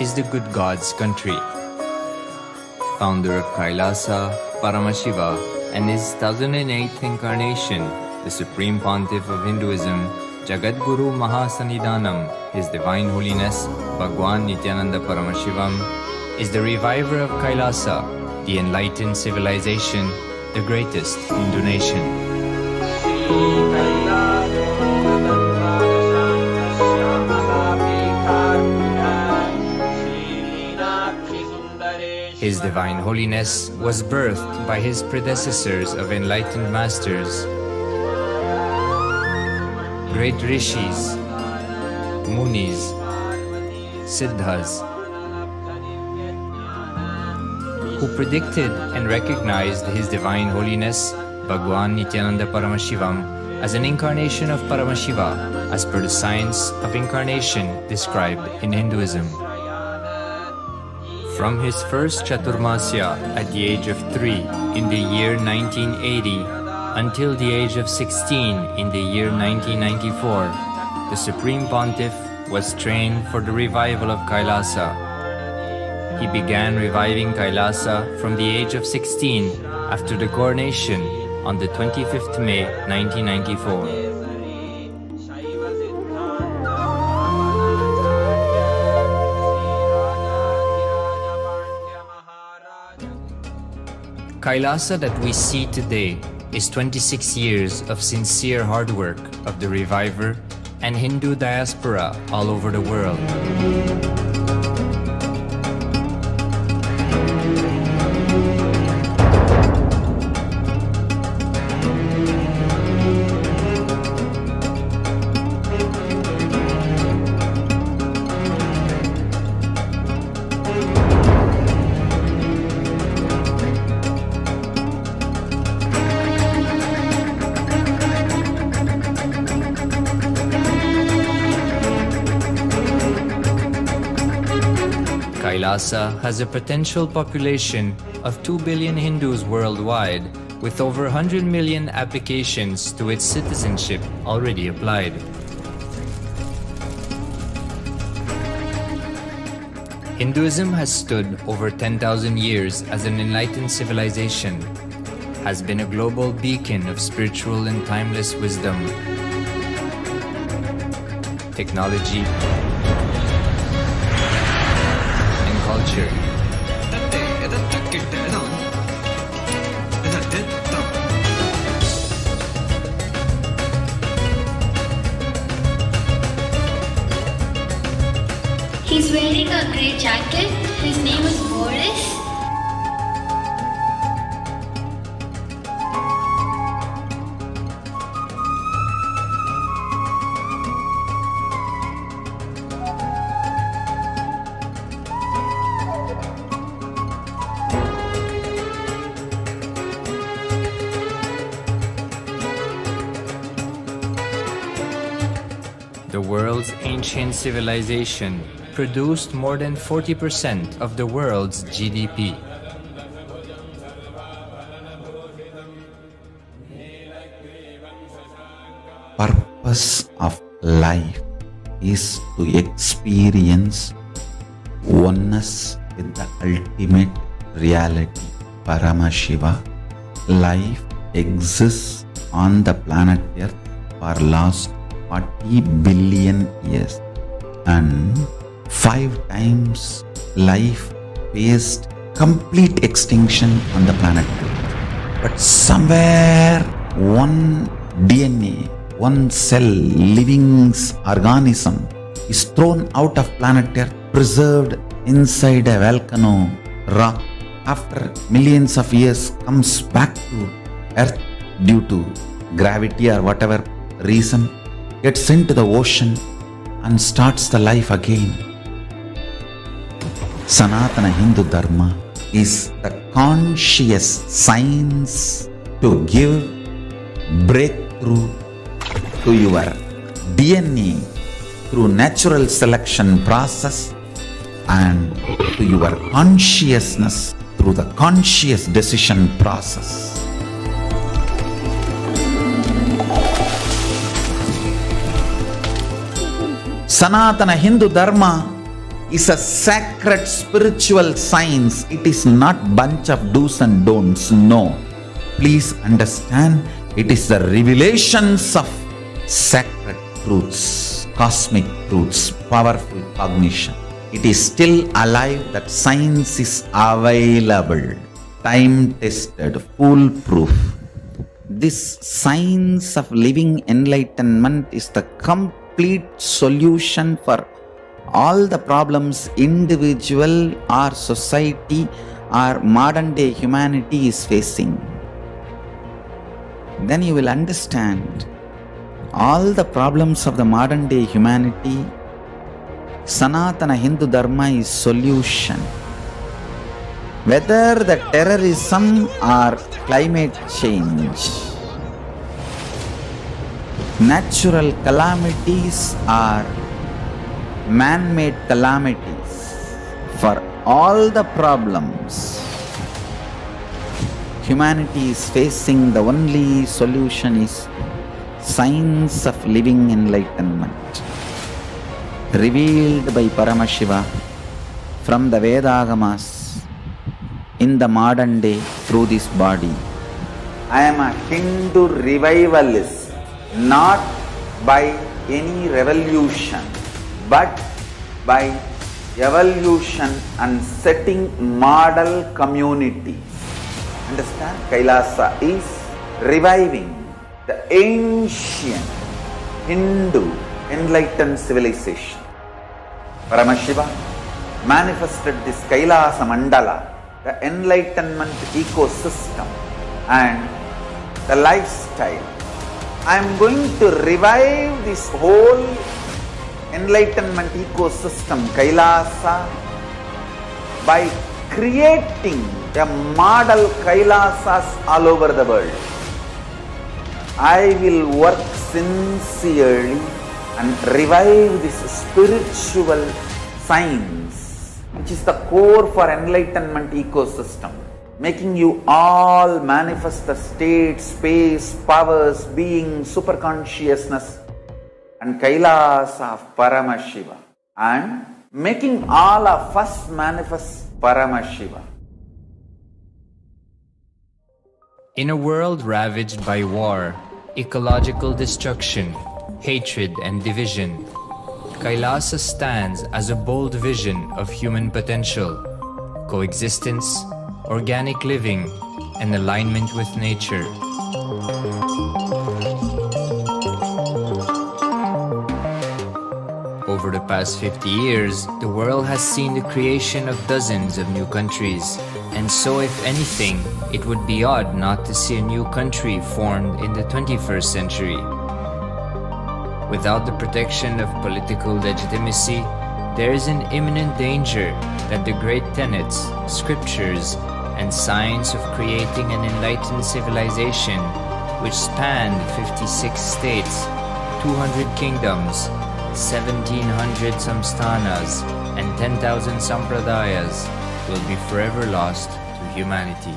is the good God's country. Founder of KAILASA, Paramashiva, and his 1008th incarnation, the Supreme Pontiff of Hinduism, Jagadguru Mahasannidhanam, His Divine Holiness, Bhagwan Nithyananda Paramashivam, is the reviver of KAILASA, the enlightened civilization, the greatest Hindu nation. His Divine Holiness was birthed by his predecessors of enlightened masters, great rishis, munis, siddhas, who predicted and recognized His Divine Holiness, Bhagwan Nithyananda Paramashivam, as an incarnation of Paramashiva, as per the science of incarnation described in Hinduism. From his first Chaturmasya at the age of 3 in the year 1980 until the age of 16 in the year 1994, the Supreme Pontiff was trained for the revival of KAILASA. He began reviving KAILASA from the age of 16 after the coronation on the 25th May 1994. KAILASA that we see today is 26 years of sincere hard work of the reviver and Hindu diaspora all over the world. KAILASA has a potential population of 2 billion Hindus worldwide, with over 100 million applications to its citizenship already applied. Hinduism has stood over 10,000 years as an enlightened civilization, has been a global beacon of spiritual and timeless wisdom, technology, culture. He's wearing a grey jacket. His name is Boris. The world's ancient civilization produced more than 40% of the world's GDP. Purpose of life is to experience oneness with the ultimate reality, Paramashiva. Life exists on the planet Earth for last 40 billion years, and 5 times life faced complete extinction on the planet Earth. But somewhere one DNA, one cell, living organism is thrown out of planet Earth, preserved inside a volcano rock. After millions of years comes back to Earth due to gravity or whatever reason, gets into the ocean and starts the life again. Sanatana Hindu Dharma is the conscious science to give breakthrough to your DNA through natural selection process and to your consciousness through the conscious decision process. Sanatana Hindu Dharma is a sacred spiritual science. It is not bunch of do's and don'ts. No. Please understand, it is the revelations of sacred truths, cosmic truths, powerful cognition. It is still alive. That science is available, time-tested, foolproof. This science of living enlightenment is the complete solution for all the problems individual or society or modern day humanity is facing. Then you will understand all the problems of the modern day humanity. Sanatana Hindu Dharma is solution. Whether the terrorism or climate change, natural calamities or man-made calamities, for all the problems humanity is facing, the only solution is science of living enlightenment, revealed by Paramashiva from the Vedagamas in the modern day through this body. I am a Hindu revivalist, not by any revolution, but by evolution and setting model communities. Understand? Kailasa is reviving the ancient Hindu enlightened civilization. Paramashiva manifested this Kailasa Mandala, the enlightenment ecosystem and the lifestyle. I am going to revive this whole enlightenment ecosystem, Kailasa, by creating a model Kailasas all over the world. I will work sincerely and revive this spiritual science, which is the core for enlightenment ecosystem, making you all manifest the state, space, powers, being, superconsciousness and Kailasa of Paramashiva, and making all of us manifest Paramashiva. In a world ravaged by war, ecological destruction, hatred and division, Kailasa stands as a bold vision of human potential, coexistence, organic living, and alignment with nature. Over the past 50 years, the world has seen the creation of dozens of new countries, and so if anything, it would be odd not to see a new country formed in the 21st century. Without the protection of political legitimacy, there is an imminent danger that the great tenets, scriptures, and science of creating an enlightened civilization, which spanned 56 states, 200 kingdoms, 1700 samsthanas, and 10,000 sampradayas, will be forever lost to humanity.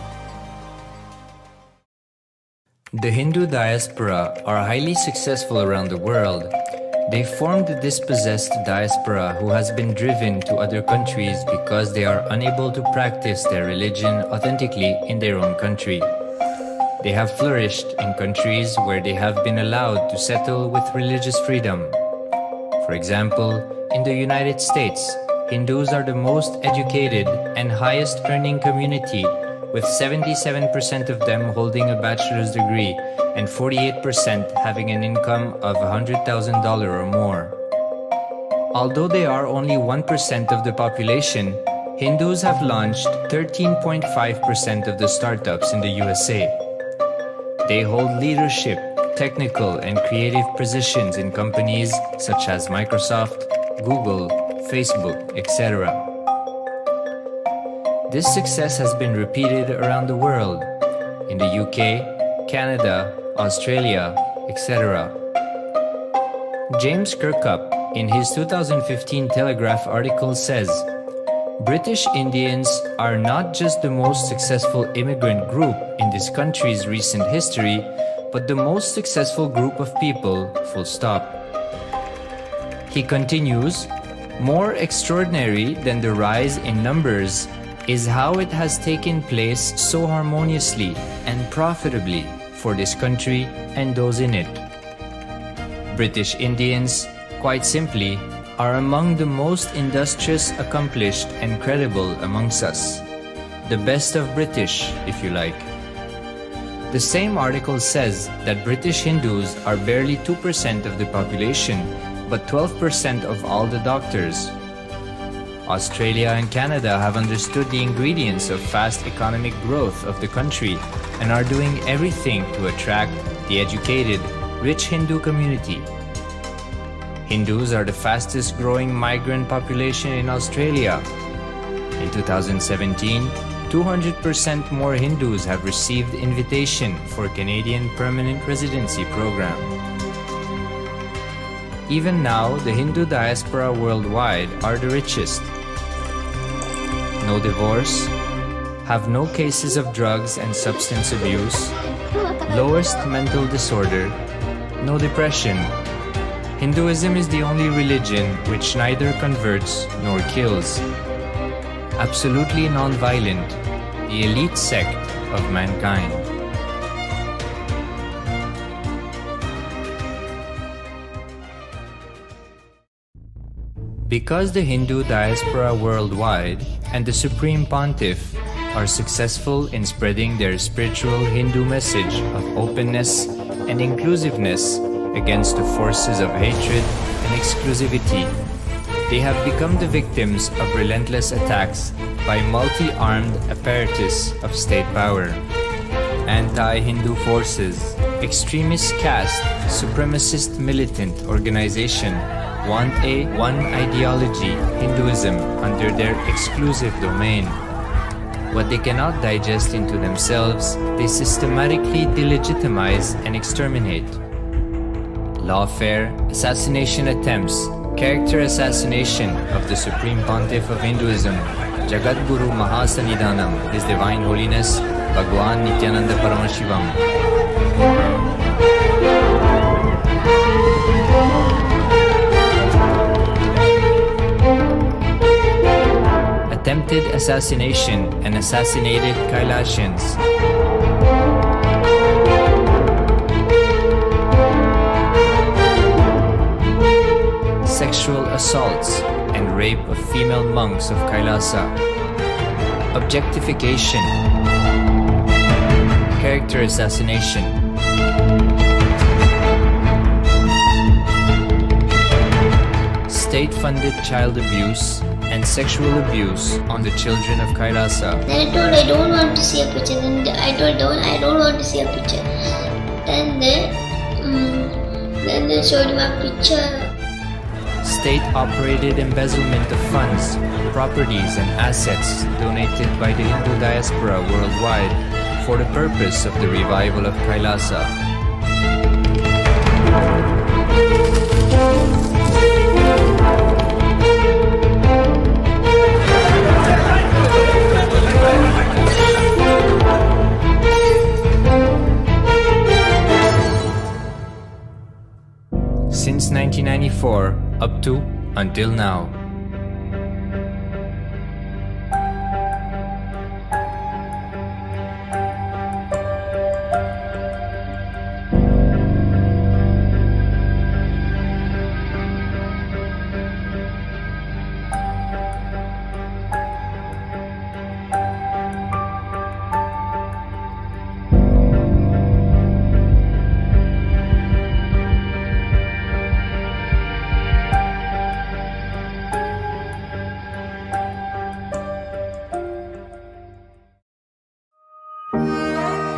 The Hindu diaspora are highly successful around the world. They formed a dispossessed diaspora who has been driven to other countries because they are unable to practice their religion authentically in their own country. They have flourished in countries where they have been allowed to settle with religious freedom. For example, in the United States, Hindus are the most educated and highest earning community, with 77% of them holding a bachelor's degree and 48% having an income of $100,000 or more. Although they are only 1% of the population, Hindus have launched 13.5% of the startups in the USA. They hold leadership, technical and creative positions in companies such as Microsoft, Google, Facebook, etc. This success has been repeated around the world, in the UK, Canada, Australia, etc. James Kirkup, in his 2015 Telegraph article says, British Indians are not just the most successful immigrant group in this country's recent history, but the most successful group of people, full stop. He continues, More extraordinary than the rise in numbers is how it has taken place so harmoniously and profitably for this country and those in it. British Indians, quite simply, are among the most industrious, accomplished, and credible amongst us. The best of British, if you like. The same article says that British Hindus are barely 2% of the population, but 12% of all the doctors. Australia and Canada have understood the ingredients of fast economic growth of the country and are doing everything to attract the educated, rich Hindu community. Hindus are the fastest growing migrant population in Australia. In 2017, 200% more Hindus have received invitation for Canadian Permanent Residency Program. Even now, the Hindu diaspora worldwide are the richest. No divorce, have no cases of drugs and substance abuse, lowest mental disorder, no depression. Hinduism is the only religion which neither converts nor kills. Absolutely non-violent, the elite sect of mankind. Because the Hindu diaspora worldwide and the Supreme Pontiff are successful in spreading their spiritual Hindu message of openness and inclusiveness against the forces of hatred and exclusivity, they have become the victims of relentless attacks by multi-armed apparatus of state power. Anti-Hindu forces, extremist caste, supremacist militant organization want a one ideology, Hinduism, under their exclusive domain. What they cannot digest into themselves, they systematically delegitimize and exterminate. Lawfare, assassination attempts, character assassination of the Supreme Pontiff of Hinduism, Jagadguru Mahasannidhanam, His Divine Holiness, Bhagwan Nithyananda Paramashivam. Attempted assassination and assassinated Kailasians. Sexual assaults and rape of female monks of Kailasa. Objectification. Character assassination. State-funded child abuse and sexual abuse on the children of Kailasa. Then I told I don't want to see a picture. Then I told I don't want to see a picture. Then they showed him a picture. State-operated embezzlement of funds, properties and assets donated by the Hindu diaspora worldwide for the purpose of the revival of Kailasa. Since 1994 up to until now.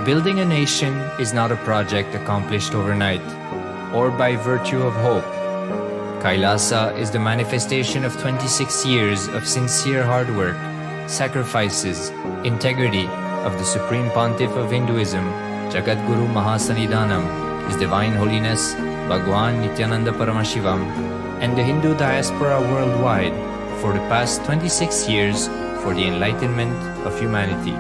Building a nation is not a project accomplished overnight or by virtue of hope. Kailasa is the manifestation of 26 years of sincere hard work, sacrifices, integrity of the Supreme Pontiff of Hinduism, Jagadguru Mahasannidhanam, His Divine Holiness, Bhagwan Nithyananda Paramashivam, and the Hindu diaspora worldwide for the past 26 years for the enlightenment of humanity.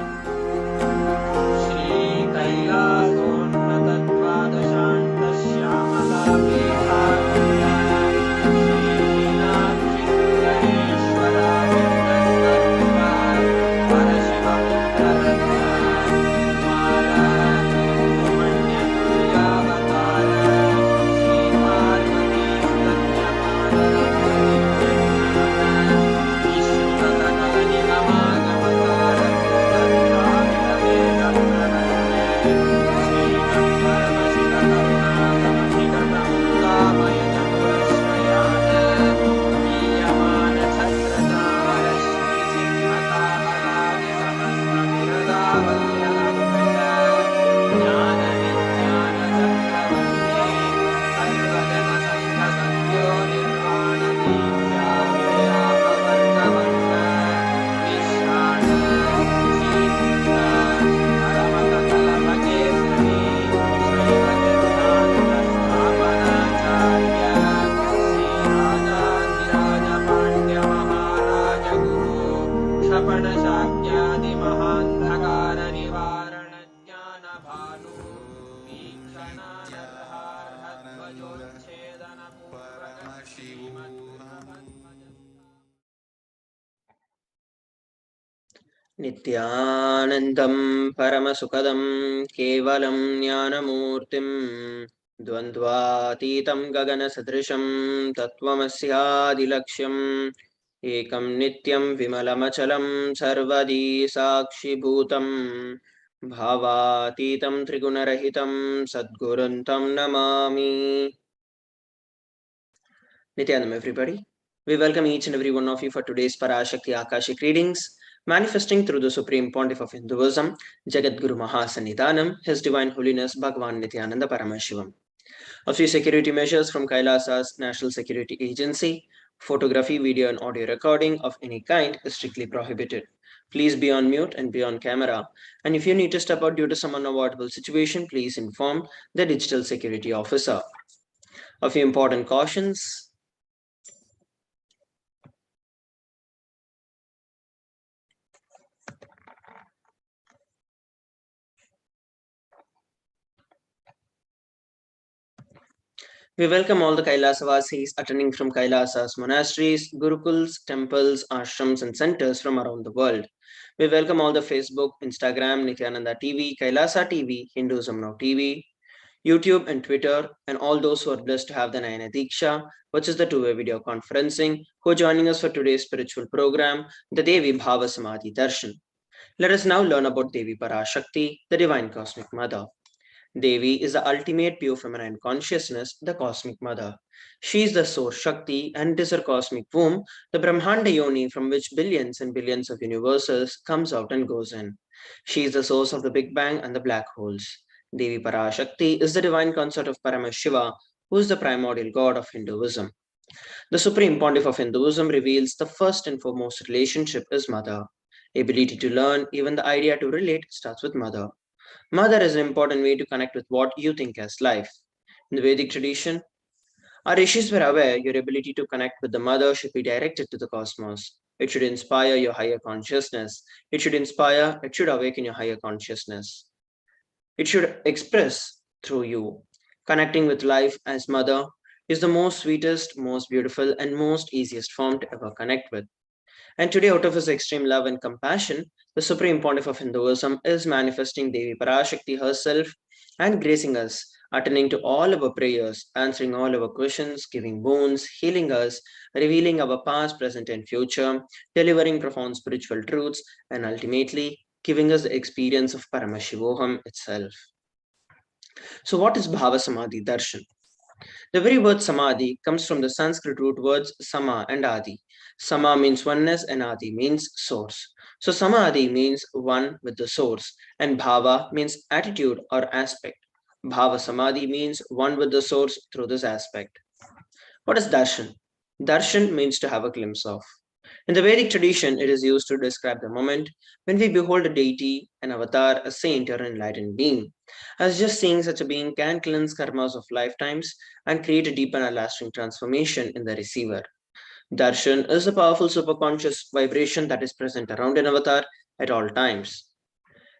नित्यानन्दं परमसुखदं केवलं ज्ञानमूर्तिं द्वन्द्वातीतं गगनसदृशं तत्त्वमस्यादिलक्ष्यम् एकं नित्यं विमलमचलं सर्वदी साक्षिभूतं भावातीतं त्रिगुणरहितं सद्गुरुं Namami. Nityanam, everybody. We welcome each and every one of you for today's Parashakti Akashik readings, manifesting through the Supreme Pontiff of Hinduism, Jagat Guru Mahasannidhanam, His Divine Holiness Bhagavan Nithyananda Paramashivam. A few security measures from KAILASA's National Security Agency. Photography, video and audio recording of any kind is strictly prohibited. Please be on mute and be on camera. And if you need to step out due to some unavoidable situation, please inform the digital security officer. A few important cautions. We welcome all the Kailasavasis attending from Kailasa's monasteries, gurukuls, temples, ashrams, and centers from around the world. We welcome all the Facebook, Instagram, Nithyananda TV, Kailasa TV, Hinduism Now TV, YouTube, and Twitter, and all those who are blessed to have the Nayana Diksha, which is the two-way video conferencing, who are joining us for today's spiritual program, the Devi Bhava Samadhi Darshan. Let us now learn about Devi Parashakti, the Divine Cosmic Mother. Devi is the ultimate pure feminine consciousness, the cosmic mother. She is the source Shakti and it is her cosmic womb, the Brahmanda Yoni from which billions and billions of universes comes out and goes in. She is the source of the Big Bang and the black holes. Devi Parashakti is the divine consort of Paramashiva, who is the primordial god of Hinduism. The Supreme Pontiff of Hinduism reveals the first and foremost relationship is mother. Ability to learn, even the idea to relate, starts with mother. Mother is an important way to connect with what you think as life. In the Vedic tradition, our rishis were aware your ability to connect with the mother should be directed to the cosmos. It should inspire your higher consciousness. It should awaken your higher consciousness. It should express through you. Connecting with life as mother is the most sweetest, most beautiful, and most easiest form to ever connect with. And today, out of his extreme love and compassion, the Supreme Pontiff of Hinduism is manifesting Devi Parashakti herself and gracing us, attending to all our prayers, answering all our questions, giving boons, healing us, revealing our past, present, and future, delivering profound spiritual truths, and ultimately giving us the experience of Paramashivoham itself. So, what is Bhava Samadhi Darshan? The very word Samadhi comes from the Sanskrit root words Sama and Adi. Sama means oneness and Adi means source. So Samadhi means one with the source and Bhava means attitude or aspect. Bhava Samadhi means one with the source through this aspect. What is Darshan? Darshan means to have a glimpse of. In the Vedic tradition, it is used to describe the moment when we behold a deity, an avatar, a saint, or an enlightened being. As just seeing such a being can cleanse karmas of lifetimes and create a deep and lasting transformation in the receiver. Darshan is a powerful superconscious vibration that is present around an avatar at all times.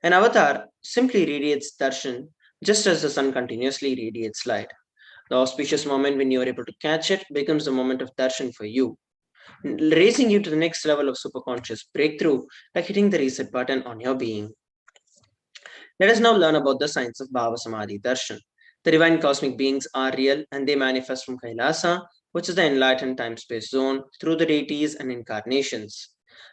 An avatar simply radiates darshan just as the sun continuously radiates light. The auspicious moment when you are able to catch it becomes the moment of darshan for you, raising you to the next level of superconscious breakthrough, like hitting the reset button on your being. Let us now learn about the science of Bhava Samadhi Darshan. The divine cosmic beings are real and they manifest from Kailasa, which is the enlightened time-space zone, through the deities and incarnations.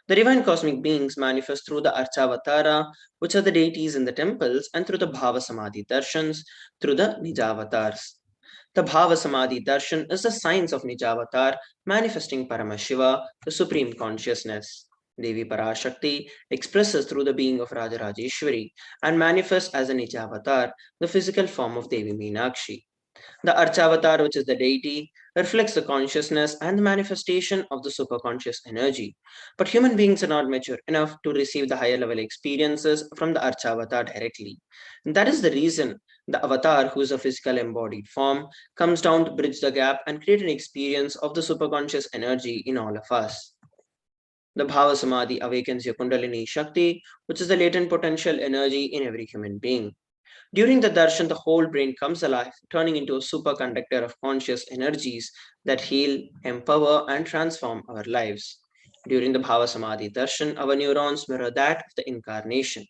The divine cosmic beings manifest through the Archavatara, which are the deities in the temples, and through the Bhava Samadhi Darshans, through the Nijavatars. The Bhava Samadhi Darshan is the science of Nijavatar, manifesting Paramashiva, the Supreme Consciousness. Devi Parashakti expresses through the being of Rajarajeshwari and manifests as a Nijavatar, the physical form of Devi Meenakshi. The Archavatar, which is the deity, reflects the consciousness and the manifestation of the superconscious energy. But human beings are not mature enough to receive the higher level experiences from the Archavatar directly. And that is the reason the avatar, who is a physical embodied form, comes down to bridge the gap and create an experience of the superconscious energy in all of us. The Bhava Samadhi awakens your Kundalini Shakti, which is the latent potential energy in every human being. During the darshan, the whole brain comes alive, turning into a superconductor of conscious energies that heal, empower, and transform our lives. During the Bhava Samadhi darshan, our neurons mirror that of the incarnation.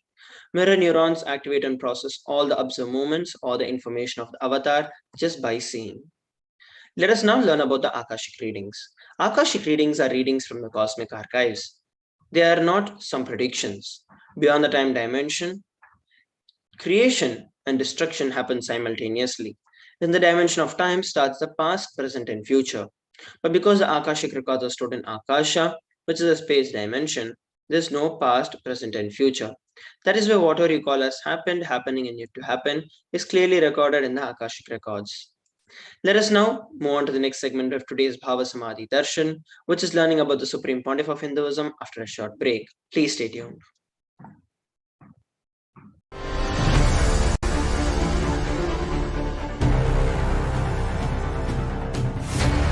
Mirror neurons activate and process all the observed movements or the information of the avatar just by seeing. Let us now learn about the Akashik readings. Akashik readings are readings from the cosmic archives. They are not some predictions. Beyond the time dimension, creation and destruction happen simultaneously. In the dimension of time starts the past, present, and future. But because the Akashic records are stored in Akasha, which is a space dimension, there is no past, present, and future. That is why whatever you call as happened, happening, and yet to happen is clearly recorded in the Akashic records. Let us now move on to the next segment of today's Bhava Samadhi Darshan, which is learning about the Supreme Pontiff of Hinduism after a short break. Please stay tuned.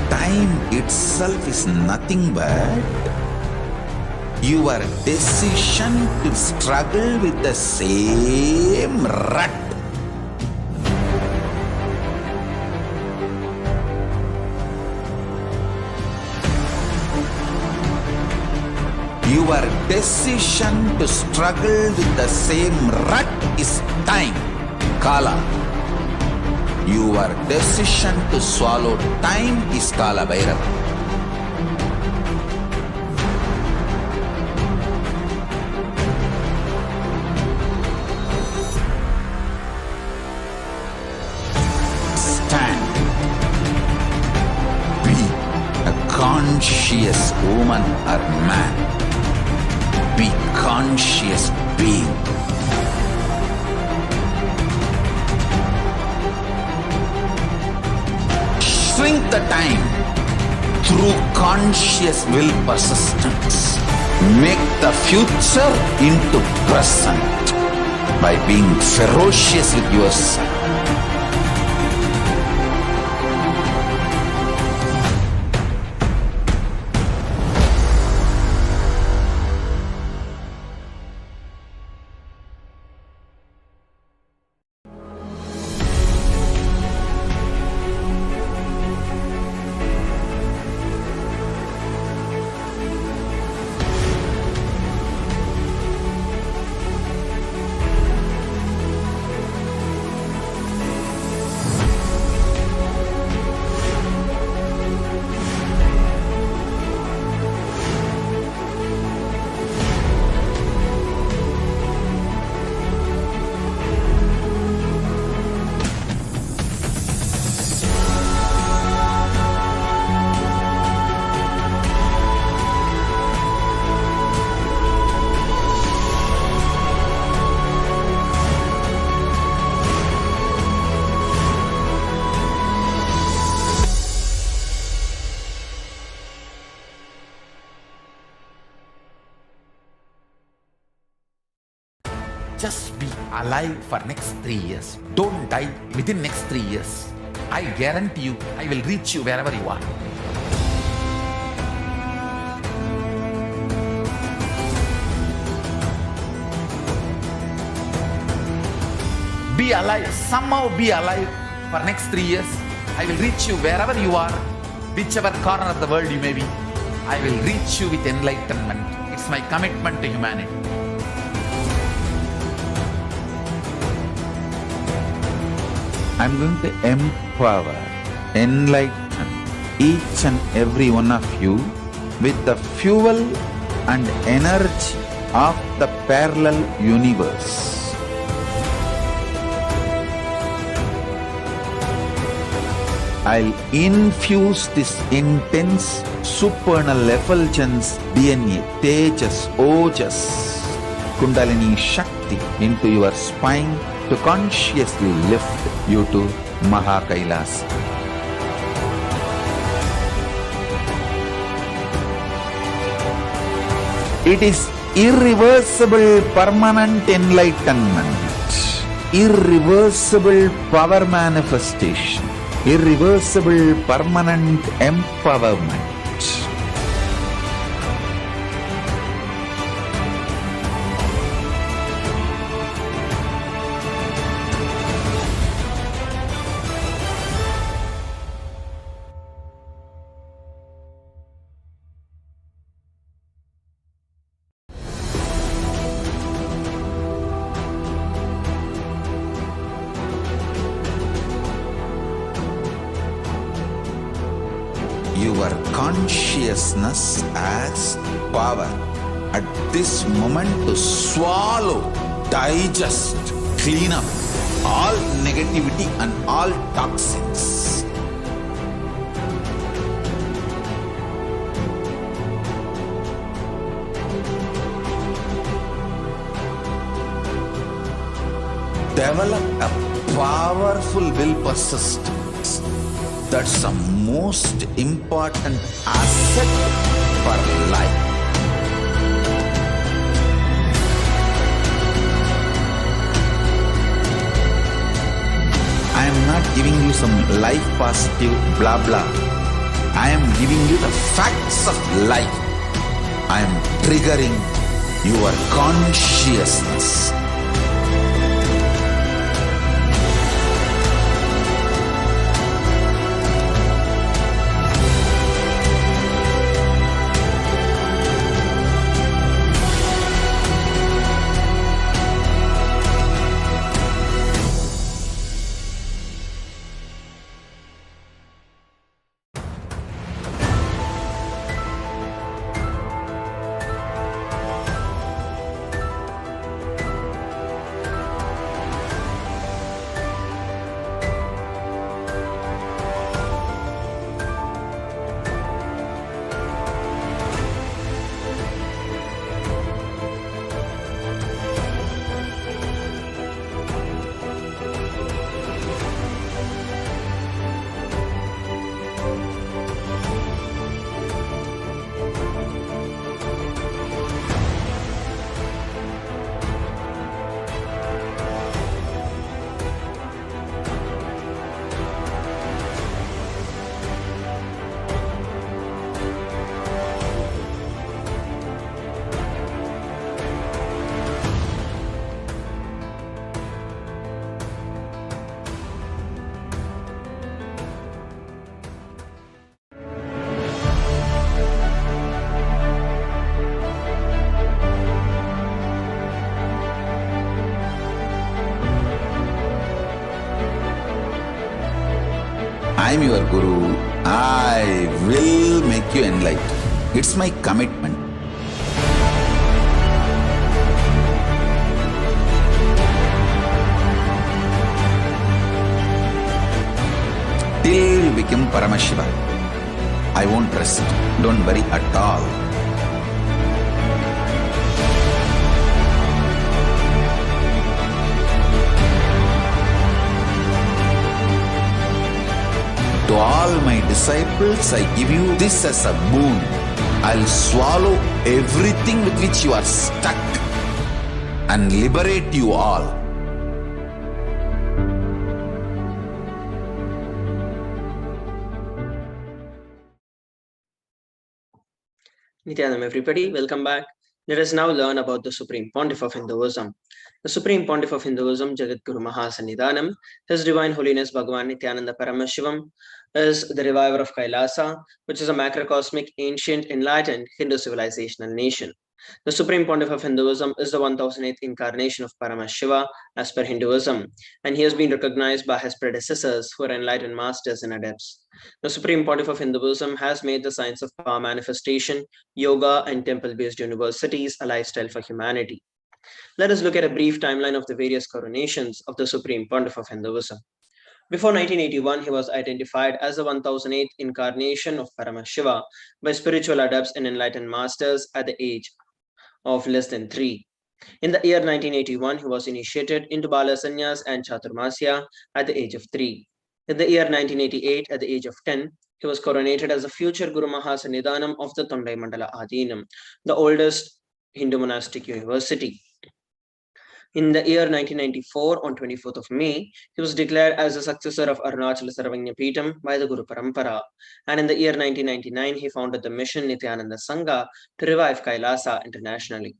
Time itself is nothing but your decision to struggle with the same rut. Your decision to struggle with the same rut is time, Kala. Your decision to swallow time is Kala Bhairava. Stand. Be a conscious woman or man. Be conscious being. Shrink the time through conscious will persistence. Make the future into present by being ferocious with yourself. Just be alive for next 3 years. Don't die within next 3 years. I guarantee you, I will reach you wherever you are. Be alive, somehow be alive for next 3 years. I will reach you wherever you are, whichever corner of the world you may be. I will reach you with enlightenment. It's my commitment to humanity. I'm going to empower, enlighten each and every one of you with the fuel and energy of the parallel universe. I'll infuse this intense supernal effulgence DNA, Tejas, Ojas, Kundalini Shakti into your spine to consciously lift you to KAILASA. It is irreversible permanent enlightenment, irreversible power manifestation, irreversible permanent empowerment. consciousness as power at this moment to swallow, digest, clean up all negativity and all toxins. Develop a powerful will persistence. That's the most important asset for life. I am not giving you some life positive blah blah. I am giving you the facts of life. I am triggering your consciousness. I am your Guru. I will make you enlightened. It's my commitment. Till you become Paramashiva, I won't rest. Don't worry at all. To all my disciples, I give you this as a boon. I'll swallow everything with which you are stuck and liberate you all. Nithyanam, everybody, welcome back. Let us now learn about the Supreme Pontiff of Hinduism. The Supreme Pontiff of Hinduism, Jagadguru Mahasannidhanam, His Divine Holiness Bhagavan Nithyananda Paramashivam, is the reviver of KAILASA, which is a macrocosmic, ancient, enlightened Hindu civilizational nation. The Supreme Pontiff of Hinduism is the 1008th incarnation of Paramashiva as per Hinduism, and he has been recognized by his predecessors who are enlightened masters and adepts. The Supreme Pontiff of Hinduism has made the science of power manifestation, yoga, and temple-based universities a lifestyle for humanity. Let us look at a brief timeline of the various coronations of the Supreme Pontiff of Hinduism. Before 1981, he was identified as the 1008th incarnation of Paramashiva by spiritual adepts and enlightened masters at the age of less than 3. In the year 1981, he was initiated into Bala Sannyas and Chaturmasya at the age of 3. In the year 1988, at the age of 10, he was coronated as the future Guru Mahasannidhanam of the Tondai Mandala Adinam, the oldest Hindu monastic university. In the year 1994, on 24th of May, he was declared as the successor of Arunachala Sarvanya Peetham by the Guru Parampara. And in the year 1999, he founded the mission Nithyananda Sangha to revive Kailasa internationally.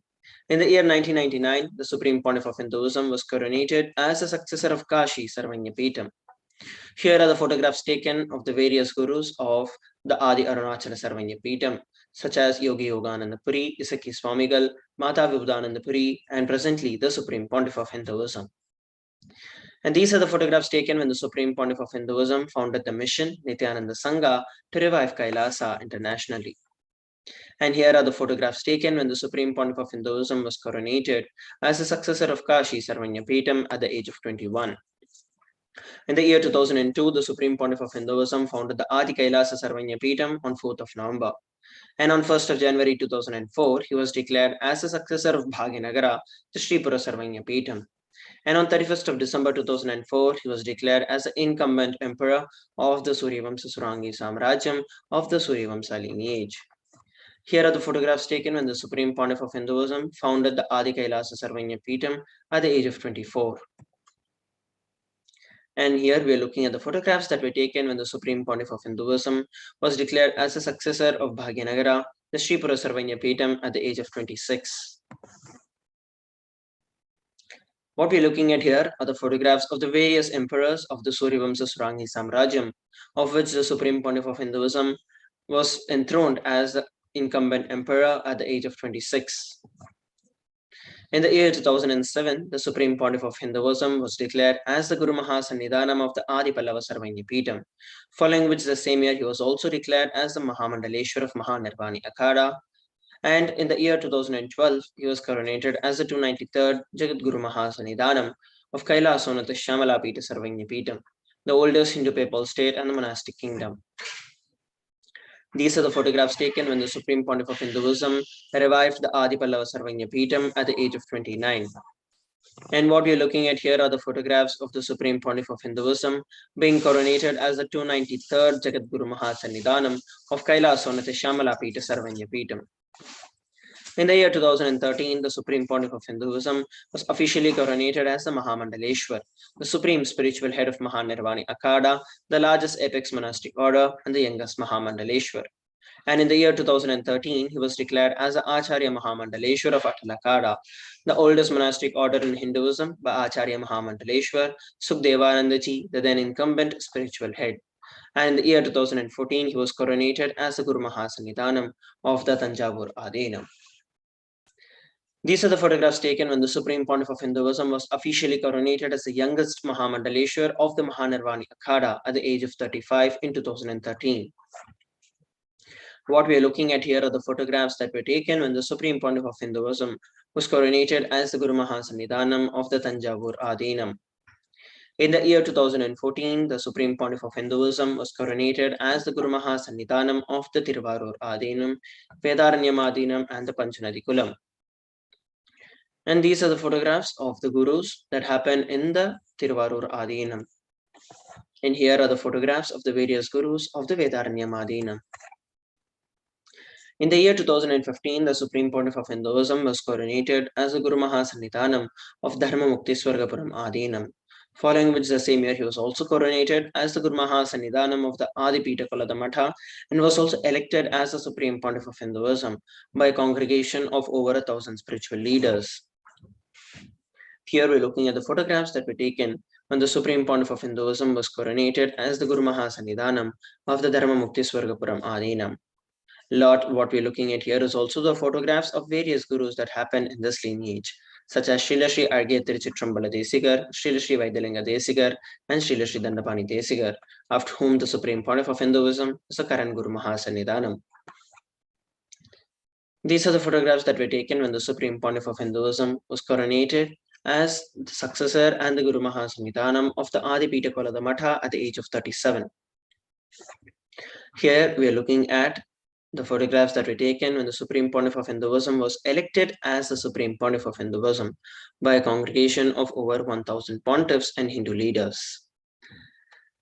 In the year 1999, the Supreme Pontiff of Hinduism was coronated as the successor of Kashi Sarvanya Peetham. Here are the photographs taken of the various gurus of the Adi Arunachala Sarvanya Peetham, such as Yogi Yogananda Puri, Isaki Swamigal, Mata Vibhudananda Puri, and presently the Supreme Pontiff of Hinduism. And these are the photographs taken when the Supreme Pontiff of Hinduism founded the mission Nithyananda Sangha to revive Kailasa internationally. And here are the photographs taken when the Supreme Pontiff of Hinduism was coronated as the successor of Kashi Sarvanyapeetham at the age of 21. In the year 2002, the Supreme Pontiff of Hinduism founded the Adi Kailasa Sarvanyapeetham on 4th of November. And on 1st of January 2004, he was declared as the successor of Bhaginagara, the Sripura Sarvanyapeetham. And on 31st of December 2004, he was declared as the incumbent emperor of the Suryavamsa Surangi Samrajyam of the Suryavamsa lineage. Here are the photographs taken when the Supreme Pontiff of Hinduism founded the Adi Kailasa Sarvanyapeetham at the age of 24. And here we are looking at the photographs that were taken when the Supreme Pontiff of Hinduism was declared as the successor of Bhaginagara, the Sripura Sarvanyapeetham at the age of 26. What we're looking at here are the photographs of the various emperors of the Suryavamsa Surangi Samrajyam, of which the Supreme Pontiff of Hinduism was enthroned as the incumbent emperor at the age of 26. In the year 2007, the Supreme Pontiff of Hinduism was declared as the Guru Mahasannidhanam of the Adi Pallava Sarvanyapeetham, following which the same year he was also declared as the Mahamandaleshwar of Mahanirvani Akhada. And in the year 2012, he was coronated as the 293rd Jagat Guru Mahasannidhanam of Kailasonatha Shamalapita Sarvanyapeetham, the oldest Hindu papal state and the monastic kingdom. These are the photographs taken when the Supreme Pontiff of Hinduism revived the Adi Pallava Sarvanyapeetham at the age of 29. And what we are looking at here are the photographs of the Supreme Pontiff of Hinduism being coronated as the 293rd Jagat Guru Mahasannidhanam of Kailasonatha Shamalapita Sarvanyapeetham. In the year 2013, the Supreme Pontiff of Hinduism was officially coronated as the Mahamandaleshwar, the supreme spiritual head of Mahanirvani Akhada, the largest apex monastic order and the youngest Mahamandaleshwar. And in the year 2013, he was declared as the Acharya Mahamandaleshwar of Atal the oldest monastic order in Hinduism by Acharya Mahamandaleshwar, Sukhdevanandaji, the then incumbent spiritual head. And in the year 2014, he was coronated as the Guru Mahasannidhanam of the Tanjavur Adinam. These are the photographs taken when the Supreme Pontiff of Hinduism was officially coronated as the youngest Mahamandaleshwar of the Mahanirvani Akhada at the age of 35 in 2013. What we are looking at here are the photographs that were taken when the Supreme Pontiff of Hinduism was coronated as the Guru Mahasannidhanam of the Tanjavur Adinam. In the year 2014, the Supreme Pontiff of Hinduism was coronated as the Guru Mahasannidhanam of the Tiruvarur Adinam, Vedaranyam Adinam and the Panchanadi Kulam. And these are the photographs of the gurus that happen in the Tiruvarur Adinam. And here are the photographs of the various gurus of the Vedaranyam Adinam. In the year 2015, the Supreme Pontiff of Hinduism was coronated as the Guru Mahasannidhanam of Dharma Mukti Swargapuram Adinam, following which the same year he was also coronated as the Guru Mahasannidhanam of the Adipita Kolada Matha and was also elected as the Supreme Pontiff of Hinduism by a congregation of over 1,000 spiritual leaders. Here we're looking at the photographs that were taken when the Supreme Pontiff of Hinduism was coronated as the Guru Mahasannidhanam of the Dharma Mukti Swargapuram Adinam. What we're looking at here is also the photographs of various gurus that happen in this lineage, such as Srila Sri Argya Tiruchittrambala Desigar, Srila Sri Vaidyalinga Desigar, and Srila Sri Dandapani Desigar, after whom the Supreme Pontiff of Hinduism is the current Guru Mahasannidhanam. These are the photographs that were taken when the Supreme Pontiff of Hinduism was coronated as the successor and the Guru Mahasannidhanam of the Adipita Kolada Matha at the age of 37. Here we are looking at the photographs that were taken when the Supreme Pontiff of Hinduism was elected as the Supreme Pontiff of Hinduism by a congregation of over 1,000 pontiffs and Hindu leaders.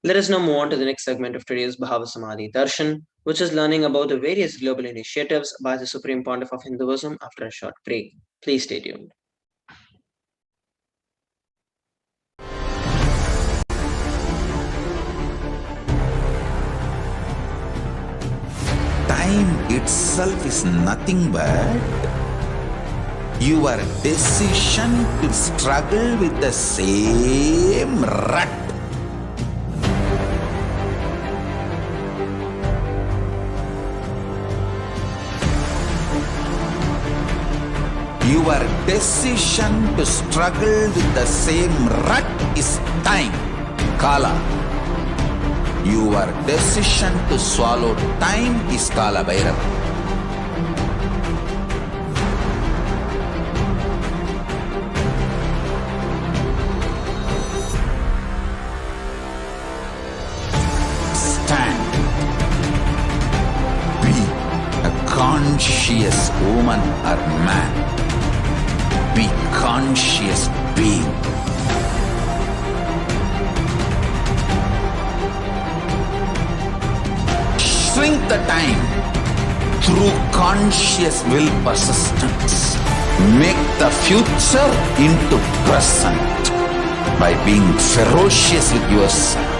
Let us now move on to the next segment of today's Bhava Samadhi Darshan, which is learning about the various global initiatives by the Supreme Pontiff of Hinduism after a short break. Please stay tuned. Time itself is nothing but your decision to struggle with the same rut. Your decision to struggle with the same rut is time, Kala. Your decision to swallow time is Kala Bhairava. Stand. Be a conscious woman or man. Be conscious being. Shrink the time through conscious will persistence. Make the future into present by being ferocious with yourself.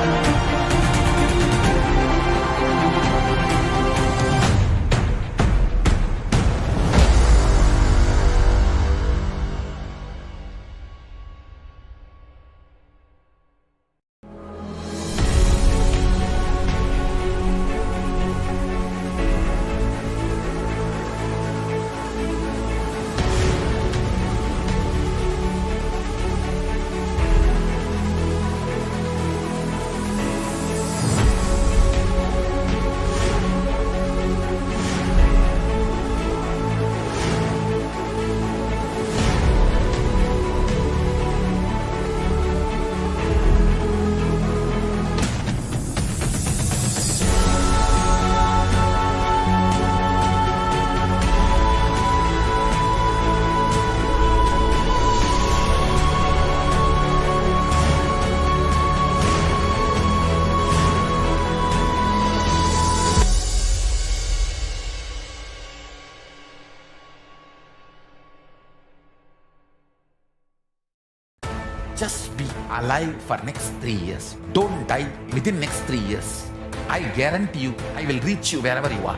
Just be alive for next 3 years. Don't die within next 3 years. I guarantee you, I will reach you wherever you are.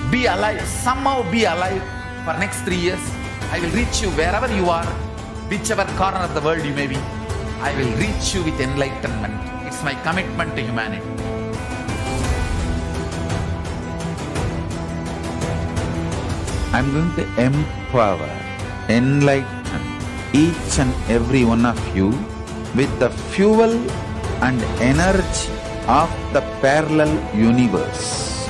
Be alive, somehow be alive for next 3 years. I will reach you wherever you are, whichever corner of the world you may be. I will reach you with enlightenment. It's my commitment to humanity. I'm going to empower, enlighten each and every one of you with the fuel and energy of the parallel universe.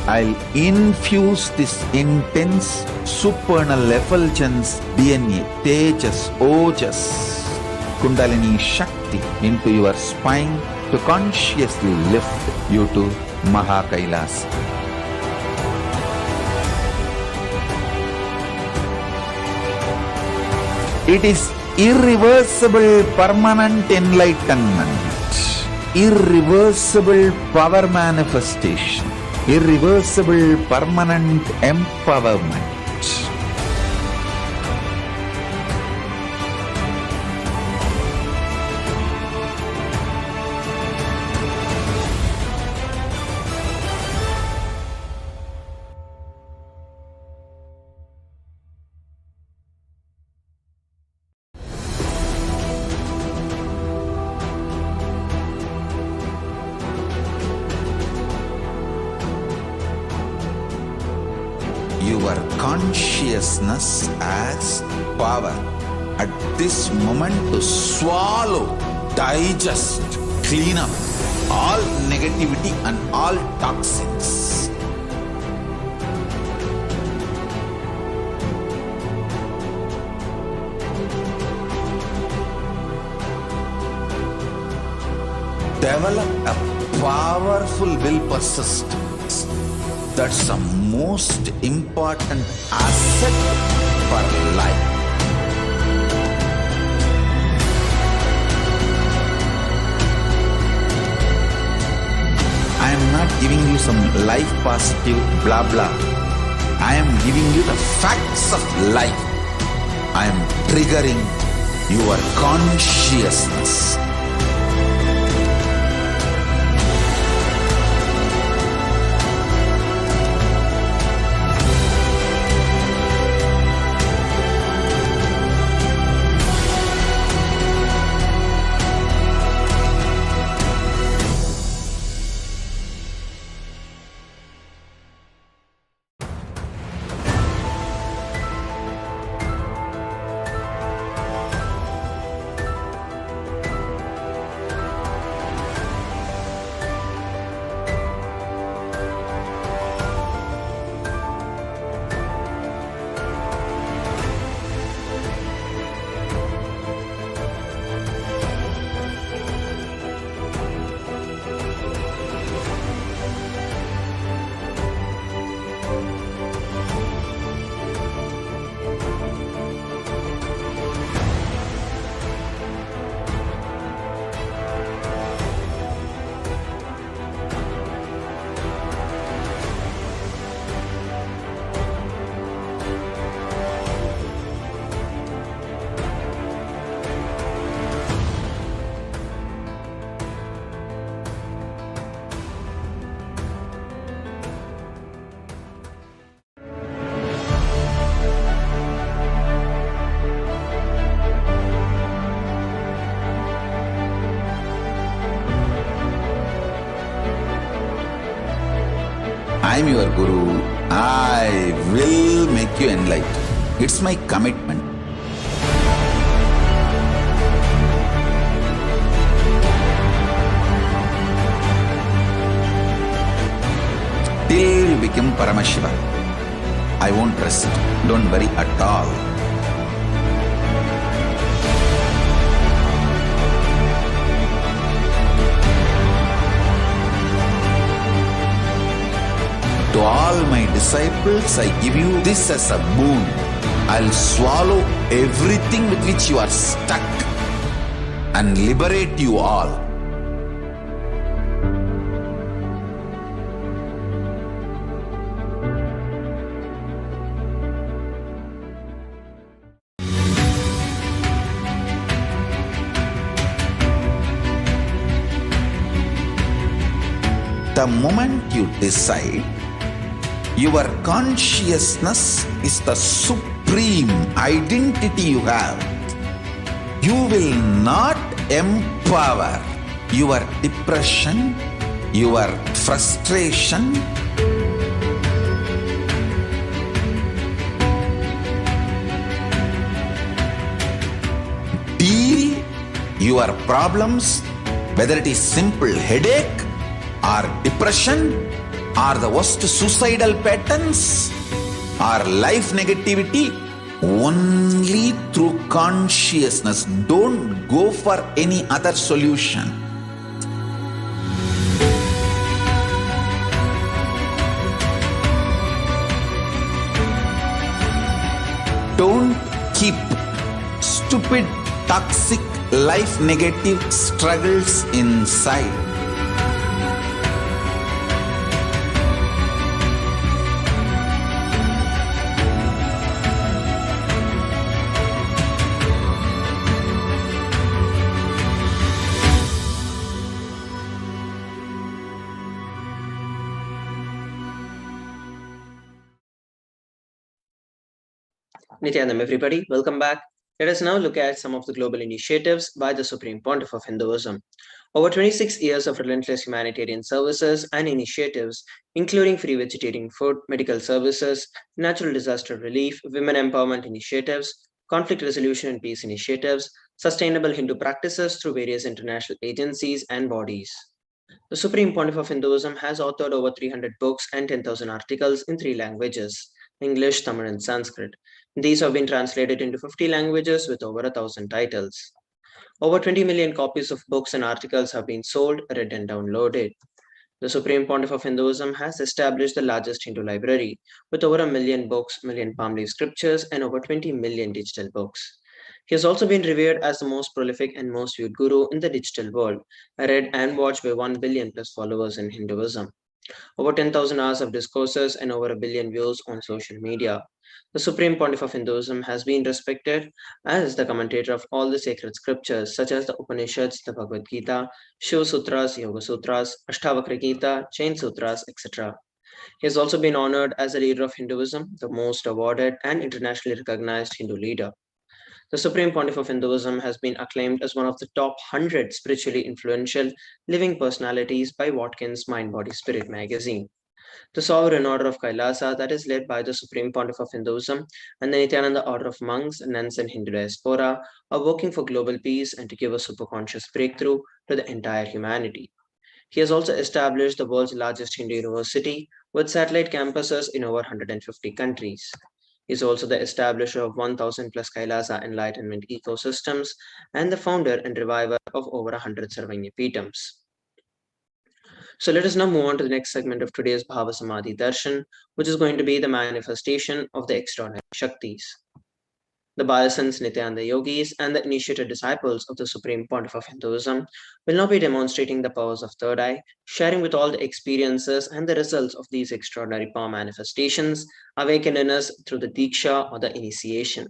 I'll infuse this intense supernal effulgence DNA, Tejas, Ojas, Kundalini Shakti into your spine to consciously lift you to KAILASA. It is irreversible permanent enlightenment, irreversible power manifestation, irreversible permanent empowerment. Your consciousness as power at this moment to swallow, digest, clean up all negativity and all toxins. Develop a powerful will persistence. That's the most important asset for life. I am not giving you some life positive blah blah. I am giving you the facts of life. I am triggering your consciousness. I'm your Guru. I will make you enlightened. It's my commitment. Till you become Paramashiva, I won't rest. Don't worry at all. To all my disciples, I give you this as a boon. I'll swallow everything with which you are stuck and liberate you all. The moment you decide, your consciousness is the supreme identity you have. You will not empower your depression, your frustration, deal your problems, whether it is simple headache or depression, or the worst suicidal patterns, or life negativity, only through consciousness. Don't go for any other solution. Don't keep stupid, toxic, life negative struggles inside. Nithyanam, everybody, welcome back. Let us now look at some of the global initiatives by the Supreme Pontiff of Hinduism. Over 26 years of relentless humanitarian services and initiatives, including free vegetarian food, medical services, natural disaster relief, women empowerment initiatives, conflict resolution and peace initiatives, sustainable Hindu practices through various international agencies and bodies. The Supreme Pontiff of Hinduism has authored over 300 books and 10,000 articles in 3 languages: English, Tamil, and Sanskrit. These have been translated into 50 languages with over 1,000 titles. Over 20 million copies of books and articles have been sold, read, and downloaded. The Supreme Pontiff of Hinduism has established the largest Hindu library with over 1 million books, million palm leaf scriptures, and over 20 million digital books. He has also been revered as the most prolific and most viewed guru in the digital world, read and watched by 1 billion plus followers in Hinduism. Over 10,000 hours of discourses and over 1 billion views on social media. The Supreme Pontiff of Hinduism has been respected as the commentator of all the sacred scriptures such as the Upanishads, the Bhagavad Gita, Shiva Sutras, Yoga Sutras, Ashtavakra Gita, Jain Sutras, etc. He has also been honored as a leader of Hinduism, the most awarded and internationally recognized Hindu leader. The Supreme Pontiff of Hinduism has been acclaimed as one of the top 100 spiritually influential living personalities by Watkins Mind Body Spirit magazine. The Sovereign Order of KAILASA, that is led by the Supreme Pontiff of Hinduism, and the Nithyananda Order of Monks, Nuns, and Hindu Diaspora are working for global peace and to give a superconscious breakthrough to the entire humanity. He has also established the world's largest Hindu university with satellite campuses in over 150 countries. He is also the establisher of 1,000 plus Kailasa Enlightenment ecosystems and the founder and reviver of over 100 Sarvanyapitams. So let us now move on to the next segment of today's Bhava Samadhi Darshan, which is going to be the manifestation of the extraordinary Shaktis. The Balasans, Nithyananda Yogis, and the initiated disciples of the Supreme Pontiff of Hinduism will now be demonstrating the powers of Third Eye, sharing with all the experiences and the results of these extraordinary power manifestations awakened in us through the Diksha or the initiation.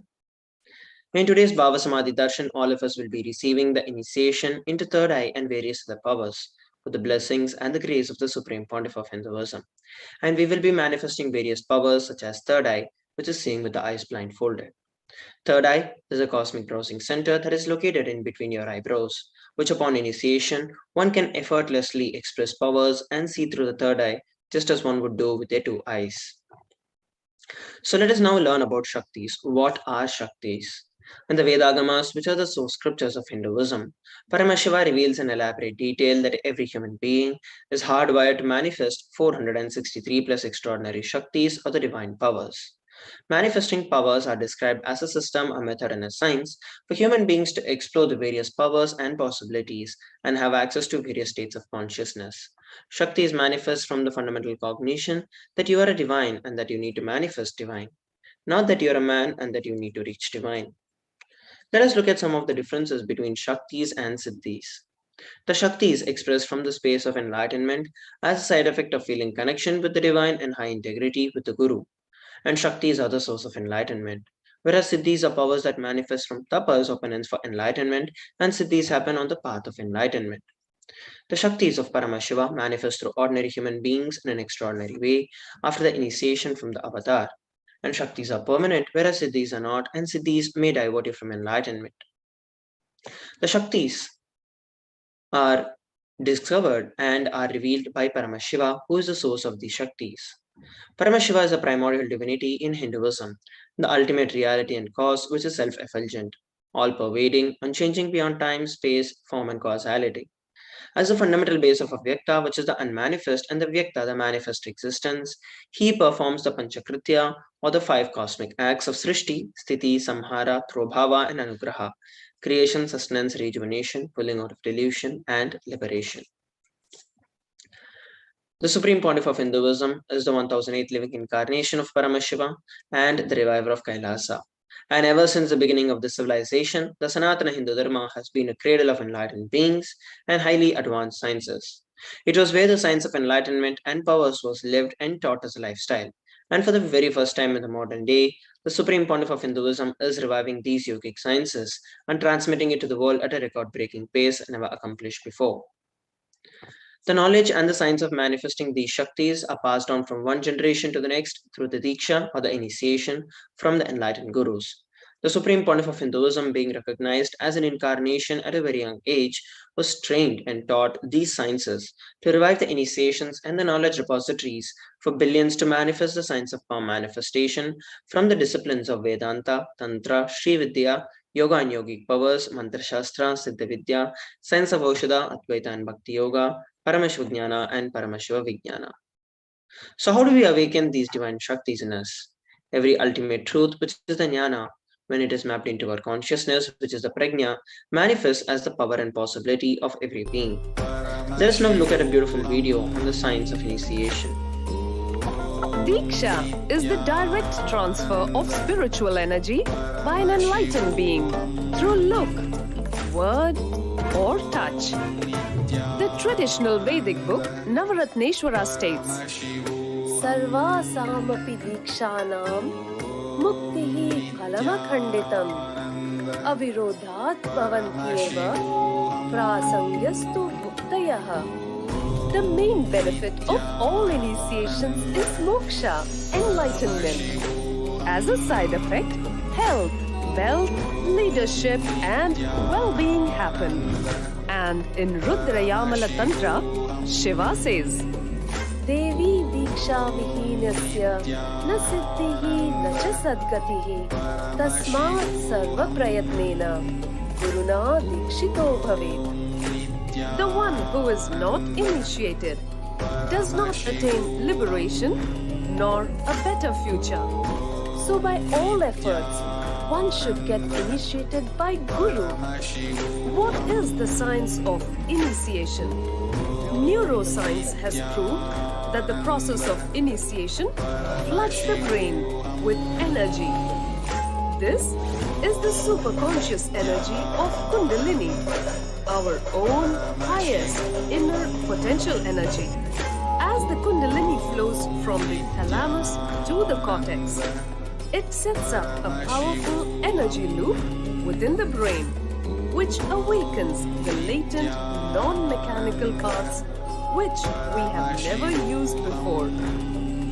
In today's Bhava Samadhi Darshan, all of us will be receiving the initiation into Third Eye and various other powers for the blessings and the grace of the Supreme Pontiff of Hinduism. And we will be manifesting various powers such as Third Eye, which is seeing with the eyes blindfolded. Third eye is a cosmic browsing center that is located in between your eyebrows, which upon initiation, one can effortlessly express powers and see through the third eye just as one would do with their two eyes. So let us now learn about Shaktis. What are Shaktis? In the Vedagamas, which are the source scriptures of Hinduism, Paramashiva reveals in elaborate detail that every human being is hardwired to manifest 463 plus extraordinary Shaktis or the divine powers. Manifesting powers are described as a system, a method, and a science for human beings to explore the various powers and possibilities and have access to various states of consciousness. Shakti is manifest from the fundamental cognition that you are a divine and that you need to manifest divine, not that you are a man and that you need to reach divine. Let us look at some of the differences between Shaktis and Siddhis. The Shakti is expressed from the space of enlightenment as a side effect of feeling connection with the divine and high integrity with the Guru. And Shaktis are the source of enlightenment, whereas Siddhis are powers that manifest from tapas or penance for enlightenment, and Siddhis happen on the path of enlightenment. The Shaktis of Paramashiva manifest through ordinary human beings in an extraordinary way after the initiation from the avatar. And Shaktis are permanent, whereas Siddhis are not, and Siddhis may divert you from enlightenment. The Shaktis are discovered and are revealed by Paramashiva, who is the source of these Shaktis. Paramashiva is a primordial divinity in Hinduism, the ultimate reality and cause which is self-effulgent, all-pervading, unchanging beyond time, space, form, and causality. As the fundamental base of Avyakta, which is the unmanifest, and the Vyakta, the manifest existence, he performs the Panchakritya, or the five cosmic acts of Srishti, Sthiti, Samhara, Throbhava, and Anugraha, creation, sustenance, rejuvenation, pulling out of delusion, and liberation. The Supreme Pontiff of Hinduism is the 1008th living incarnation of Paramashiva and the reviver of Kailasa. And ever since the beginning of this civilization, the Sanatana Hindu Dharma has been a cradle of enlightened beings and highly advanced sciences. It was where the science of enlightenment and powers was lived and taught as a lifestyle. And for the very first time in the modern day, the Supreme Pontiff of Hinduism is reviving these yogic sciences and transmitting it to the world at a record-breaking pace never accomplished before. The knowledge and the science of manifesting these Shaktis are passed on from one generation to the next through the Diksha or the initiation from the enlightened Gurus. The Supreme Pontiff of Hinduism, being recognized as an incarnation at a very young age, was trained and taught these sciences to revive the initiations and the knowledge repositories for billions to manifest the science of power manifestation from the disciplines of Vedanta, Tantra, Sri Vidya, Yoga and Yogic powers, Mantra Shastra, Siddha Vidya, science of Aushadha, Advaita and Bhakti Yoga, Paramashivoham and Paramashivoham. So how do we awaken these divine Shaktis in us? Every ultimate truth, which is the Jnana, when it is mapped into our consciousness, which is the Prajna, manifests as the power and possibility of every being. Let us now look at a beautiful video on the science of initiation. Diksha is the direct transfer of spiritual energy by an enlightened being through look, word, or touch. The traditional Vedic book Navaratneshwara states, Sarva samapi dikshanam muktihi phalama avirodhat bhavantyeva prasangyastu bhuktayaha. The main benefit of all initiations is moksha, enlightenment. As a side effect, health, wealth, leadership, and well-being happen. And in Rudrayamala Tantra, Shiva says, Devi Diksha Vihinasya na siddhihi na cha sadgatihi tasmat sarva prayatnena guruna dikshito bhavet. The one who is not initiated does not attain liberation nor a better future. So by all efforts, one should get initiated by Guru. What is the science of initiation? Neuroscience has proved that the process of initiation floods the brain with energy. This is the superconscious energy of Kundalini, our own highest inner potential energy. As the Kundalini flows from the thalamus to the cortex, it sets up a powerful energy loop within the brain, which awakens the latent, non-mechanical parts which we have never used before.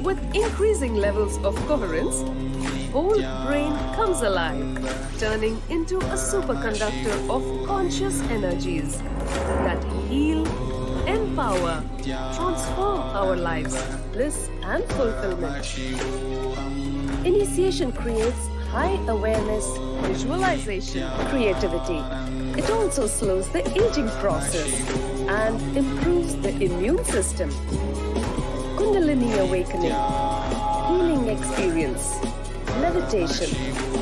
With increasing levels of coherence, the whole brain comes alive, turning into a superconductor of conscious energies that heal, empower, transform our lives, bliss and fulfillment. Initiation creates high awareness, visualization, creativity. It also slows the aging process and improves the immune system. Kundalini awakening, healing experience, levitation,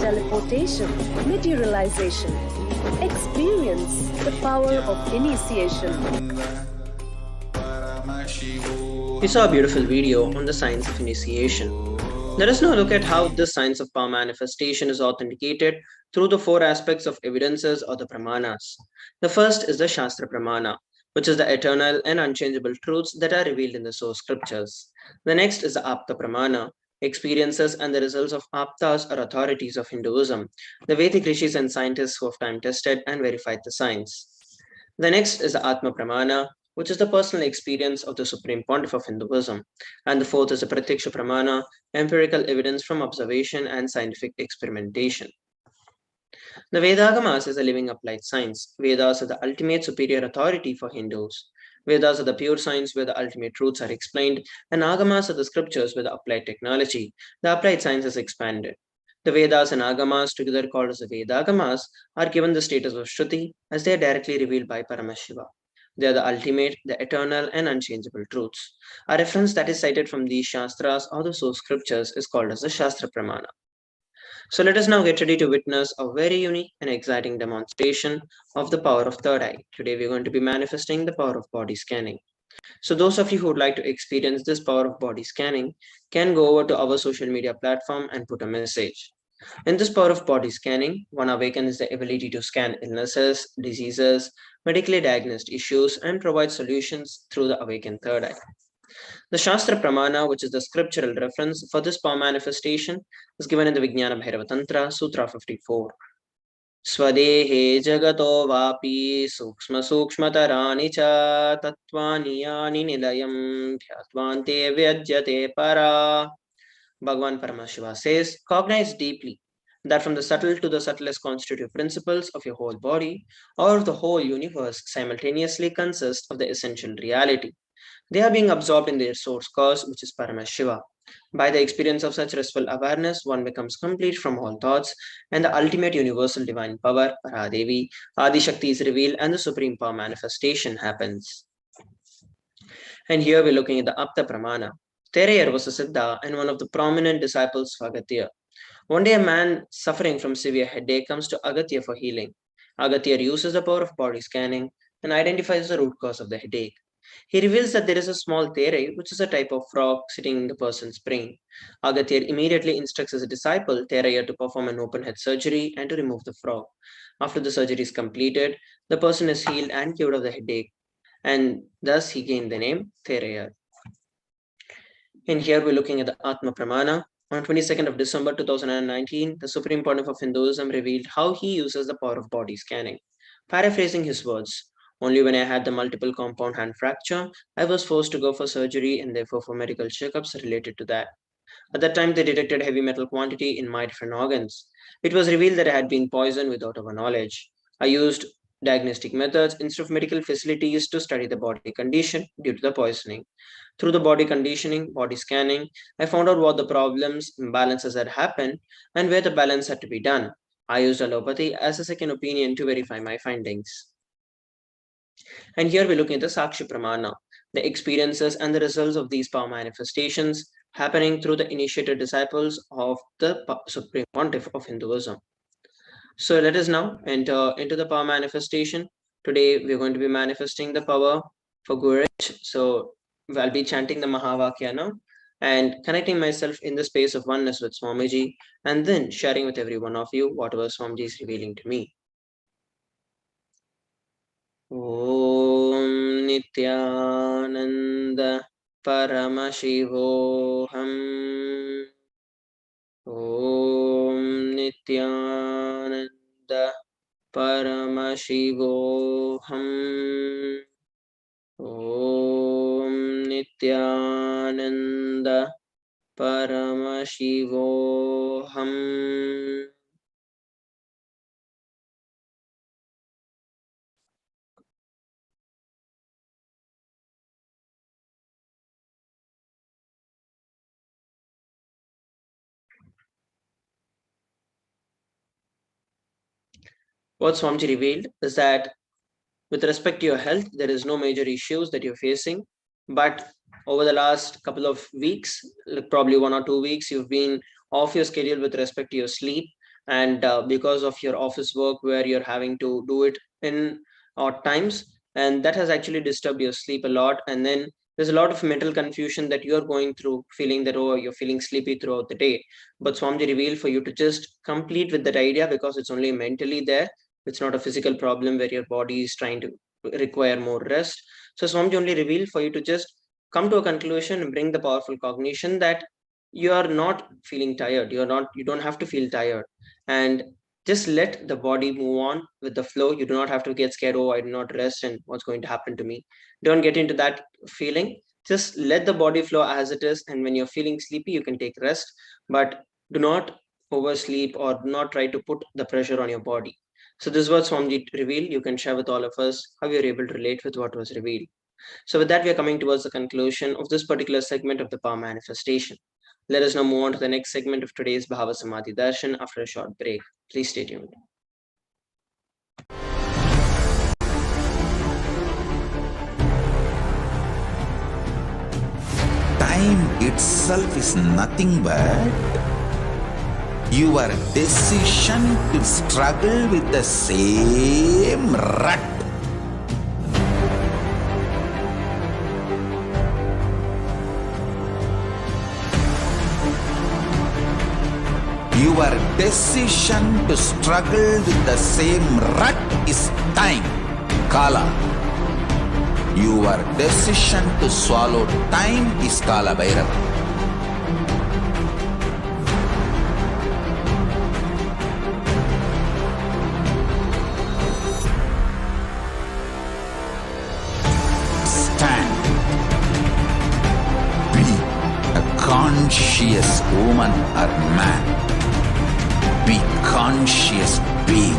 teleportation, materialization. Experience the power of initiation. We saw a beautiful video on the science of initiation. Let us now look at how this science of power manifestation is authenticated through the four aspects of evidences or the pramanas. The first is the Shastra Pramana, which is the eternal and unchangeable truths that are revealed in the source scriptures. The next is the Apta Pramana, experiences and the results of Aptas or authorities of Hinduism, the Vedic rishis and scientists who have time tested and verified the science. The next is the Atma Pramana, which is the personal experience of the Supreme Pontiff of Hinduism. And the fourth is the Pratyaksha Pramana, empirical evidence from observation and scientific experimentation. The Vedagamas is a living applied science. Vedas are the ultimate superior authority for Hindus. Vedas are the pure science where the ultimate truths are explained, and Agamas are the scriptures where the applied technology, the applied science is expanded. The Vedas and Agamas, together called as the Vedagamas, are given the status of Shruti as they are directly revealed by Paramashiva. They are the ultimate, the eternal, and unchangeable truths. A reference that is cited from these Shastras or the source scriptures is called as the Shastra Pramana. So let us now get ready to witness a very unique and exciting demonstration of the power of third eye. Today we're going to be manifesting the power of body scanning. So those of you who would like to experience this power of body scanning can go over to our social media platform and put a message. In this power of body scanning, one awakens the ability to scan illnesses, diseases, medically diagnosed issues, and provide solutions through the awakened third eye. The Shastra Pramana, which is the scriptural reference for this power manifestation, is given in the Vijnana Bhairava Tantra, Sutra 54. Swadehe jagato vapi sukshma sukshmatarani cha tattvani yani nilayam dhyatvante vyajyate para. Bhagavan Paramashiva says, cognize deeply that from the subtle to the subtlest constitutive principles of your whole body or of the whole universe simultaneously consist of the essential reality. They are being absorbed in their source cause, which is Paramashiva. By the experience of such restful awareness, one becomes complete from all thoughts, and the ultimate universal divine power, Paradevi, Adi Shakti is revealed, and the supreme power manifestation happens. And here we're looking at the Apta Pramana. Terayar was a Siddha and one of the prominent disciples of Agatya. One day, a man suffering from severe headache comes to Agatya for healing. Agatya uses the power of body scanning and identifies the root cause of the headache. He reveals that there is a small tere, which is a type of frog sitting in the person's brain. Agatya immediately instructs his disciple, Teraya, to perform an open head surgery and to remove the frog. After the surgery is completed, the person is healed and cured of the headache, and thus he gained the name Teraya. And here we're looking at the Atma Pramana. On 22nd of December 2019, the Supreme Pontiff of Hinduism revealed how he uses the power of body scanning. Paraphrasing his words, only when I had the multiple compound hand fracture, I was forced to go for surgery and therefore for medical checkups related to that. At that time, they detected heavy metal quantity in my different organs. It was revealed that I had been poisoned without our knowledge. I used diagnostic methods instead of medical facilities to study the body condition due to the poisoning. Through the body conditioning, body scanning, I found out what the problems, imbalances had happened, and where the balance had to be done. I used allopathy as a second opinion to verify my findings. And here we're looking at the Sakshi Pramana, the experiences and the results of these power manifestations happening through the initiated disciples of the Supreme Pontiff of Hinduism. So let us now enter into the power manifestation. Today we're going to be manifesting the power for Gurich. So I'll be chanting the Mahavakya now and connecting myself in the space of oneness with Swamiji, and then sharing with every one of you whatever Swamiji is revealing to me. Om Nithyananda Paramashivoham. Om Nithyananda Paramashivoham. Om Nithyananda Paramashivoham. What Swamiji revealed is that with respect to your health, there is no major issues that you're facing. But over the last couple of weeks, like probably 1 or 2 weeks, you've been off your schedule with respect to your sleep. And because of your office work, where you're having to do it in odd times, and that has actually disturbed your sleep a lot. And then there's a lot of mental confusion that you're going through, feeling that, oh, you're feeling sleepy throughout the day. But Swamiji revealed for you to just complete with that idea, because it's only mentally there. It's not a physical problem where your body is trying to require more rest. So Swamiji only revealed for you to just come to a conclusion and bring the powerful cognition that you are not feeling tired. You don't have to feel tired. And just let the body move on with the flow. You do not have to get scared, oh, I do not rest and what's going to happen to me. Don't get into that feeling. Just let the body flow as it is. And when you're feeling sleepy, you can take rest, but do not oversleep or do not try to put the pressure on your body. So this is what Swamiji revealed. You can share with all of us how you're able to relate with what was revealed. So with that, we are coming towards the conclusion of this particular segment of the power manifestation. Let us now move on to the next segment of today's Bhava Samadhi Darshan after a short break. Please stay tuned. Time itself is nothing but your decision to struggle with the same rut. Your decision to struggle with the same rut is time, Kala. Your decision to swallow time is Kala Bhairava. Stand. Be a conscious woman or man. Be conscious being.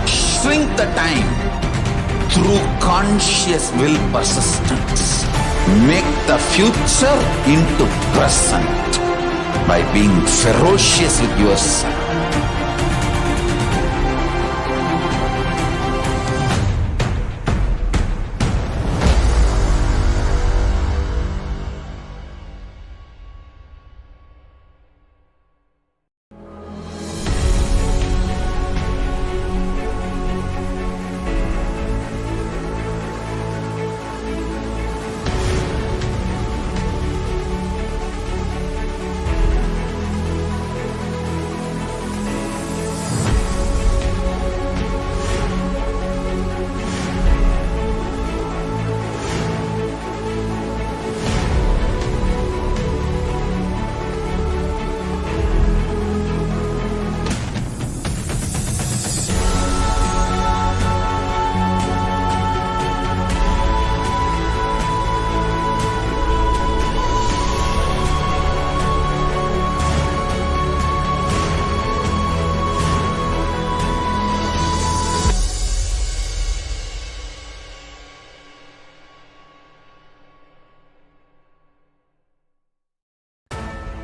Shrink the time through conscious will persistence. Make the future into present by being ferocious with yourself.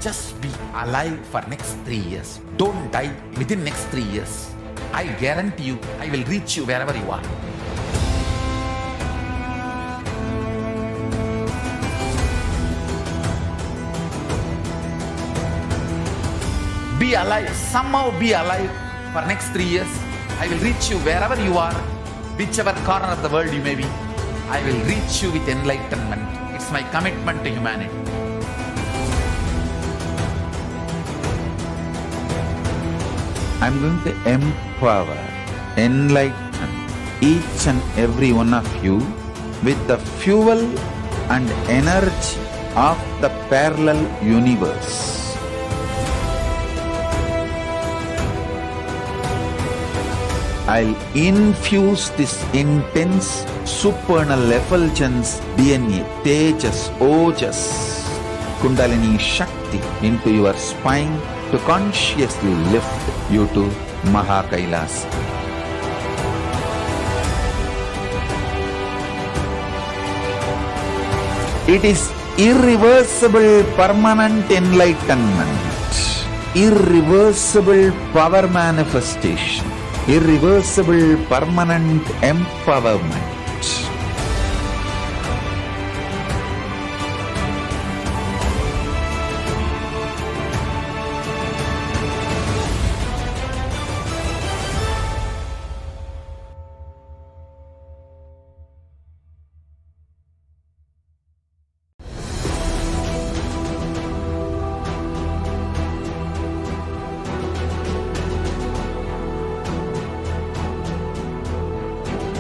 Just be alive for next 3 years. Don't die within next 3 years. I guarantee you, I will reach you wherever you are. Be alive, somehow be alive for next 3 years. I will reach you wherever you are, whichever corner of the world you may be. I will reach you with enlightenment. It's my commitment to humanity. I'm going to empower, enlighten each and every one of you with the fuel and energy of the parallel universe. I'll infuse this intense supernal effulgence DNA, Tejas, Ojas, Kundalini Shakti into your spine to consciously lift you to KAILASA. It is irreversible permanent enlightenment, irreversible power manifestation, irreversible permanent empowerment.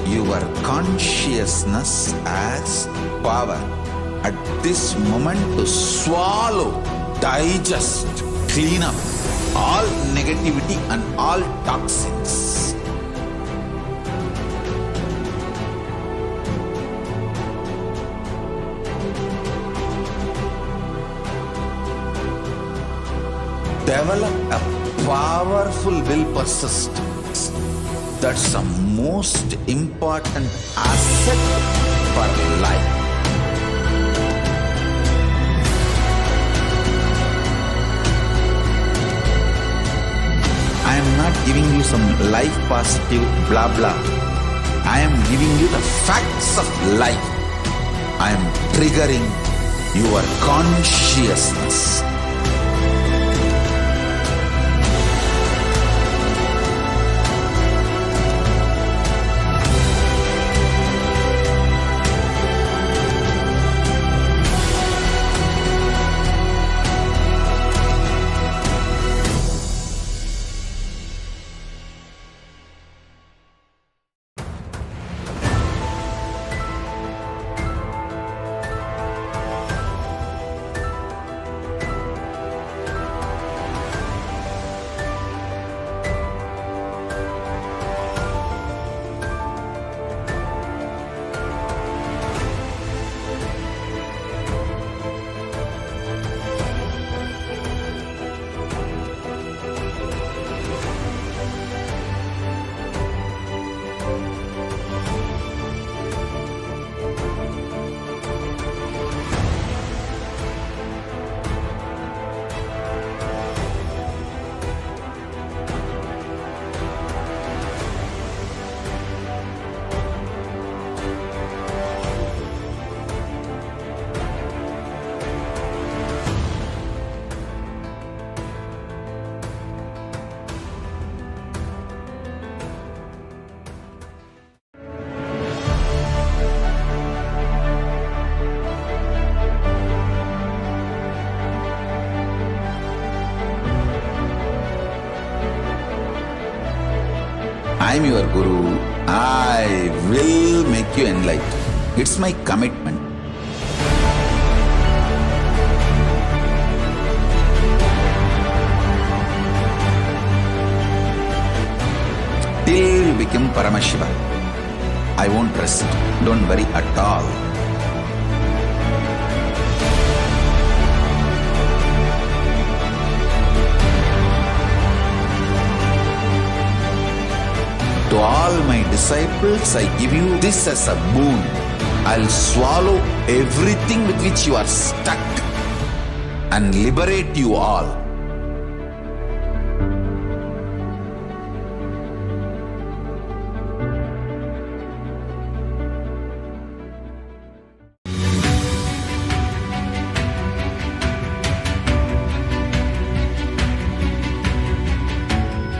Your consciousness as power at this moment to swallow, digest, clean up all negativity and all toxins. Develop a powerful will persistence. That's the most important asset for life. I am not giving you some life positive blah blah. I am giving you the facts of life. I am triggering your consciousness. I am your Guru. I will make you enlightened. It's my commitment. Till you become Paramashiva, I won't rest. Don't worry at all. To all my disciples, I give you this as a boon. I'll swallow everything with which you are stuck and liberate you all.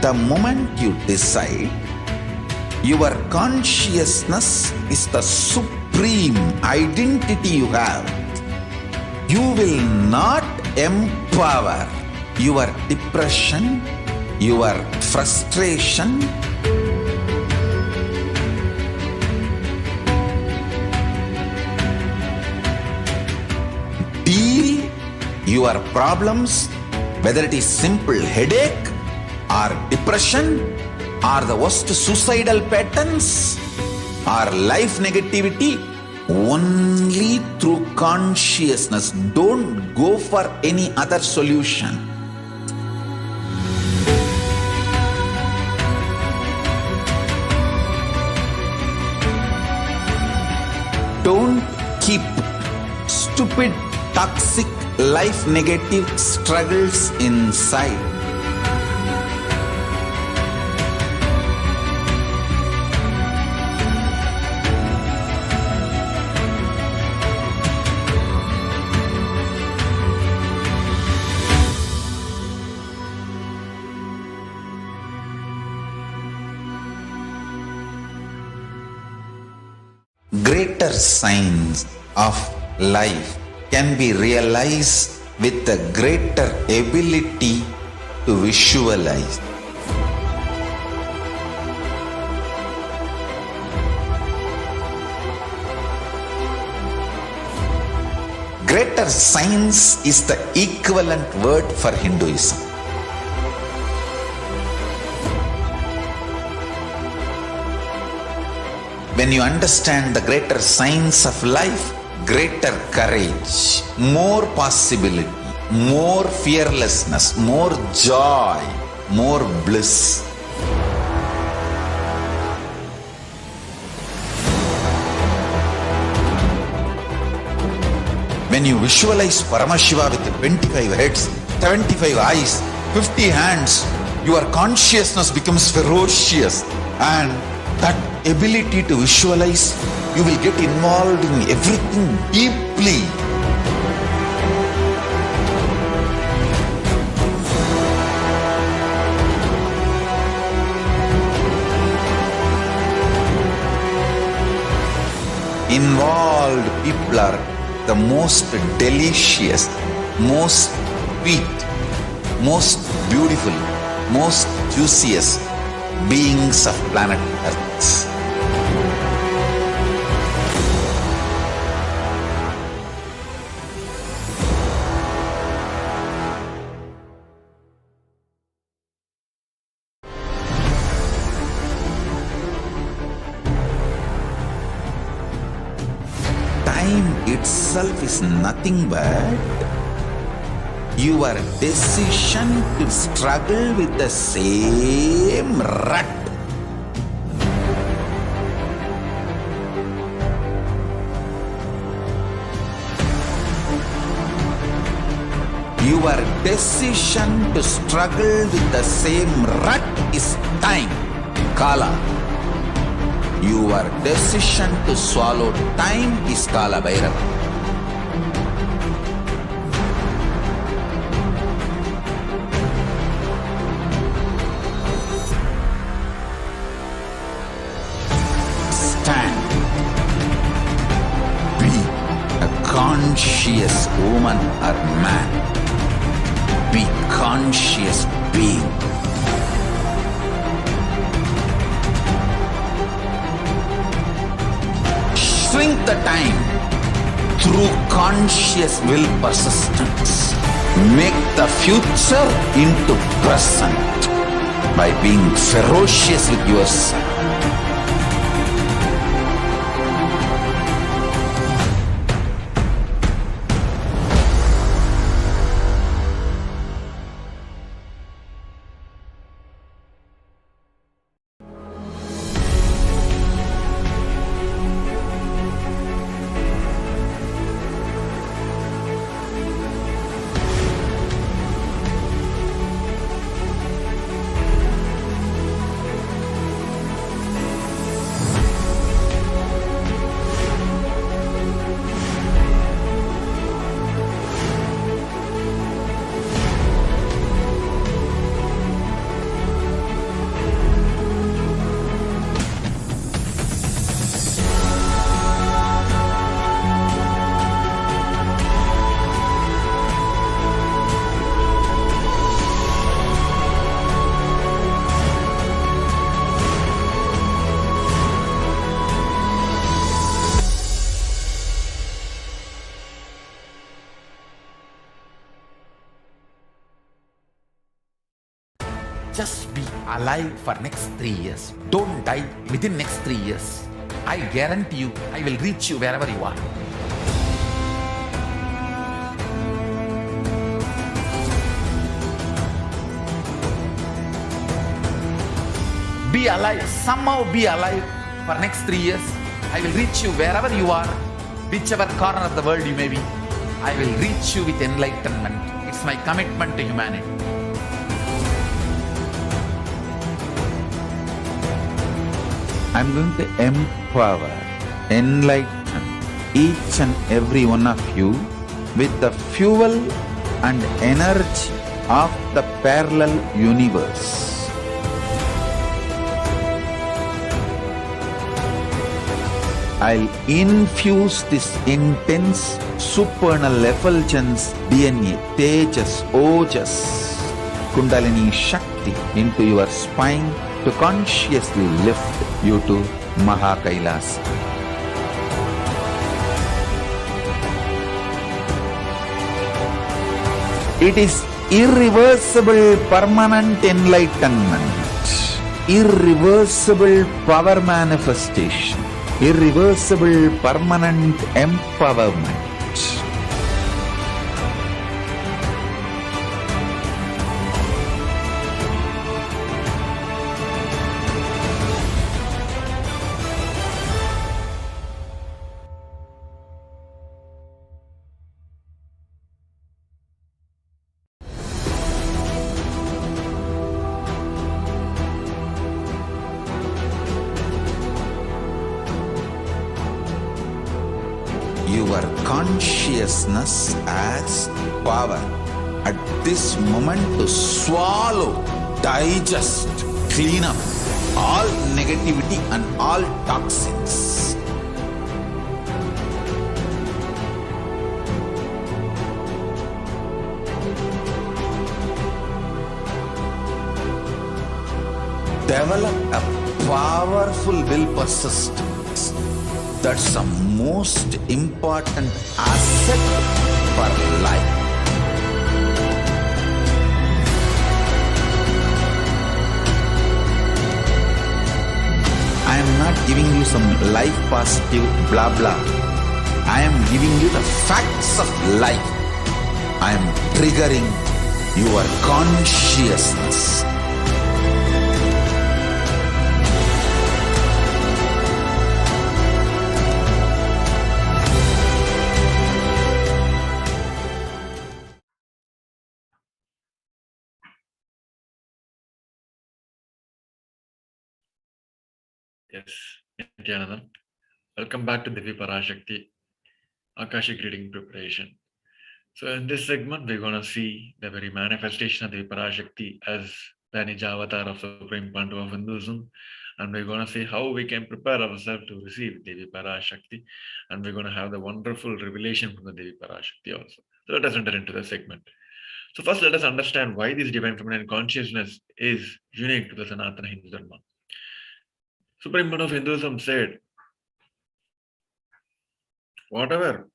The moment you decide, your consciousness is the supreme identity you have. You will not empower your depression, your frustration, deal your problems, whether it is simple headache or depression, or the worst suicidal patterns, or life negativity, only through consciousness. Don't go for any other solution. Don't keep stupid toxic life negative struggles inside. Greater signs of life can be realized with a greater ability to visualize. Greater signs is the equivalent word for Hinduism. When you understand the greater signs of life, greater courage, more possibility, more fearlessness, more joy, more bliss. When you visualize Paramashiva with 25 heads, 75 eyes, 50 hands, your consciousness becomes ferocious, and that ability to visualize, you will get involved in everything deeply. Involved people are the most delicious, most sweet, most beautiful, most juiciest beings of planet Earth. Time itself is nothing but your decision to struggle with the same rut. Your decision to struggle with the same rut is time, Kala. Your decision to swallow time is Kala Bhairava. Stand. Be a conscious woman or man. Be conscious being. Shrink the time through conscious will persistence. Make the future into present by being ferocious with yourself. Just be alive for next 3 years. Don't die within next 3 years. I guarantee you, I will reach you wherever you are. Be alive, somehow be alive for next 3 years. I will reach you wherever you are, whichever corner of the world you may be. I will reach you with enlightenment. It's my commitment to humanity. I'm going to empower, enlighten each and every one of you with the fuel and energy of the parallel universe. I'll infuse this intense supernal effulgence DNA, Tejas, Ojas, Kundalini Shakti into your spine to consciously lift you to KAILASA. It is irreversible permanent enlightenment, irreversible power manifestation, irreversible permanent empowerment. Your consciousness as power at this moment to swallow, digest, clean up all negativity and all toxins. Develop a powerful will persistence. That's the most important asset for life. I am not giving you some life positive blah blah. I am giving you the facts of life. I am triggering your consciousness. Yes, Nithyananda. Welcome back to Divi Parashakti, Akashik reading preparation. So in this segment, we're going to see the very manifestation of Divi Parashakti as the Nija avatar of Supreme Pandu of Hinduism. And we're going to see how we can prepare ourselves to receive Divi Parashakti. And we're going to have the wonderful revelation from the Divi Parashakti also. So let us enter into the segment. So first, let us understand why this divine feminine consciousness is unique to the Sanatana Hindu Dharma. Supreme Pandu of Hinduism said, whatever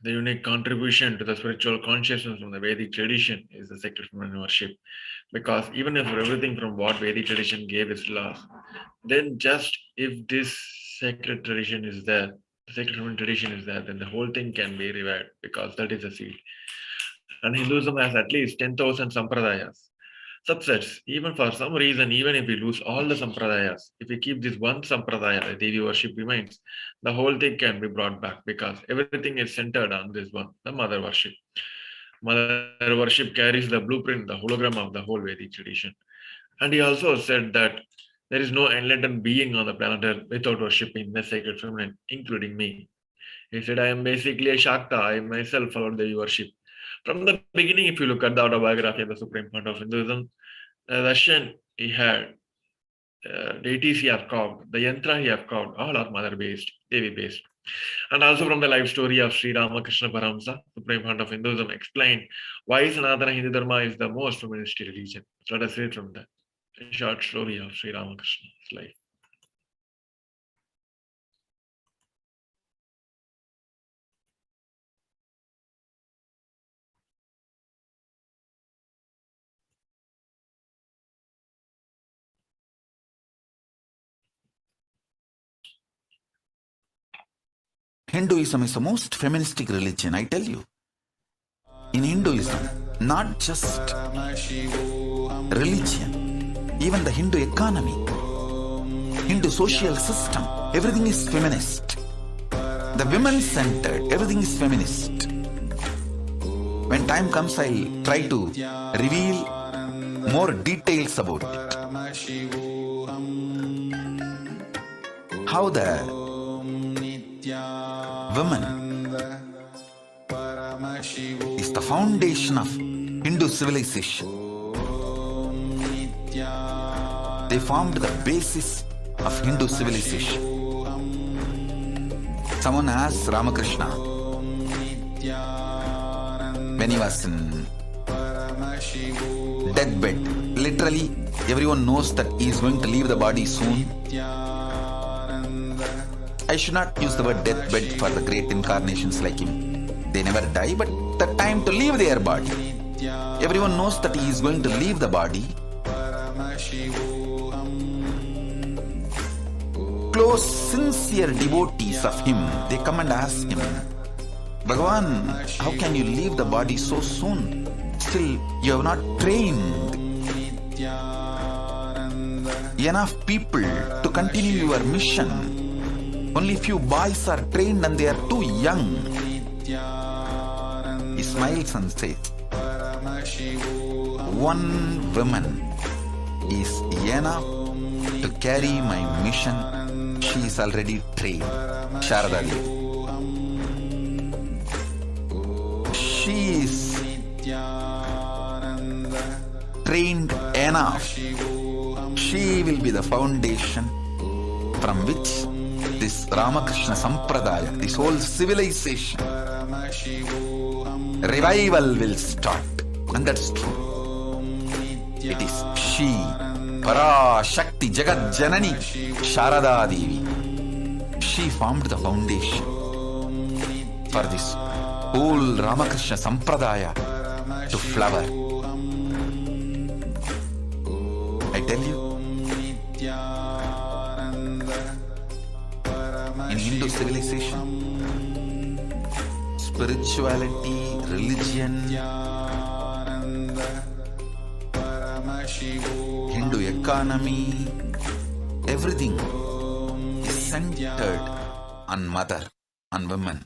the unique contribution to the spiritual consciousness from the Vedic tradition is the sacred feminine worship. Because even if everything from what Vedic tradition gave is lost, then just if this sacred tradition is there, the sacred feminine tradition is there, then the whole thing can be revived because that is the seed. And Hinduism has at least 10,000 sampradayas. Subsets, even for some reason, even if we lose all the sampradayas, if we keep this one sampradaya, the Devi worship remains, the whole thing can be brought back because everything is centered on this one, the mother worship. Mother worship carries the blueprint, the hologram of the whole Vedic tradition. And he also said that there is no enlightened being on the planet Earth without worshipping the sacred feminine, including me. He said, I am basically a Shakta, I myself follow Devi worship. From the beginning, if you look at the autobiography of the Supreme Pandu of Hinduism, the Russian he had, deities he have carved, the yantra he have carved, all are mother-based, Devi-based. And also from the life story of Sri Ramakrishna Paramsa, Supreme Pandu of Hinduism, explained why Sanatana Hindu Dharma is the most feminist religion. So let us read from the short story of Sri Ramakrishna's life. Hinduism is the most feministic religion, I tell you. In Hinduism, not just religion, even the Hindu economy, Hindu social system, everything is feminist. The women-centered, everything is feminist. When time comes, I'll try to reveal more details about it. How the woman is the foundation of Hindu civilization. They formed the basis of Hindu civilization. Someone asked Ramakrishna when he was in deathbed. Literally, everyone knows that he is going to leave the body soon. I should not use the word deathbed for the great incarnations like him. They never die, but the time to leave their body. Everyone knows that he is going to leave the body. Close, sincere devotees of him, they come and ask him, Bhagavan, how can you leave the body so soon? Still, you have not trained enough people to continue your mission. Only few boys are trained and they are too young. He smiles and says, one woman is enough to carry my mission. She is already trained. Sharada Devi. She is trained enough. She will be the foundation from which this Ramakrishna Sampradaya, this whole civilization, revival will start. And that's true. It is she, Parashakti, Jagat Janani, Sharada Devi. She formed the foundation for this whole Ramakrishna Sampradaya to flower. I tell you, in Hindu civilization, spirituality, religion, Hindu economy, everything is centered on mother, on women.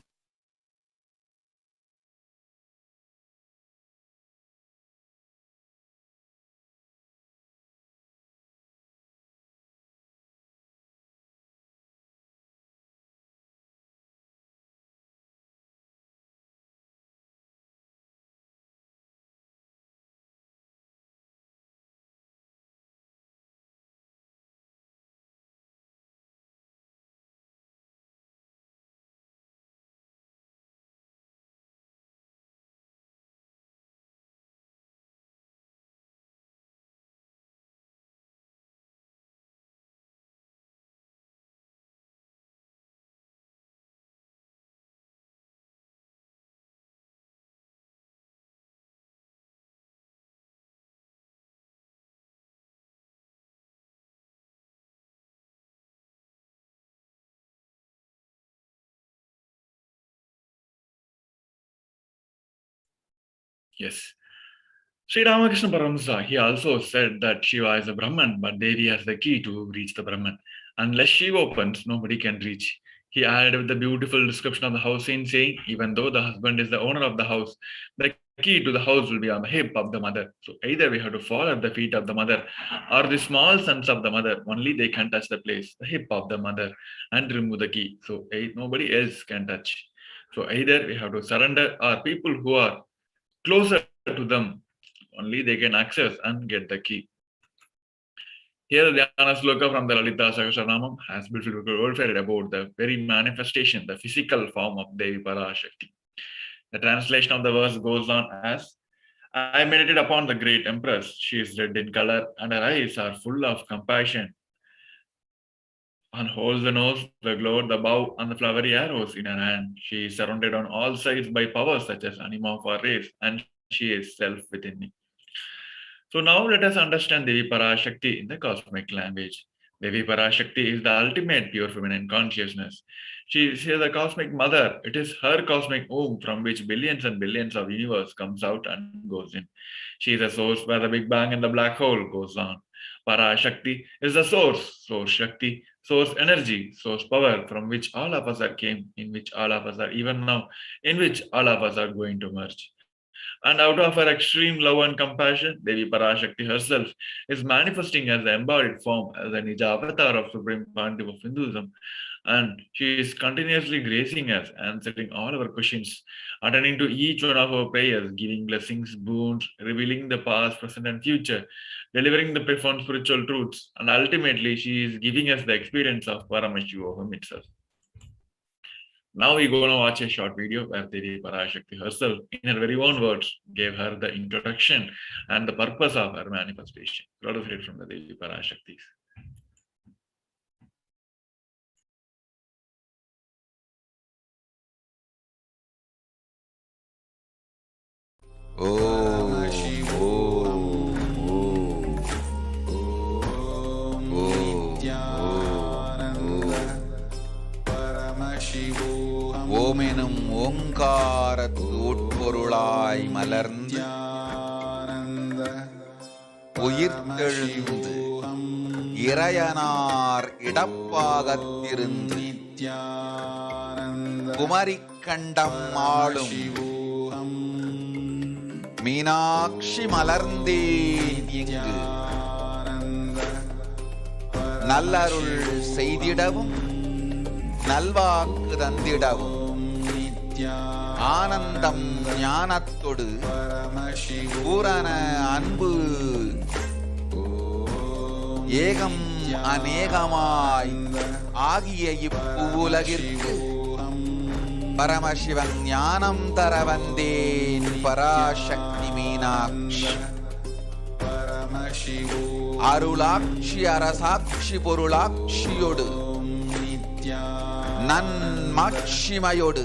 Yes. Sri Ramakrishna Paramasa, he also said that Shiva is a Brahman, but Devi has the key to reach the Brahman. Unless Shiva opens, nobody can reach. He added with the beautiful description of the house scene, saying, even though the husband is the owner of the house, the key to the house will be on the hip of the mother. So either we have to fall at the feet of the mother or the small sons of the mother. Only they can touch the place, the hip of the mother, and remove the key. So nobody else can touch. So either we have to surrender, or people who are closer to them, only they can access and get the key. Here, the Dhyana Sloka from the Lalita Sahasranamam has beautifully clarified about the very manifestation, the physical form of Devi Parashakti. The translation of the verse goes on as, I meditate upon the great empress. She is red in color and her eyes are full of compassion. And holds the nose, the globe, the bow, and the flowery arrows in her hand. She is surrounded on all sides by powers such as anima of our race, and she is self within me. So now let us understand Devi Parashakti in the cosmic language. Devi Parashakti is the ultimate pure feminine consciousness. She is the cosmic mother. It is her cosmic womb from which billions and billions of universe comes out and goes in. She is the source where the Big Bang and the black hole goes on. Parashakti is the source Shakti, source energy, source power from which all of us are came, in which all of us are even now, in which all of us are going to merge. And out of her extreme love and compassion, Devi Parashakti herself is manifesting as the embodied form, as a Nija avatar of Supreme Pontiff of Hinduism. And she is continuously gracing us, answering all our questions, attending to each one of our prayers, giving blessings, boons, revealing the past, present, and future, delivering the profound spiritual truths. And ultimately, she is giving us the experience of Paramashivoham itself. Now we're going to watch a short video where Devi Parashakti herself, in her very own words, gave her the introduction and the purpose of her manifestation. Let us read from the Devi Parashaktis. ஓமெனும் ஓங்காரத்து உட்பொருளாய் மலர்ந்து உயிர்த்தெழுந்து இறையனார் இடப்பாகத்திருந்து குமரிக்கண்டம் ஆளும் மீனாட்சி மலர்ந்தேன் இங்கு நல்லருள் செய்திடவும் நல்வாக்கு தந்திடவும் ஆனந்தம் ஞானத்தொடு பூரண அன்பு ஏகம் அநேகமாய் ஆகிய இப்புலகிற்கு பரமசிவன் ஞானம் தர வந்தேன் பராசக்தி மீனாட்சி அருளாட்சி அரசாட்சி பொருளாட்சியோடு நன்மாட்சிமையோடு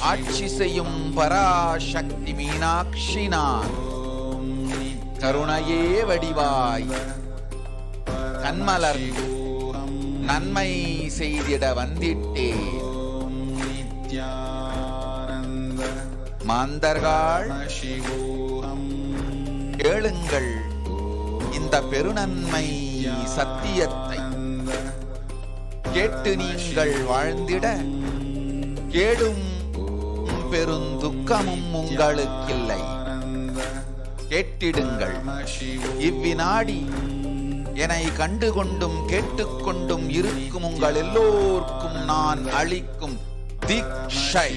ஆட்சி செய்யும் பராசக்தி மீனாட்சி நான் கருணையே வடிவாய் கண்மலர் நன்மை செய்திட வந்திட்டேன். மாந்தர்கள் கேளுங்கள் இந்த பெருநன்மை சத்தியத்தை, கேட்டு நீங்கள் வாழ்ந்திட கேடும் பெருந்துக்கமும் உங்களுக்கில்லை. கேட்டிடுங்கள். இவ்வினாடி என்னை கண்டுகொண்டும் கேட்டுக்கொண்டும் இருக்கும் உங்கள் எல்லோருக்கும் நான் அளிக்கும் தீட்சை,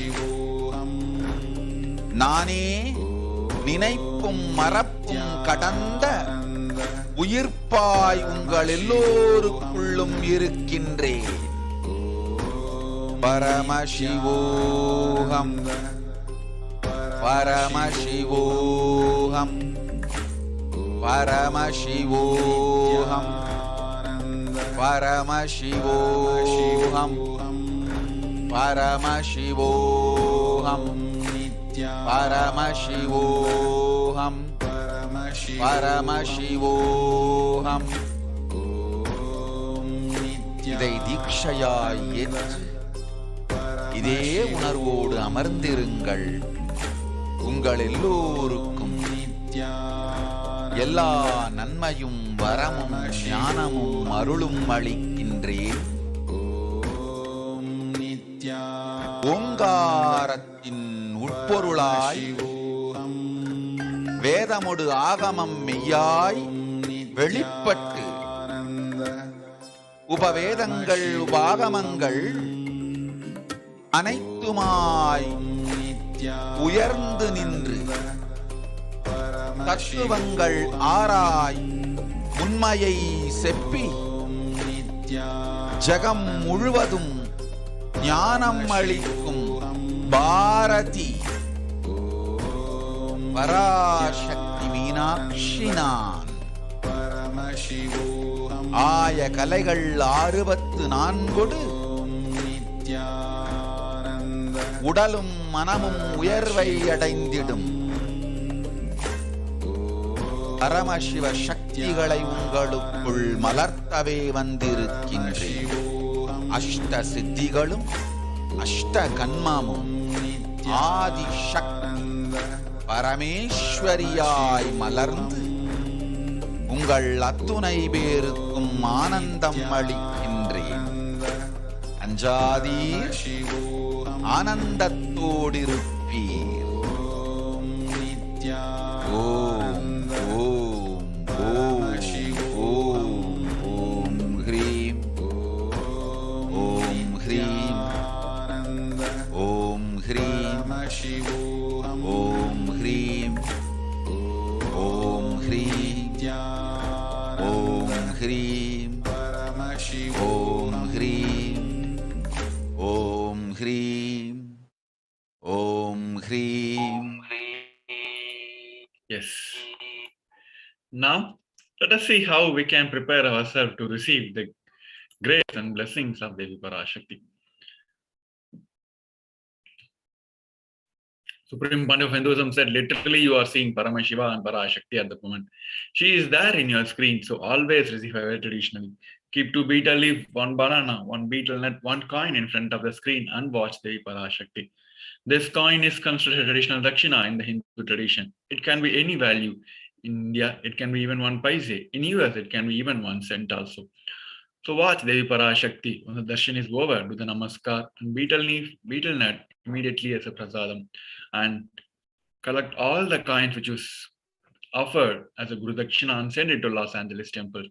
நானே நினைப்பும் மறப்பும் கடந்த உயிர்ப்பாய் உங்கள் எல்லோருக்குள்ளும் இருக்கின்றேன். பரமசிவோகம் பரமசிவோகம் பரமசிவோகம் பரமசிவோகம் பரமசிவோகம் பரமசிவோகம் பரமசிவோகம். இதை தீட்சையாய் ஏற்று இதே உணர்வோடு அமர்ந்திருங்கள். உங்கள் எல்லோருக்கும் எல்லா நன்மையும் வரமும் ஞானமும் அருளும் அளிக்கின்றேன். ஓங்காரத்தின் உட்பொருளாய் வேதமொடு ஆகமம் மெய்யாய் வெளிப்பட்டு உபவேதங்கள் உபாகமங்கள் அனைத்துமாய் உயர்ந்து நின்று தத்துவங்கள் ஆராய் உண்மையை செப்பி ஜகம் முழுவதும் ஞானம் அளிக்கும் பாரதி பராசக்தி மீனாட்சி நான். ஆய கலைகள் 64 உடலும் மனமும் உயர்வை அடைந்திடும் பரமசிவ சக்திகளை உங்களுக்குள் மலர்த்தவே வந்திருக்கின்றேன். அஷ்ட சித்திகளும் அஷ்ட கன்மமும் ஆதி சக்தி பரமேஸ்வரியாய் மலர்ந்து உங்கள் அத்துணை பேருக்கும் ஆனந்தம் அளிக்கின்றேன். அஞ்சாதீர், ஆனந்தத்தோடிருப்பீர். Hrim, Om Hrim, Om Hrim, Om Hrim, Om Hrim, Om Hrim, Om Hrim, Om Hrim, Om Hrim. Yes. Now, let us see how we can prepare ourselves to receive the grace and blessings of Devi Parashakti. Supreme Pandiv of Hinduism said, literally, you are seeing Paramashiva and Parashakti at the moment. She is there in your screen, so always receive her traditionally. Keep 2 betel leaf, 1 banana, 1 betel nut, 1 coin in front of the screen and watch Devi Parashakti. This coin is considered a traditional dakshina in the Hindu tradition. It can be any value. In India, it can be even 1 paise. In US, it can be even 1 cent also. So watch Devi Parashakti. When the darshan is over, do the namaskar and betel leaf, betel nut immediately as a prasadam, and collect all the coins which was offered as a Guru Dakshina and send it to Los Angeles temple.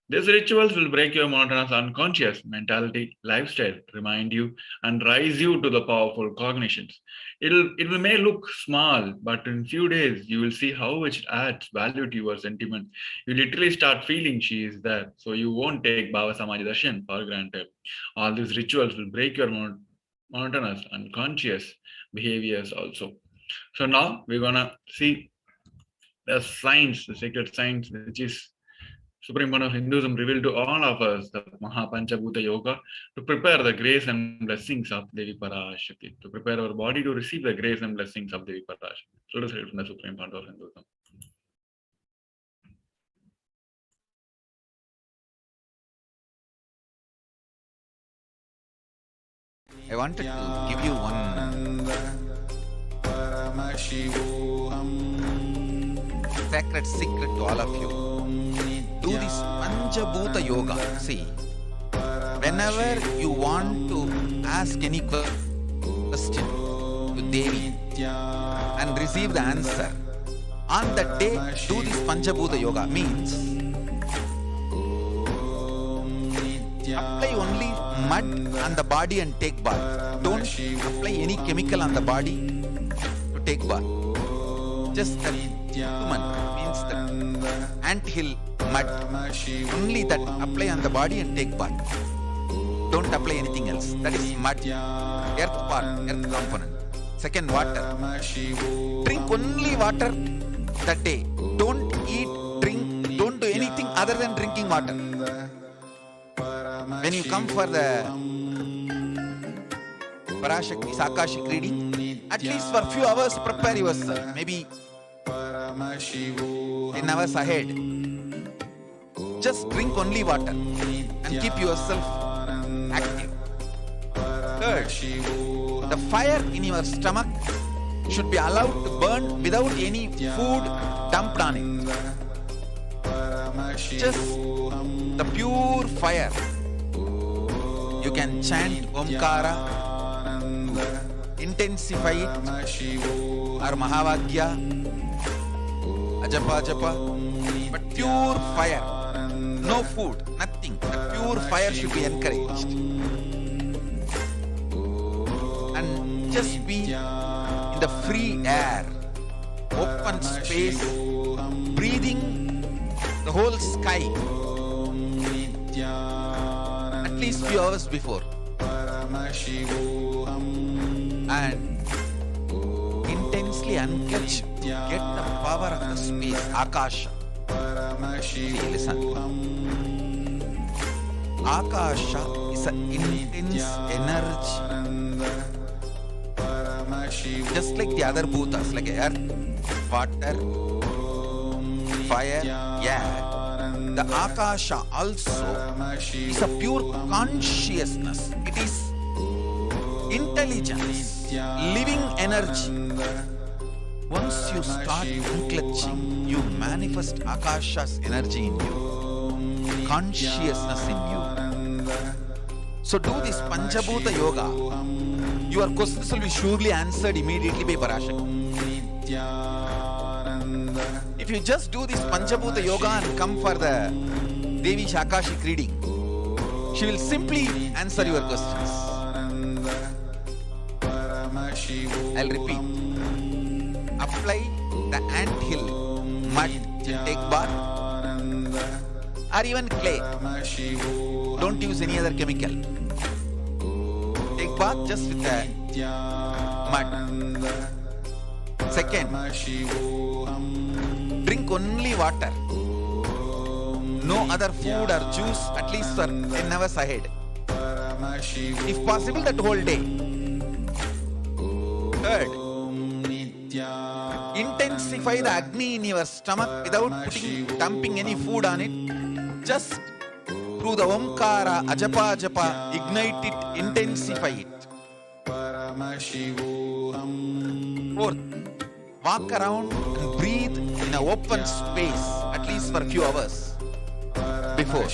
These rituals will break your monotonous unconscious mentality, lifestyle, remind you and rise you to the powerful cognitions. It may look small, but in few days, you will see how it adds value to your sentiment. You literally start feeling she is there, so you won't take Bhava Samadhi Darshan for granted. All these rituals will break your monotonous unconscious behaviors also. So now we're gonna see the science, the sacred science, which is Supreme One of Hinduism revealed to all of us the Mahapanchabhuta Yoga to prepare the grace and blessings of Devi Parashakti, to prepare our body to receive the grace and blessings of Devi Parashakti. So let us read from the Supreme One of Hinduism. I wanted to give you one sacred secret to all of you. Do this Panchabhuta Yoga. See, whenever you want to ask any question to Devi and receive the answer, on that day, do this Panchabhuta Yoga. Means, apply only mud on the body and take bath. Don't apply any chemical on the body to take bath. Just that human means that anthill mud. Only that apply on the body and take bath. Don't apply anything else. That is mud. Earth part, earth component. Second, water. Drink only water that day. Don't eat, drink, don't do anything other than drinking water. When you come for the Parashakti, Akashik reading, at least for a few hours prepare yourself. Maybe 10 hours ahead. Just drink only water and keep yourself active. Third, the fire in your stomach should be allowed to burn without any food dumped on it. Just the pure fire. You can chant Omkara, intensify it, or Mahavagya, Ajapa Japa, but pure fire, no food, nothing. The pure fire should be encouraged. And just be in the free air, open space, breathing the whole sky. At least few hours before. And intensely unclench to get the power of the space, Akasha. See, listen. Akasha is an intense energy. Just like the other bhutas, like earth, water, fire, air. The Akasha also is a pure consciousness. It is intelligence, living energy. Once you start unclenching, you manifest Akasha's energy in you, consciousness in you. So do this Panchabhuta Yoga. Your questions will be surely answered immediately by Parashakti. If you just do this Panchabhuta Yoga and come for the Devi's Akashik reading, she will simply answer your questions. I'll repeat. Apply the anthill mud and take bath, or even clay. Don't use any other chemical. Take bath just with the mud. Second, drink only water. No other food or juice, at least for 10 hours ahead. If possible, that whole day. Third, intensify the Agni in your stomach without dumping any food on it. Just through the Omkara, Ajapa, Japa, ignite it, intensify it. Fourth, walk around and breathe in an open space, at least for a few hours before.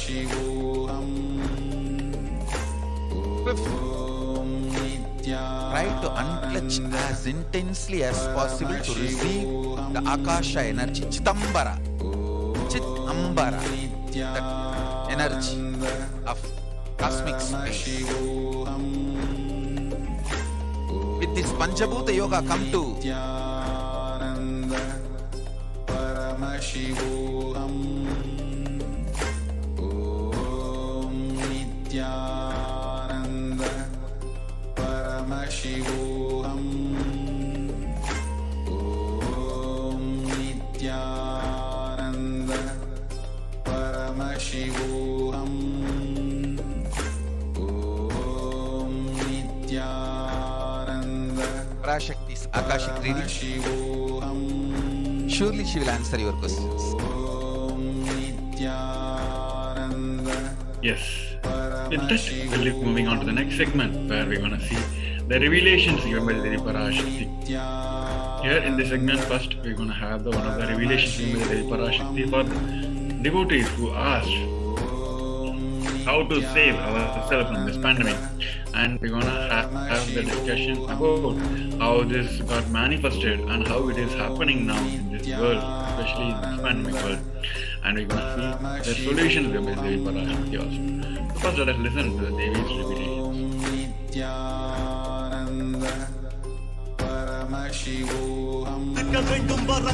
Fifth, try to unclutch as intensely as possible to receive the Akasha energy, Chitambara, that energy of cosmic space. With this Panchabhuta Yoga, come to Paramashivoham. Nithyananda Paramashivoham. Nithyananda Paramashivoham. Nithyananda Parashakti's Akashik reading. Surely she will answer your questions. Yes. With that, we'll be moving on to the next segment where we're going to see the revelations given by the Parashakti. Here in this segment, first we're going to have one of the revelations given by the Parashakti for the devotees who asked how to save ourselves from this pandemic. And we're going to have the discussion about how this got manifested and how it is happening now in this world, especially in this pandemic world. And we're going to see the solutions given by Devi Parashakti also. So first let us listen to the Devi's revelations. Nithyananda Paramashivoham. Paramashivoham.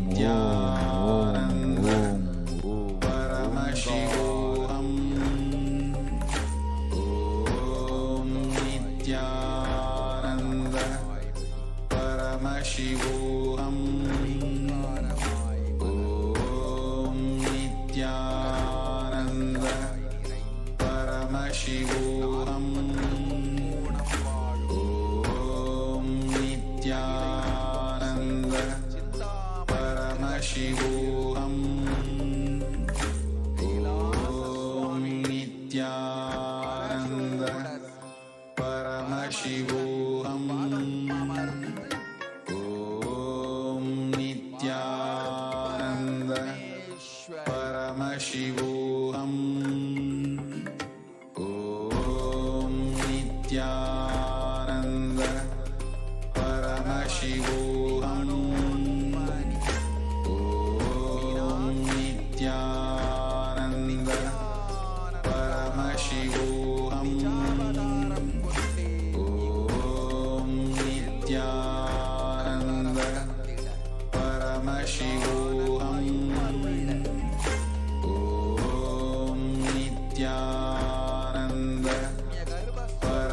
Nithyananda Paramashivoham. Nithyananda Paramashivoham. Nithyananda Paramashivoham. Nithyananda Paramashivoham. Nithyananda Paramashivoham. Nithyananda Paramashivoham. Nithyananda Paramashivoham. Nithyananda Paramashivoham. Nithyananda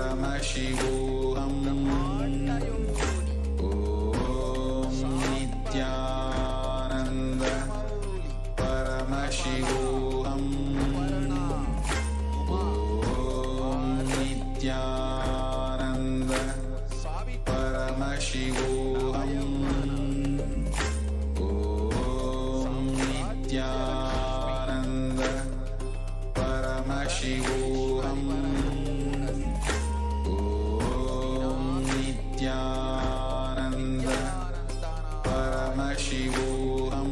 Paramashivoham. Nithyananda Paramashivoham. Nithyananda Paramashivoham. Nithyananda Paramashivoham. Nithyananda Paramashivoham.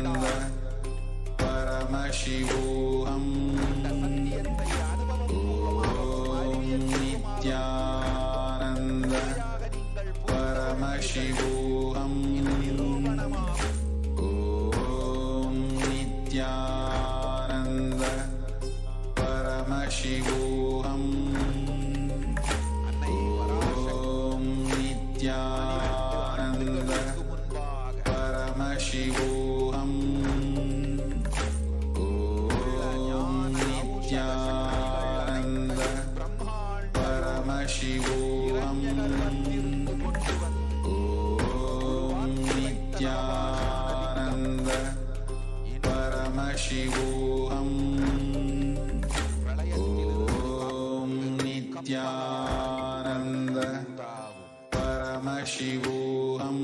Paramashivoham. Om Nithyananda Paramashivoham. Om Nithyananda Paramashivoham. Om Nithyananda Paramashivoham.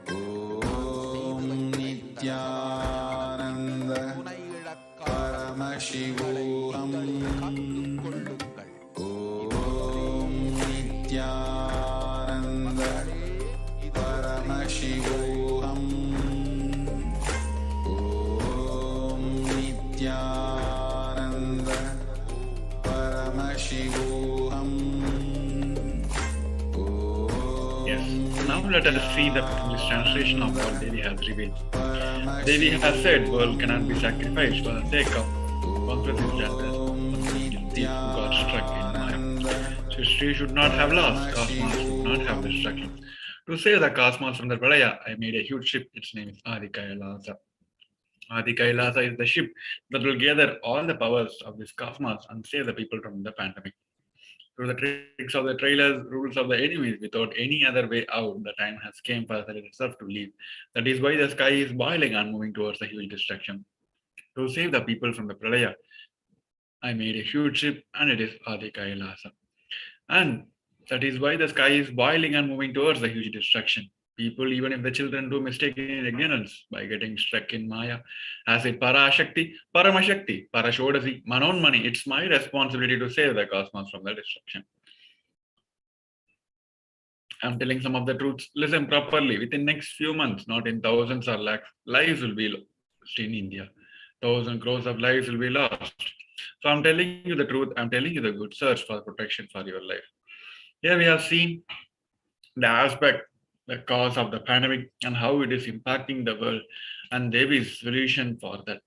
Om Nithyananda Paramashivoham. Om Nithyananda Paramashivoham. Om Nithyananda Paramashivoham. Yes. Now let us see the English translation of what Devi has revealed. Devi has said world cannot be sacrificed for the sake of conquering justice. Guilty who got struck in Maya. History should not have lost, cosmos should not have destruction. To save the cosmos from the Pralaya, I made a huge ship. Its name is Adi KAILASA. Adi KAILASA is the ship that will gather all the powers of this cosmos and save the people from the pandemic. Through the tricks of the trailers, rules of the enemies, without any other way out, the time has came for the itself to leave. That is why the sky is boiling and moving towards a huge destruction. To save the people from the Pralaya, I made a huge ship, and it is Adi KAILASA. And that is why the sky is boiling and moving towards the huge destruction. People, even if the children do mistake in ignorance by getting stuck in Maya, as it Parashakti, Paramashakti, Parashodasi, Manonmani, it's my responsibility to save the cosmos from the destruction. I'm telling some of the truths. Listen properly. Within next few months, not in thousands or lakhs, lives will be lost in India. 1,000 crores of lives will be lost. So I'm telling you the truth. I'm telling you the good. Search for protection for your life. Here we have seen the aspect, the cause of the pandemic and how it is impacting the world and Devi's solution for that.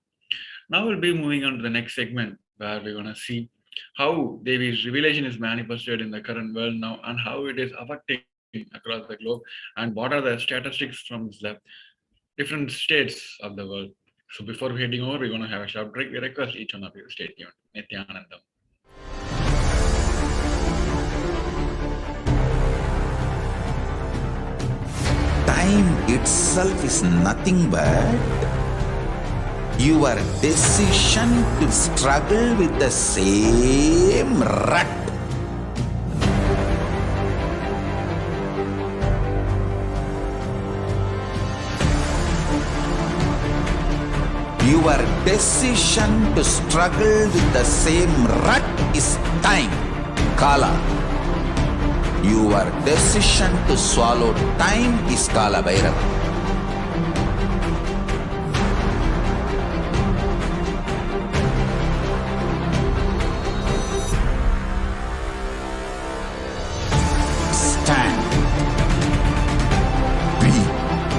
Now we'll be moving on to the next segment where we're going to see how Devi's revelation is manifested in the current world now and how it is affecting across the globe and what are the statistics from the different states of the world. So before heading over, we're going to have a short break. We request each one of you to stay tuned. Nithyanandam. Time itself is nothing but your decision to struggle with the same rut. Your decision to struggle with the same rut is time, Kala. Your decision to swallow time is Kala Bhairava. Stand. Be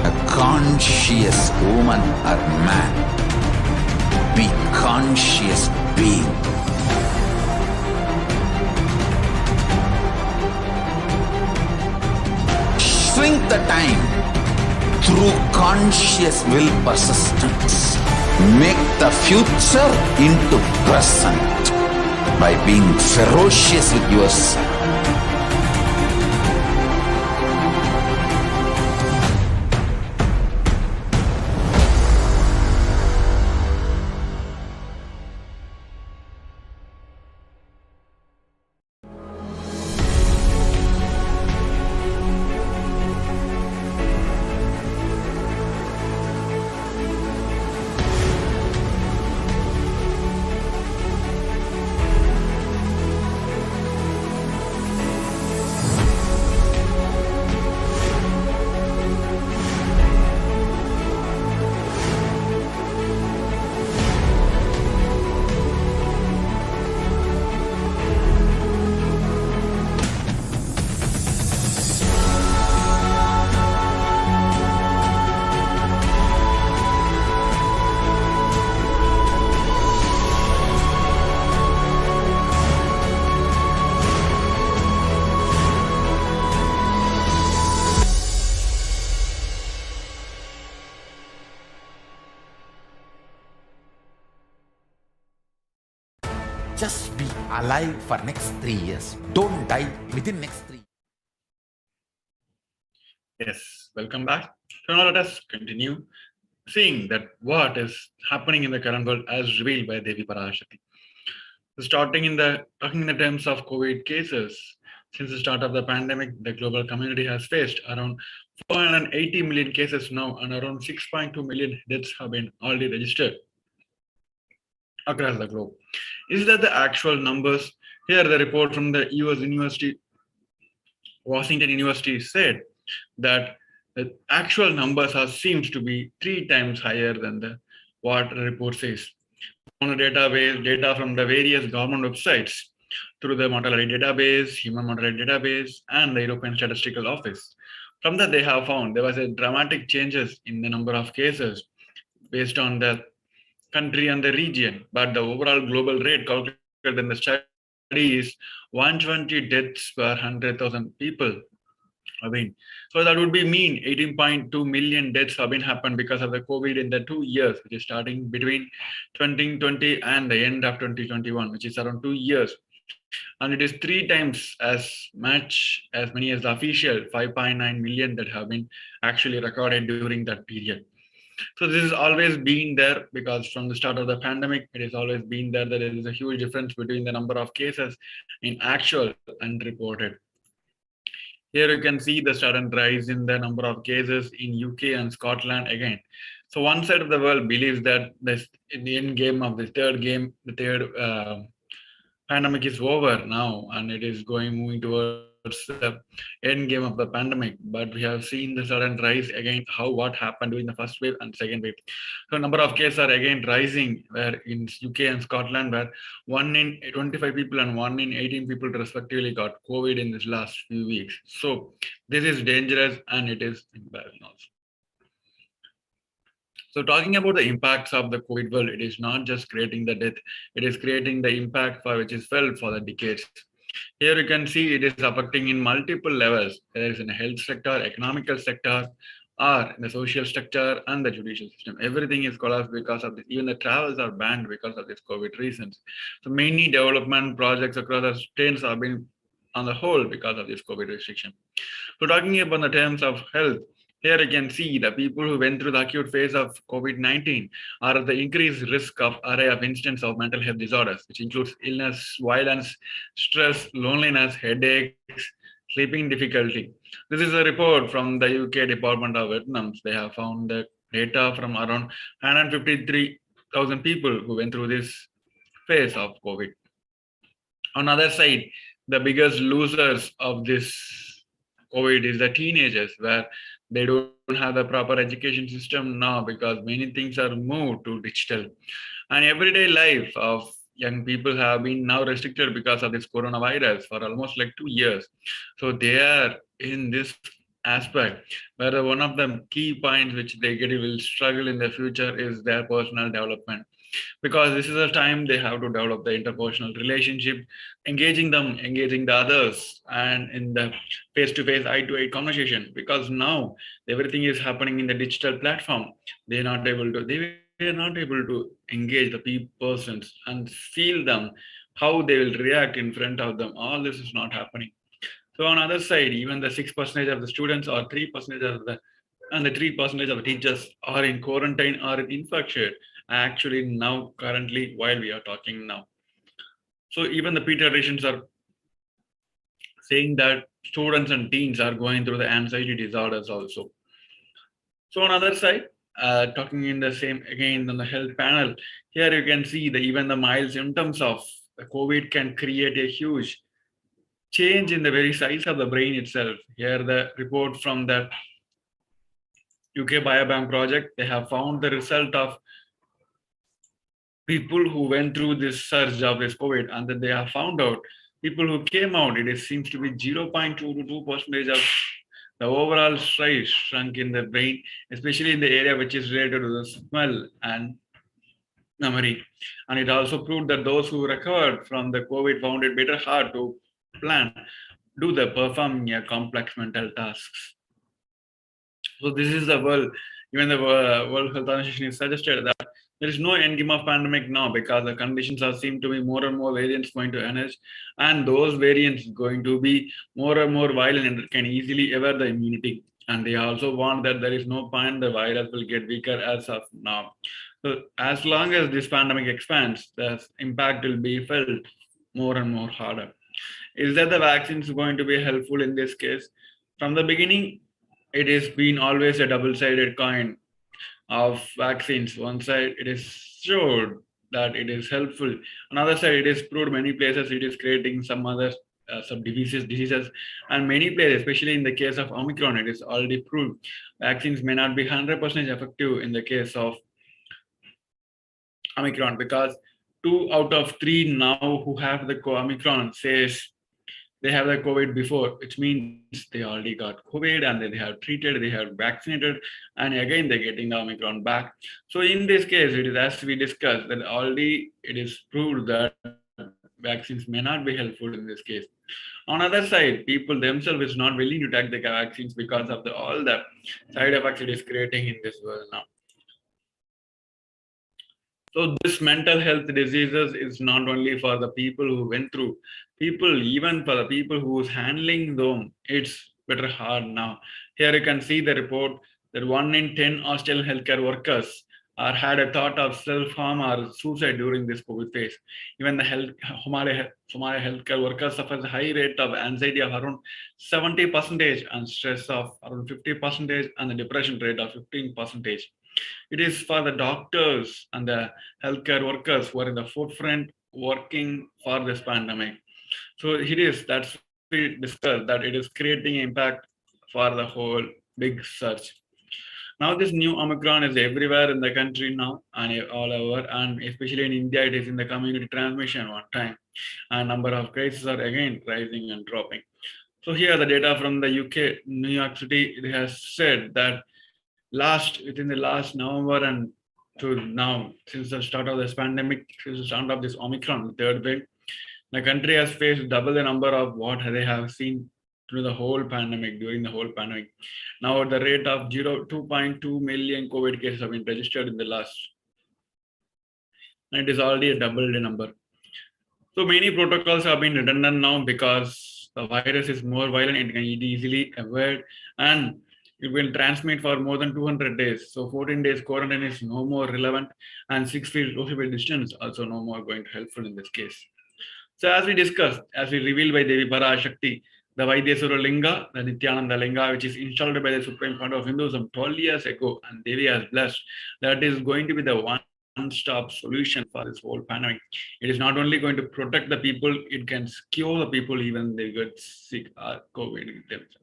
a conscious woman or man. Be conscious being. Shrink the time through conscious will persistence. Make the future into present by being ferocious with yourself. just be alive for next 3 years. Don't die within next 3 years. Yes, welcome back. So now let us continue seeing that what is happening in the current world as revealed by Devi Parashakti. So talking in the terms of COVID cases, since the start of the pandemic, the global community has faced around 480 million cases now, and around 6.2 million deaths have been already registered across the globe. Is that the actual numbers? Here, the report from the US University, Washington University, said that the actual numbers seems to be 3 times higher than the what the report says. On a database, data from the various government websites through the mortality database, human mortality database, and the European Statistical Office. From that, they have found there was a dramatic changes in the number of cases based on the country and the region, but the overall global rate calculated in the study is 120 deaths per 100,000 people. So that would be mean 18.2 million deaths have been happened because of the COVID in the 2 years, which is starting between 2020 and the end of 2021, which is around 2 years. And it is 3 times as many as the official 5.9 million that have been actually recorded during that period. So this has always been there because from the start of the pandemic, it has always been there that there is a huge difference between the number of cases in actual and reported. Here you can see the sudden rise in the number of cases in UK and Scotland again. So one side of the world believes that in the end game of the third pandemic is over now, and it is moving towards the end game of the pandemic. But we have seen the sudden rise again, what happened during the first wave and second wave. So number of cases are again rising, where in UK and Scotland, where 1 in 25 people and 1 in 18 people respectively got COVID in this last few weeks. So this is dangerous and it is embarrassing also. So talking about the impacts of the COVID world, it is not just creating the death, it is creating the impact for which is felt for the decades. Here you can see it is affecting in multiple levels, whether it's in the health sector, economical sector, or in the social structure and the judicial system. Everything is collapsed because of this. Even the travels are banned because of this COVID reasons. So many development projects across the states have been on the hold because of this COVID restriction. So talking about the terms of health, here you can see the people who went through the acute phase of COVID-19 are at the increased risk of array of instances of mental health disorders, which includes illness, violence, stress, loneliness, headaches, sleeping difficulty. This is a report from the UK Department of Vietnam. They have found the data from around 153,000 people who went through this phase of COVID. On the other side, the biggest losers of this COVID is the teenagers, where they don't have the proper education system now because many things are moved to digital. And everyday life of young people have been now restricted because of this coronavirus for almost like 2 years. So they are in this aspect where one of the key points which they will struggle in the future is their personal development. Because this is a time they have to develop the interpersonal relationship, engaging the others, and in the face-to-face, eye-to-eye conversation. Because now everything is happening in the digital platform. They are not able to engage the persons and feel them, how they will react in front of them. All this is not happening. So on the other side, even the 6% of the students or 3% of the 3% of the teachers are in quarantine or infected. Actually, now currently while we are talking now. So even the pediatricians are saying that students and teens are going through the anxiety disorders also. So on the other side, talking in the same again on the health panel, here you can see that even the mild symptoms of the COVID can create a huge change in the very size of the brain itself. Here the report from the UK Biobank project, they have found the result of people who went through this surge of this COVID, and then they have found out people who came out, it seems to be 0.2 to 2% of the overall size shrunk in the brain, especially in the area which is related to the smell and memory. And it also proved that those who recovered from the COVID found it better hard to perform complex mental tasks. So this is the world. Even the World Health Organization is suggested that There is no end game of pandemic now because the conditions are seem to be more and more variants going to emerge, and those variants going to be more and more violent and can easily evade the immunity. And they also warn that there is no point the virus will get weaker as of now. So as long as this pandemic expands, the impact will be felt more and more harder. Is that the vaccines going to be helpful in this case? From the beginning, it has been always a double-sided coin of vaccines. One side, it is showed that it is helpful. Another side, it is proved many places it is creating some other some diseases, and many places, especially in the case of Omicron, it is already proved vaccines may not be 100% effective in the case of Omicron because 2 out of 3 now who have the Omicron says they have the COVID before, which means they already got COVID and they have treated, they have vaccinated, and again they're getting the Omicron back. So in this case, it is as we discussed that already it is proved that vaccines may not be helpful in this case. On the other side, people themselves is not willing to take the vaccines because of all the side effects it is creating in this world now. So this mental health diseases is not only for the people who went through, people even for the people who's handling them, it's better hard now. Here you can see the report that 1 in 10 Australian healthcare workers are had a thought of self-harm or suicide during this COVID phase. Even the Somalia healthcare workers suffers a high rate of anxiety of around 70% and stress of around 50% and the depression rate of 15%. It is for the doctors and the healthcare workers who are in the forefront working for this pandemic. So it is that's we discussed that it is creating impact for the whole big surge. Now this new Omicron is everywhere in the country now and all over, and especially in India, it is in the community transmission one time, and number of cases are again rising and dropping. So here the data from the UK, New York City, it has said that within the last November and to now, since the start of this pandemic, since the start of this Omicron, the third wave, the country has faced double the number of what they have seen through the whole pandemic, during the whole pandemic. Now, at the rate of 2.2 million COVID cases have been registered in the last, and it is already a double the number. So many protocols have been redundant now because the virus is more violent, it can easily avoid, and it will transmit for more than 200 days. So 14 days quarantine is no more relevant, and 6 feet social distance also no more going to helpful in this case. So as we discussed, as we revealed by Devi Parashakti, the Vaidyasura Linga, the Nithyananda Linga, which is installed by the Supreme Court of Hinduism 12 years ago, and Devi has blessed that is going to be the one-stop solution for this whole pandemic. It is not only going to protect the people, it can cure the people even they get sick or COVID themselves.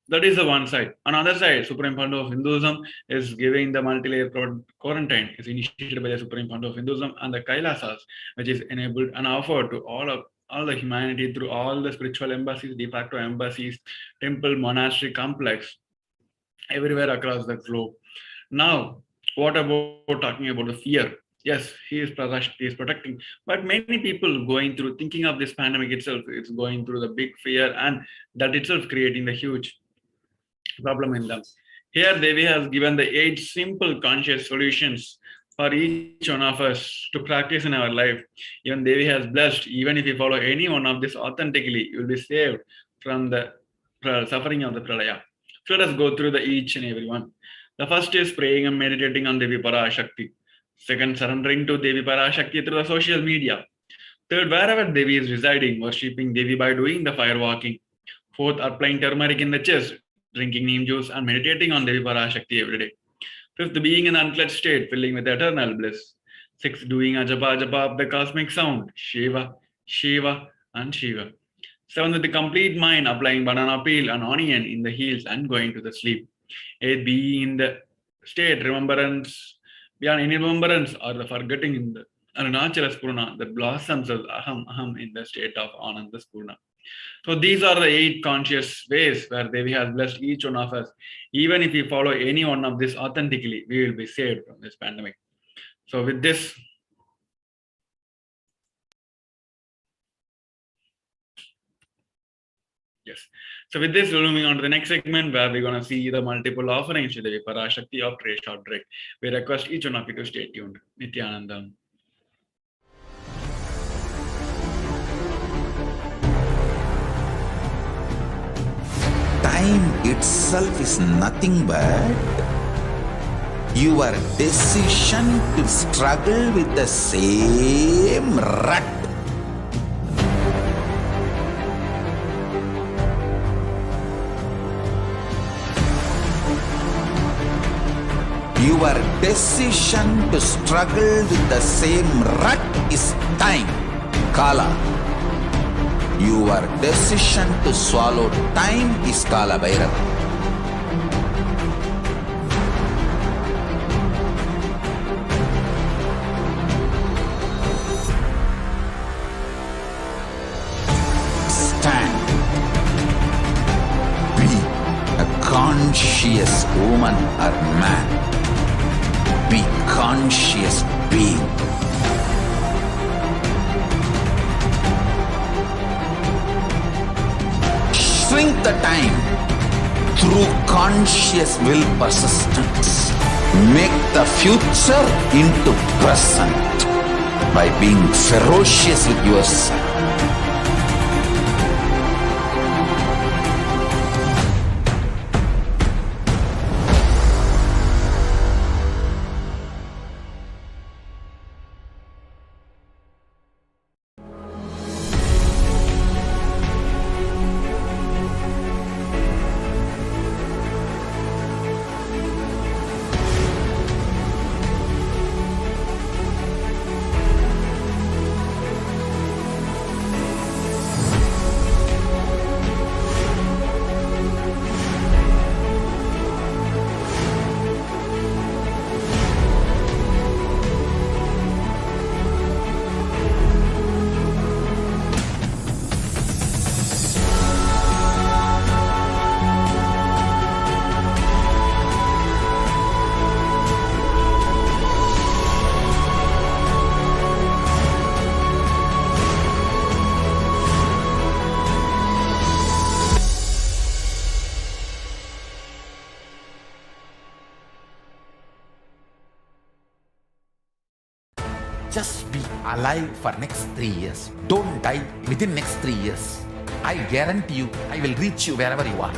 That is the one side. Another side, Supreme Court of Hinduism is giving the multi-layer quarantine is initiated by the Supreme Court of Hinduism and the Kailasas, which is enabled and offered to all the humanity through all the spiritual embassies, de facto embassies, temple, monastery complex, everywhere across the globe. Now, what about talking about the fear? Yes, he is protecting, but many people going through thinking of this pandemic itself, it's going through the big fear, and that itself creating the huge problem in them. Here, Devi has given the 8 simple conscious solutions for each one of us to practice in our life. Even Devi has blessed, even if you follow any one of this authentically, you will be saved from the suffering of the pralaya. So let us go through each and every one. The first is praying and meditating on Devi Parashakti. Second, surrendering to Devi Parashakti through the social media. Third, wherever Devi is residing, worshipping Devi by doing the fire walking. Fourth, applying turmeric in the chest, drinking neem juice, and meditating on Devi Parashakti every day. Fifth, being in an unclutched state, filling with eternal bliss. Sixth, doing a japa of the cosmic sound, Shiva, Shiva, and Shiva. Seventh, the complete mind, applying banana peel and onion in the heels and going to the sleep. Eighth, being in the state, remembrance, beyond any remembrance or the forgetting in the Arunachala Spurna that blossoms as Aham in the state of Ananda Spurna. So these are the 8 conscious ways where Devi has blessed each one of us. Even if we follow any one of this authentically, we will be saved from this pandemic. So with this, yes. So with this, we're moving on to the next segment where we're going to see the multiple offerings to the Parashakti after a short break. We request each one of you to stay tuned. Nithyanandam. Time itself is nothing but your decision to struggle with the same rut. Your decision to struggle with the same rut is time, Kala. Your decision to swallow time is Kala Bhairava. Stand. Be a conscious woman or man. Be conscious being. Shrink the time through conscious will persistence. Make the future into present by being ferocious with yourself. Just be alive for next 3 years. Don't die within next 3 years. I guarantee you, I will reach you wherever you are.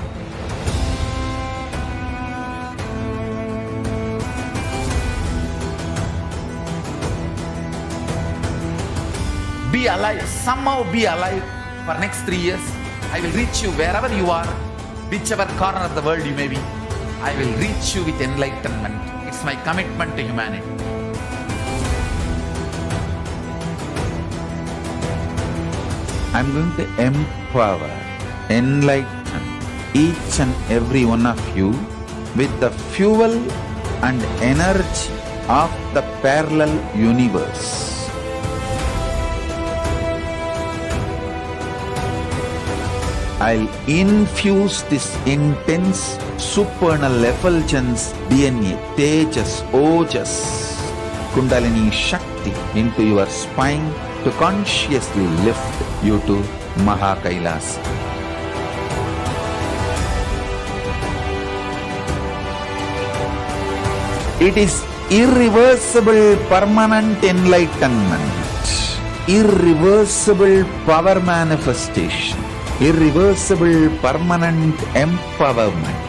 Be alive, somehow be alive for next 3 years. I will reach you wherever you are, whichever corner of the world you may be. I will reach you with enlightenment. It's my commitment to humanity. I'm going to empower, enlighten each and every one of you with the fuel and energy of the parallel universe. I'll infuse this intense supernal effulgence DNA, Tejas, Ojas, Kundalini Shakti into your spine to consciously lift you to KAILASA. It is irreversible permanent enlightenment, irreversible power manifestation, irreversible permanent empowerment.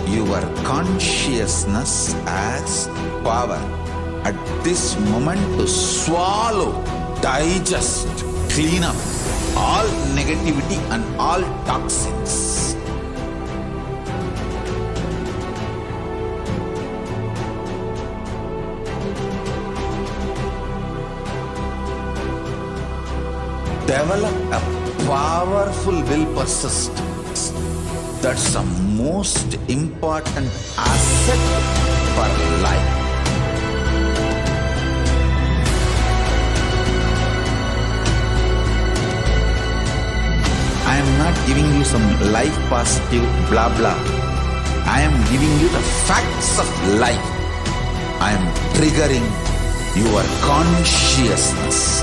Your consciousness as power at this moment to swallow, digest, clean up all negativity and all toxins. Develop a powerful will persistence That's the most important asset for life. I am not giving you some life positive blah blah. I am giving you the facts of life. I am triggering your consciousness.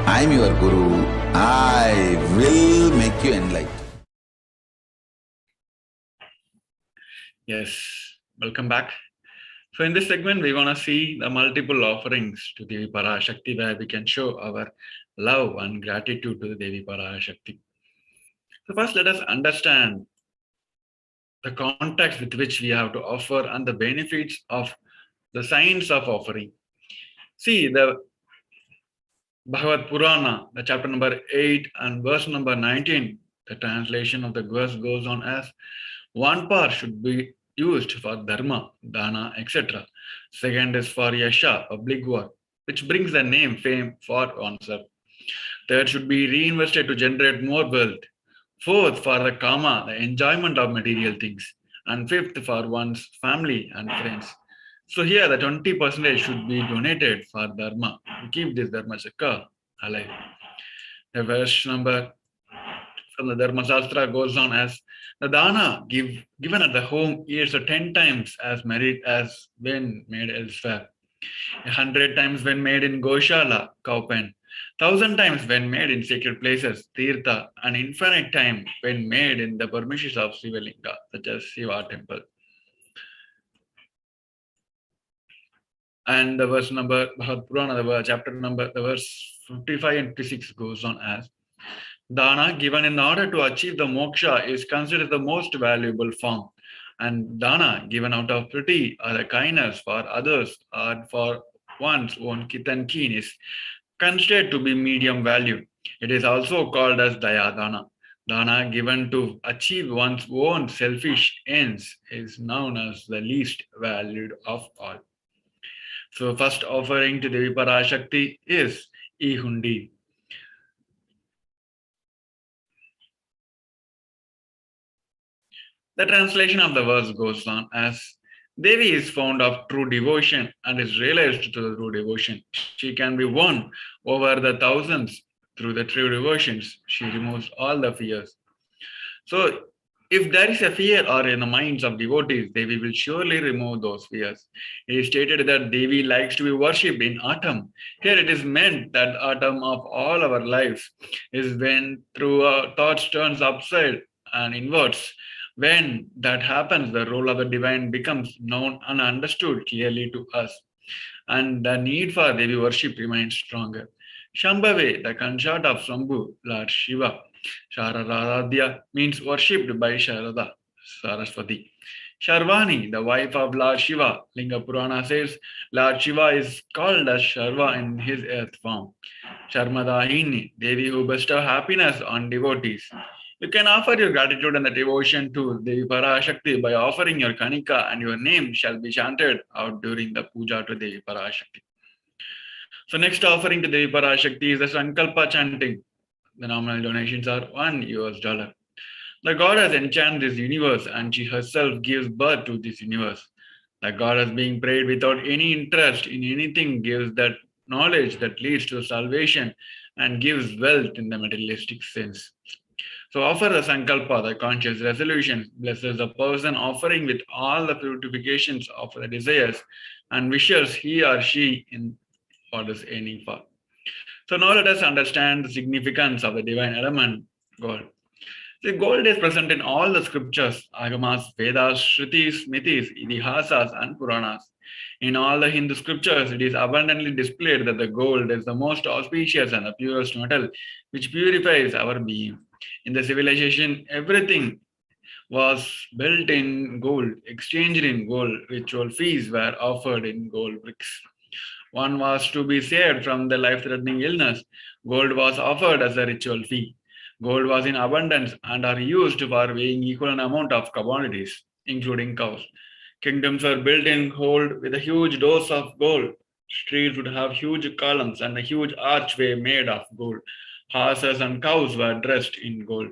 I am your Guru. I will make you enlightened. Yes, welcome back. So in this segment, we want to see the multiple offerings to Devi Parashakti where we can show our love and gratitude to the Devi Parashakti. So first, let us understand the context with which we have to offer and the benefits of the science of offering. See, the Bhagavad Purana, the chapter number 8 and verse number 19, the translation of the verse goes on as, one part should be used for dharma, dana, etc. Second is for yasha, public work, which brings the name, fame for oneself. Third should be reinvested to generate more wealth. Fourth, for the kama, the enjoyment of material things. And fifth, for one's family and friends. So here the 20% should be donated for dharma to keep this dharma chakra alive. The verse number from the Dharma Shastra goes on as, the dana given at the home is 10 times as merit as when made elsewhere, 100 times when made in Goshala, cow pen, 1,000 times when made in sacred places, Tirtha, and infinite time when made in the premises of Sivalinga, such as Shiva temple. And the verse number, Bhagavad Purana, the chapter number, the verse 55 and 56 goes on as, dana given in order to achieve the moksha is considered the most valuable form, and dana given out of pity or the kindness for others or for one's own kith and kin is considered to be medium value. It is also called as daya dana. Dana given to achieve one's own selfish ends is known as the least valued of all. So first offering to Devi Parashakti is Ihundi. The translation of the verse goes on as, Devi is fond of true devotion and is realized to the true devotion. She can be won over the thousands through the true devotions. She removes all the fears. So if there is a fear or in the minds of devotees, Devi will surely remove those fears. It is stated that Devi likes to be worshipped in autumn. Here it is meant that autumn of all our lives is when through our thoughts turns upside and inwards. When that happens, the role of the divine becomes known and understood clearly to us, and the need for Devi worship remains stronger. Shambhave, the consort of Shambhu, Lord Shiva. Shararadhya means worshipped by Sharada. Saraswati. Sharvani, the wife of Lord Shiva. Linga Purana says Lord Shiva is called as Sharva in his earth form. Sharmadahini, Devi who bestow happiness on devotees. You can offer your gratitude and the devotion to Devi Parashakti by offering your kanika, and your name shall be chanted out during the puja to Devi Parashakti. So next offering to Devi Parashakti is the Sankalpa chanting. The nominal donations are $1. The goddess enchants this universe and she herself gives birth to this universe. The goddess being prayed without any interest in anything gives that knowledge that leads to salvation and gives wealth in the materialistic sense. So offer the Sankalpa, the conscious resolution, blesses the person offering with all the purifications of the desires and wishes he or she in what is aiming for. So now let us understand the significance of the divine element, gold. The gold is present in all the scriptures, Agamas, Vedas, Shrutis, Smritis, Idihasas, and Puranas. In all the Hindu scriptures, it is abundantly displayed that the gold is the most auspicious and the purest metal which purifies our being. In the civilization, everything was built in gold, exchanged in gold, ritual fees were offered in gold bricks. One was to be saved from the life-threatening illness. Gold was offered as a ritual fee. Gold was in abundance and are used for weighing equal amount of commodities, including cows. Kingdoms were built in gold with a huge dose of gold. Streets would have huge columns and a huge archway made of gold. Horses and cows were dressed in gold.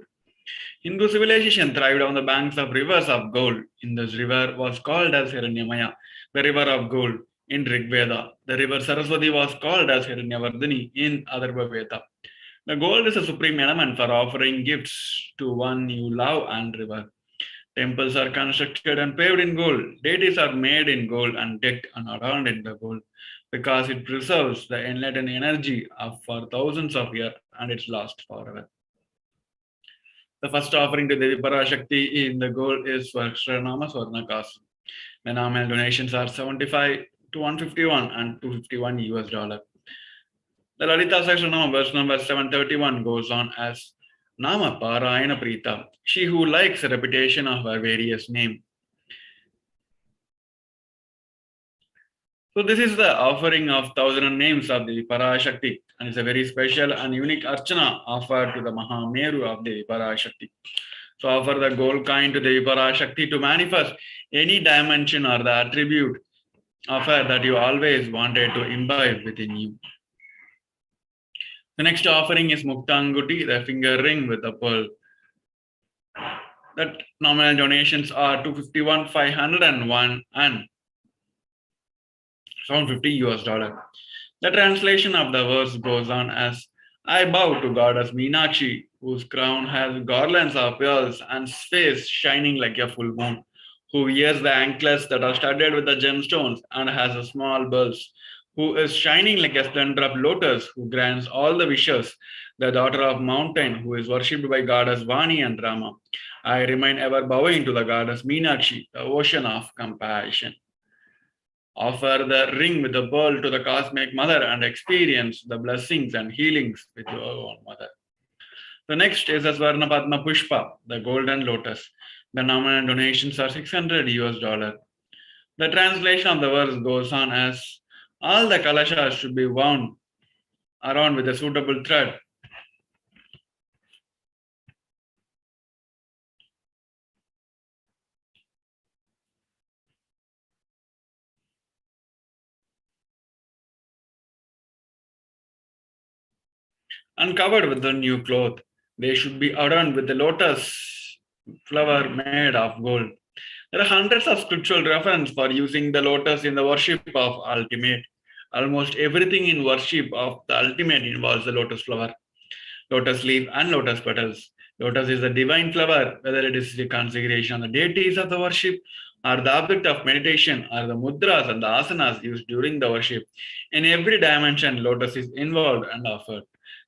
Hindu civilization thrived on the banks of rivers of gold. In this river was called as Hiranyamaya, the river of gold in Rig Veda. The river Saraswati was called as Hiranyavardhini in Atharva Veda. The gold is a supreme element for offering gifts to one you love and revere. Temples are constructed and paved in gold. Deities are made in gold and decked and adorned in the gold because it preserves the enlightened energy for thousands of years and it lasts forever. The first offering to Devi Parashakti in the gold is for Sranama Swarnakas. The nominal donations are 75 to 151 and $251. The Lalita Sahasranama verse number 731 goes on as Nama Parayana Prita, she who likes a repetition of her various names. So this is the offering of 1,000 names of the Parashakti, and it's a very special and unique archana offered to the Mahameru of the Parashakti. So offer the gold coin to the Parashakti to manifest any dimension or the attribute of her that you always wanted to imbibe within you. The next offering is Muktanguti, the finger ring with a pearl. That nominal donations are $251, $501, and $750. The translation of the verse goes on as, I bow to goddess Meenakshi, whose crown has garlands of pearls and face shining like a full moon, who wears the anklets that are studded with the gemstones and has a small bulge, who is shining like a splendor of lotus, who grants all the wishes, the daughter of mountain, who is worshipped by goddess Vani and Rama. I remain ever bowing to the goddess Meenakshi, the ocean of compassion. Offer the ring with the pearl to the cosmic mother and experience the blessings and healings with your own mother. The next is the Swarna Padma Pushpa, the golden lotus. The nominal donations are $600. The translation of the verse goes on as, all the kalashas should be wound around with a suitable thread. And covered with the new cloth. They should be adorned with the lotus flower made of gold. There are hundreds of scriptural references for using the lotus in the worship of ultimate. Almost everything in worship of the ultimate involves the lotus flower, lotus leaf, and lotus petals. Lotus is the divine flower, whether it is the consecration of the deities of the worship, or the object of meditation, or the mudras and the asanas used during the worship. In every dimension, lotus is involved and offered.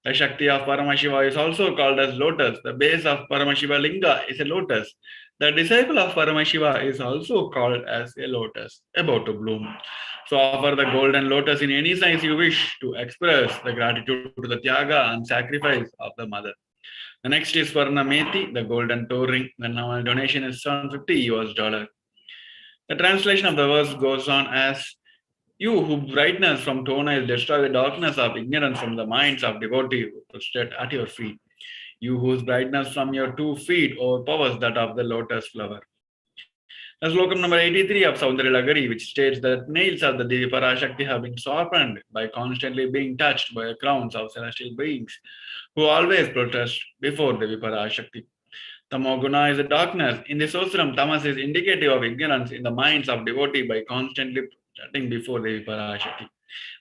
The Shakti of Paramashiva is also called as lotus. The base of Paramashiva Linga is a lotus. The disciple of Paramashiva is also called as a lotus, about to bloom. So offer the golden lotus in any size you wish to express the gratitude to the Tyaga and sacrifice of the mother. The next is Varnameti, the golden toe ring. The normal donation is $750. The translation of the verse goes on as, "You whose brightness from toenails destroy the darkness of ignorance from the minds of devotees who prostrate at your feet. You whose brightness from your 2 feet overpowers that of the lotus flower." The slokam number 83 of Saundari Lagari, which states that nails of the Devi Parashakti have been sharpened by constantly being touched by the crowns of celestial beings who always protest before Devi Parashakti. Tamoguna is a darkness. In the Sostram, tamas is indicative of ignorance in the minds of devotee by constantly protesting before Devi Parashakti.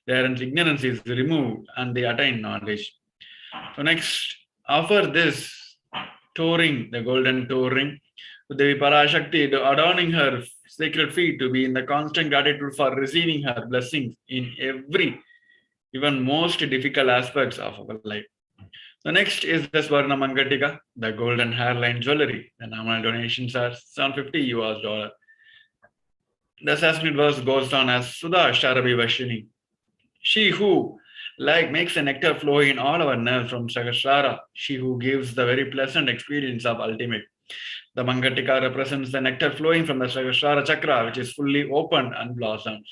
Therein ignorance is removed and they attain knowledge. So next, offer this toe ring, the golden toe ring, to Devi Parashakti, adorning her sacred feet to be in the constant gratitude for receiving her blessings in every, even most difficult aspects of our life. The next is the Swarna Mangatika, the golden hairline jewelry. The nominal donations are $750. The Sanskrit verse goes on as Sudha Sharabi Vashini. She who makes the nectar flow in all our nerves from Sahasrara, she who gives the very pleasant experience of ultimate. The Mangatika represents the nectar flowing from the Sahasrara chakra, which is fully opened and blossoms.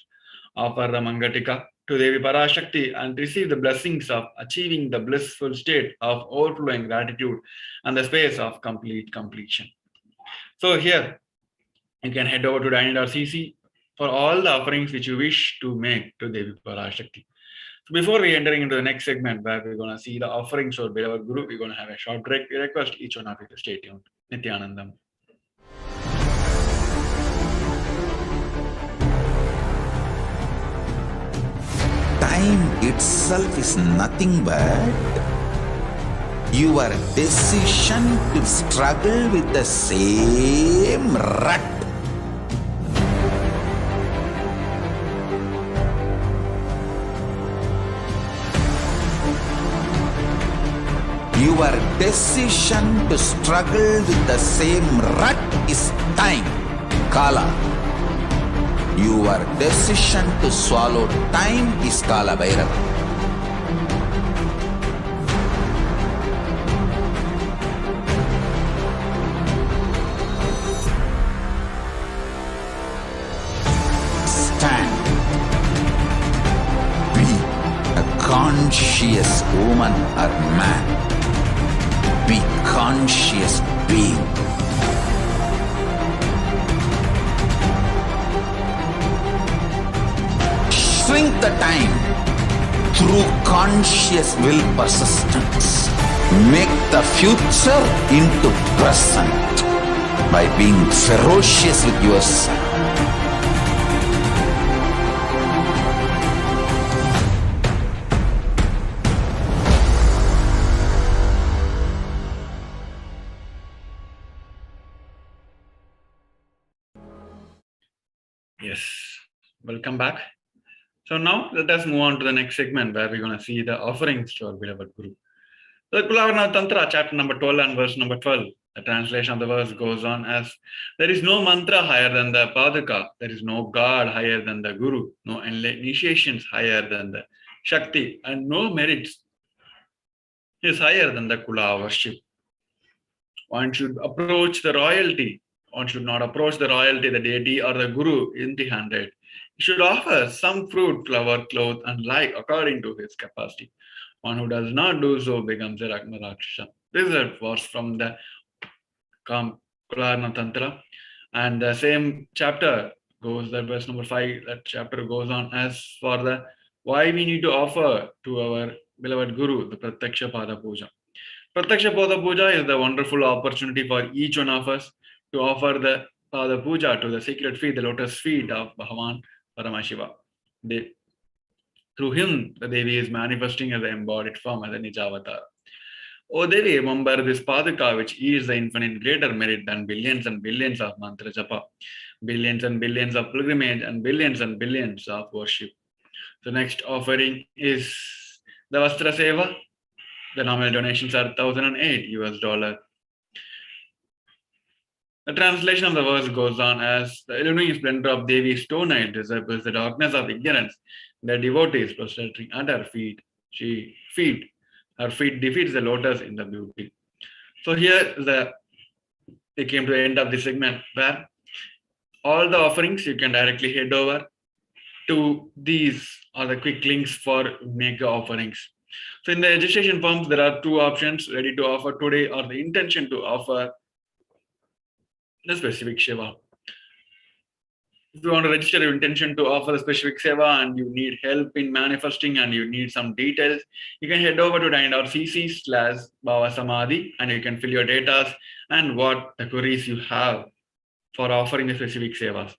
Offer the Mangatika to Devi Parashakti and receive the blessings of achieving the blissful state of overflowing gratitude and the space of complete completion. So here, you can head over to Dine.cc for all the offerings which you wish to make to Devi Parashakti. So before we entering into the next segment where we're going to see the offerings for beloved Guru, we're going to have a short break. We request each one of you to stay tuned. Nithyanandam. Time itself is nothing but your decision to struggle with the same rut. Your decision to struggle with the same rut is time, Kala. Your decision to swallow time is Kala Bhairava. Stand. Be a conscious woman or man. Be conscious being. Shrink the time through conscious will persistence. Make the future into present by being ferocious with yourself. Yes, welcome back. So now let us move on to the next segment where we're going to see the offerings to our beloved Guru. The Kulavarna Tantra, chapter number 12 and verse number 12. The translation of the verse goes on as, "There is no mantra higher than the Paduka, there is no God higher than the Guru, no initiations higher than the Shakti, and no merits is higher than the Kula worship. One should approach the royalty. One should not approach the royalty, the deity, or the Guru empty-handed. He should offer some fruit, flower, cloth, and like according to his capacity. One who does not do so becomes a Rakshasa." This was from the Kularna Tantra. And the same chapter goes, that verse number 5, that chapter goes on as for the why we need to offer to our beloved Guru the Pratyaksha Pada Puja. Pratyaksha Pada Puja is the wonderful opportunity for each one of us to offer the Pada Puja to the sacred feet, the lotus feet of Bhagavan Paramashiva. Through him, the Devi is manifesting as the embodied form, as a Nijavatar. O Devi, remember this Paduka, which is the infinite greater merit than billions and billions of mantra japa, billions and billions of pilgrimage, and billions of worship. The next offering is the Vastra Seva. The nominal donations are $1,008. The translation of the verse goes on as, the illuminating splendor of Devi's toenail disciples the darkness of ignorance. The devotees prostrating at her feet. Her feet defeats the lotus in the beauty. So here we came to the end of the segment where all the offerings you can directly head over to these are the quick links for mega offerings. So in the registration forms, there are two options: ready to offer today or the intention to offer the specific Shiva. If you want to register your intention to offer a specific seva and you need help in manifesting and you need some details, you can head over to dine.cc/Bhava Samadhi and you can fill your data and what the queries you have for offering the specific sevas.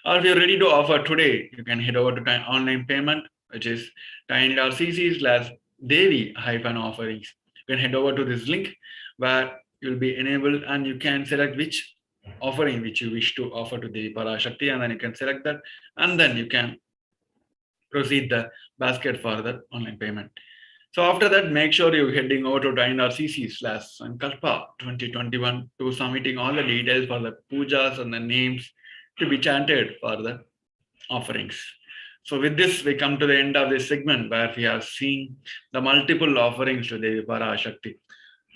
Or if you're ready to offer today, you can head over to online payment, which is dine.cc/Devi-offerings. You can head over to this link where you'll be enabled and you can select which offering which you wish to offer to the Parashakti, and then you can select that and then you can proceed the basket for the online payment. So after that, make sure you're heading over to dine.cc/Sankalpa 2021 to submitting all the details for the pujas and the names to be chanted for the offerings. So with this, we come to the end of this segment where we have seen the multiple offerings to the Parashakti.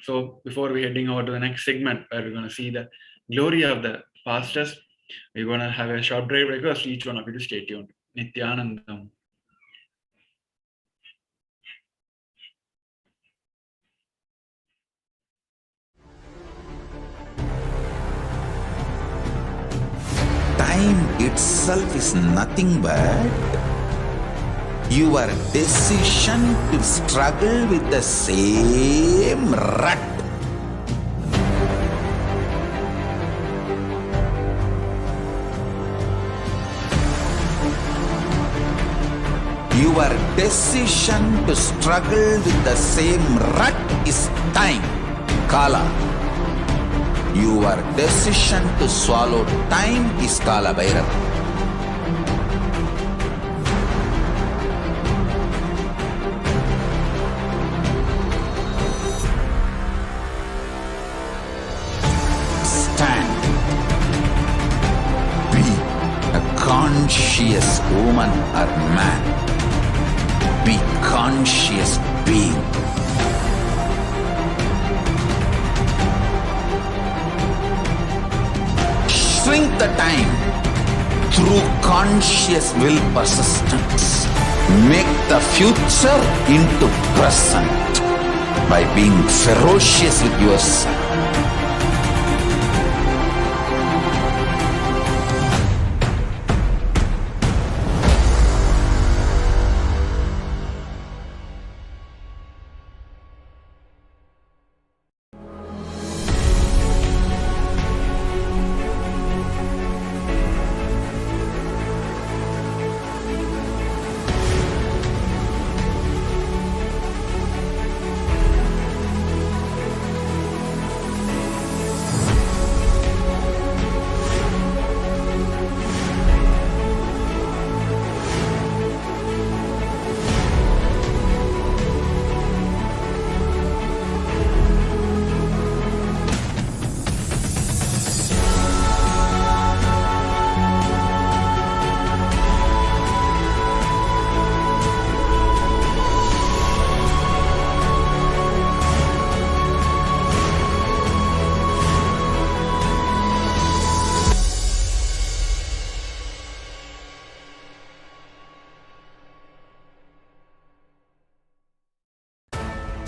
So before we heading over to the next segment where we're going to see the glory of the fastest, we're going to have a short break. Request each one of you to stay tuned. Nithyanandam. Time itself is nothing but your decision to struggle with the same rut. Your decision to struggle with the same rut is time, Kala. Your decision to swallow time is Kala Bhairava. Stand. Be a conscious woman or man. Be conscious being. Shrink the time through conscious will persistence. Make the future into present by being ferocious with yourself.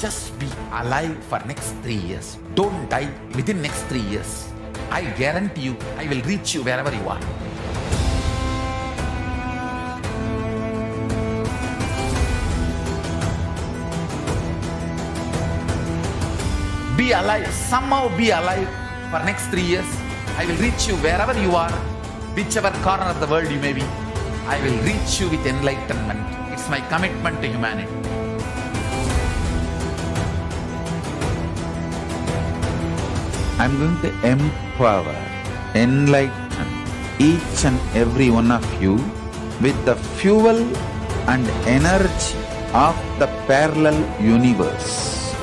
Just be alive for next 3 years. Don't die within next 3 years. I guarantee you, I will reach you wherever you are. Be alive, somehow be alive for next 3 years. I will reach you wherever you are, whichever corner of the world you may be. I will reach you with enlightenment. It's my commitment to humanity. I'm going to empower, enlighten each and every one of you with the fuel and energy of the parallel universe.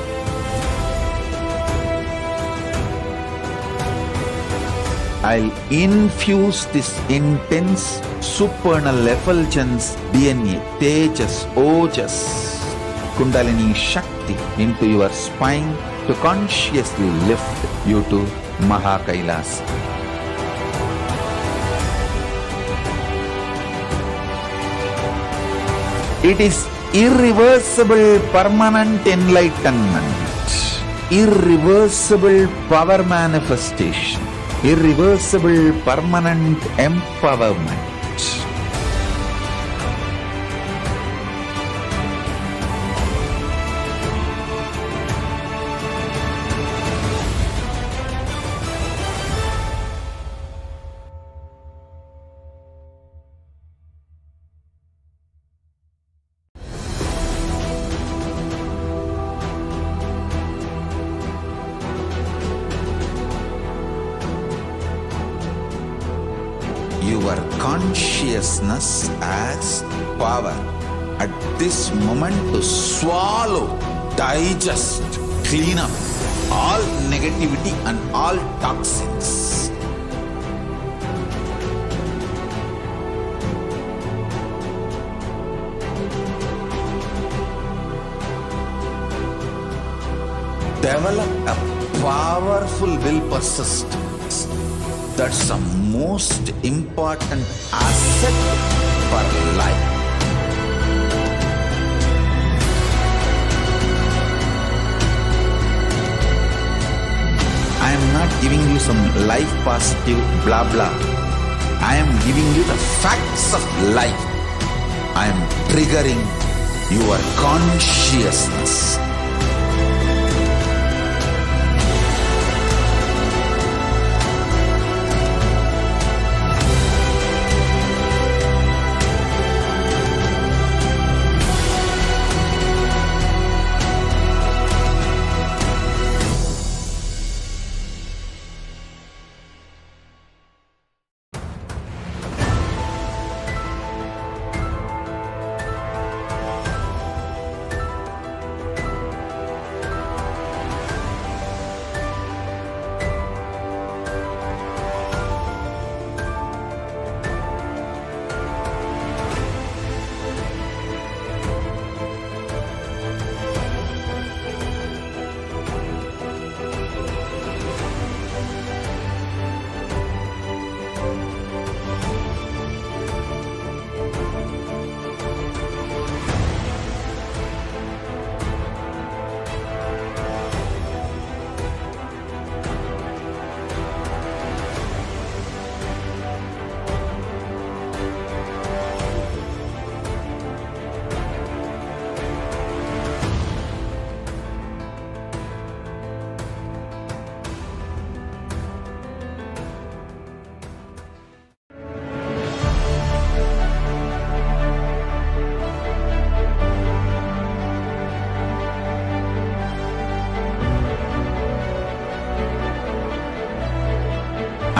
I'll infuse this intense supernal effulgence DNA, Tejas, Ojas, Kundalini Shakti into your spine, to consciously lift you to Kailasa. It is irreversible permanent enlightenment, irreversible power manifestation, irreversible permanent empowerment. Your consciousness as power at this moment to swallow, digest, clean up all negativity and all toxins. Develop a powerful will persistence. That's the most important asset for life. I am not giving you some life positive blah blah. I am giving you the facts of life. I am triggering your consciousness.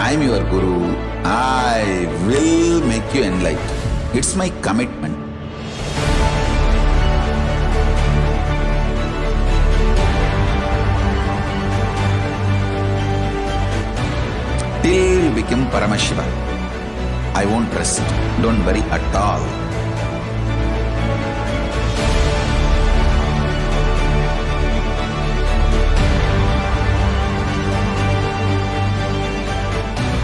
I am your Guru. I will make you enlightened. It's my commitment. Till you become Paramashiva, I won't rest. Don't worry at all.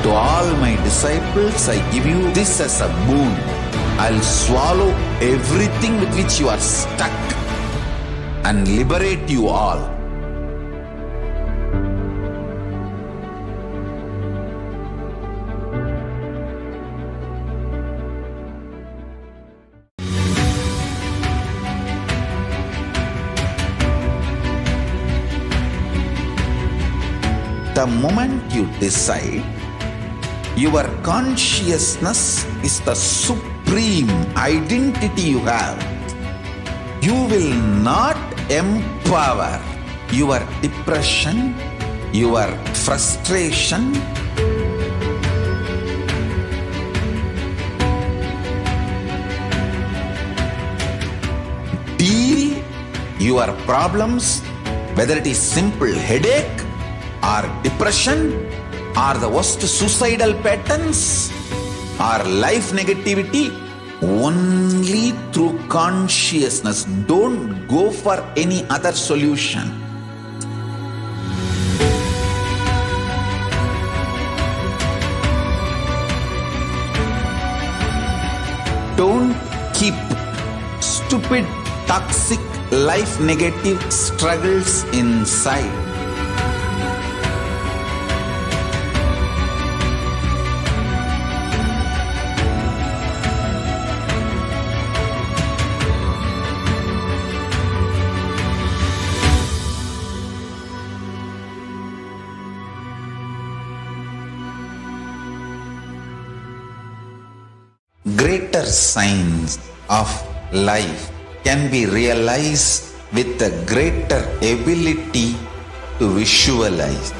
To all my disciples, I give you this as a boon. I'll swallow everything with which you are stuck and liberate you all. The moment you decide, your consciousness is the supreme identity you have. You will not empower your depression, your frustration, deal your problems, whether it is simple headache or depression, or the worst suicidal patterns, or life negativity, only through consciousness. Don't go for any other solution. keep stupid, toxic, life negative struggles inside. Greater signs of life can be realized with a greater ability to visualize.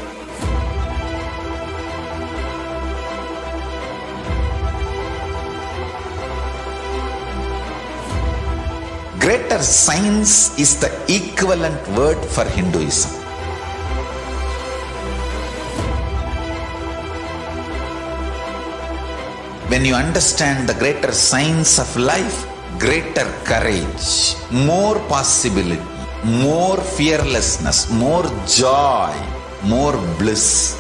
Greater signs is the equivalent word for Hinduism. When you understand the greater signs of life, greater courage, more possibility, more fearlessness, more joy, more bliss.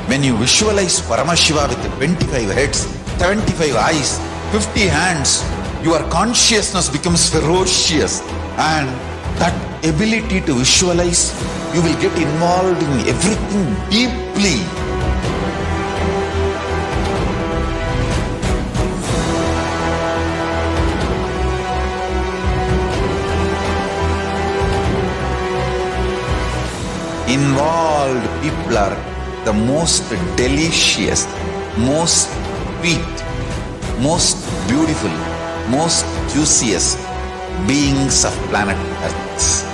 When you visualize Paramashiva with 25 heads, 75 eyes, 50 hands, your consciousness becomes ferocious, and that ability to visualize, you will get involved in everything deeply. Involved people are the most delicious, most sweet, most beautiful, most juiciest beings of planet Earth.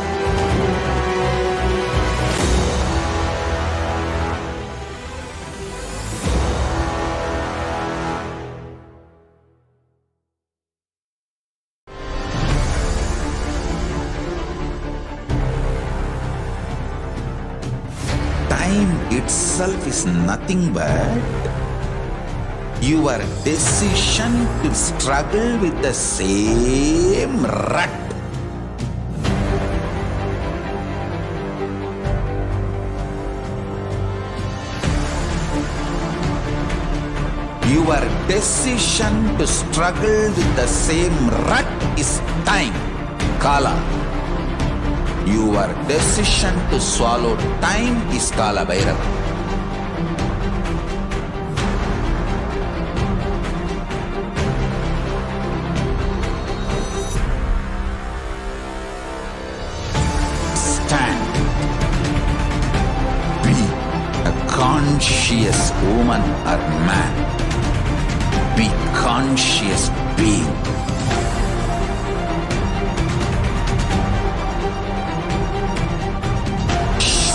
Time itself is nothing but your decision to struggle with the same rut. Your decision to struggle with the same rut is time, Kala. Your decision to swallow time is Kala Bhairava. Stand. Be a conscious woman or man. Be conscious being.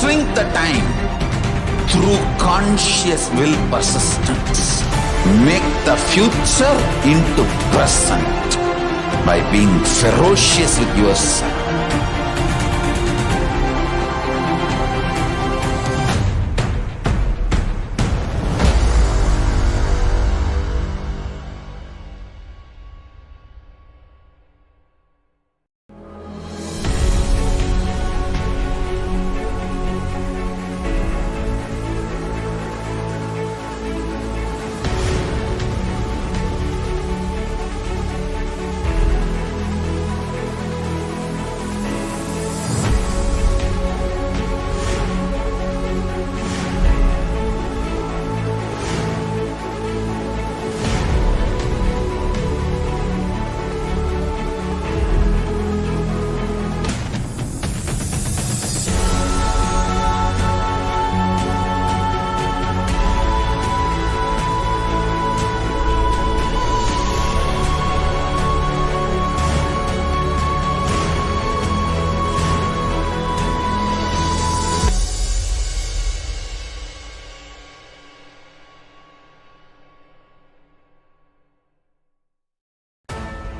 Shrink the time through conscious will persistence. Make the future into present by being ferocious with yourself.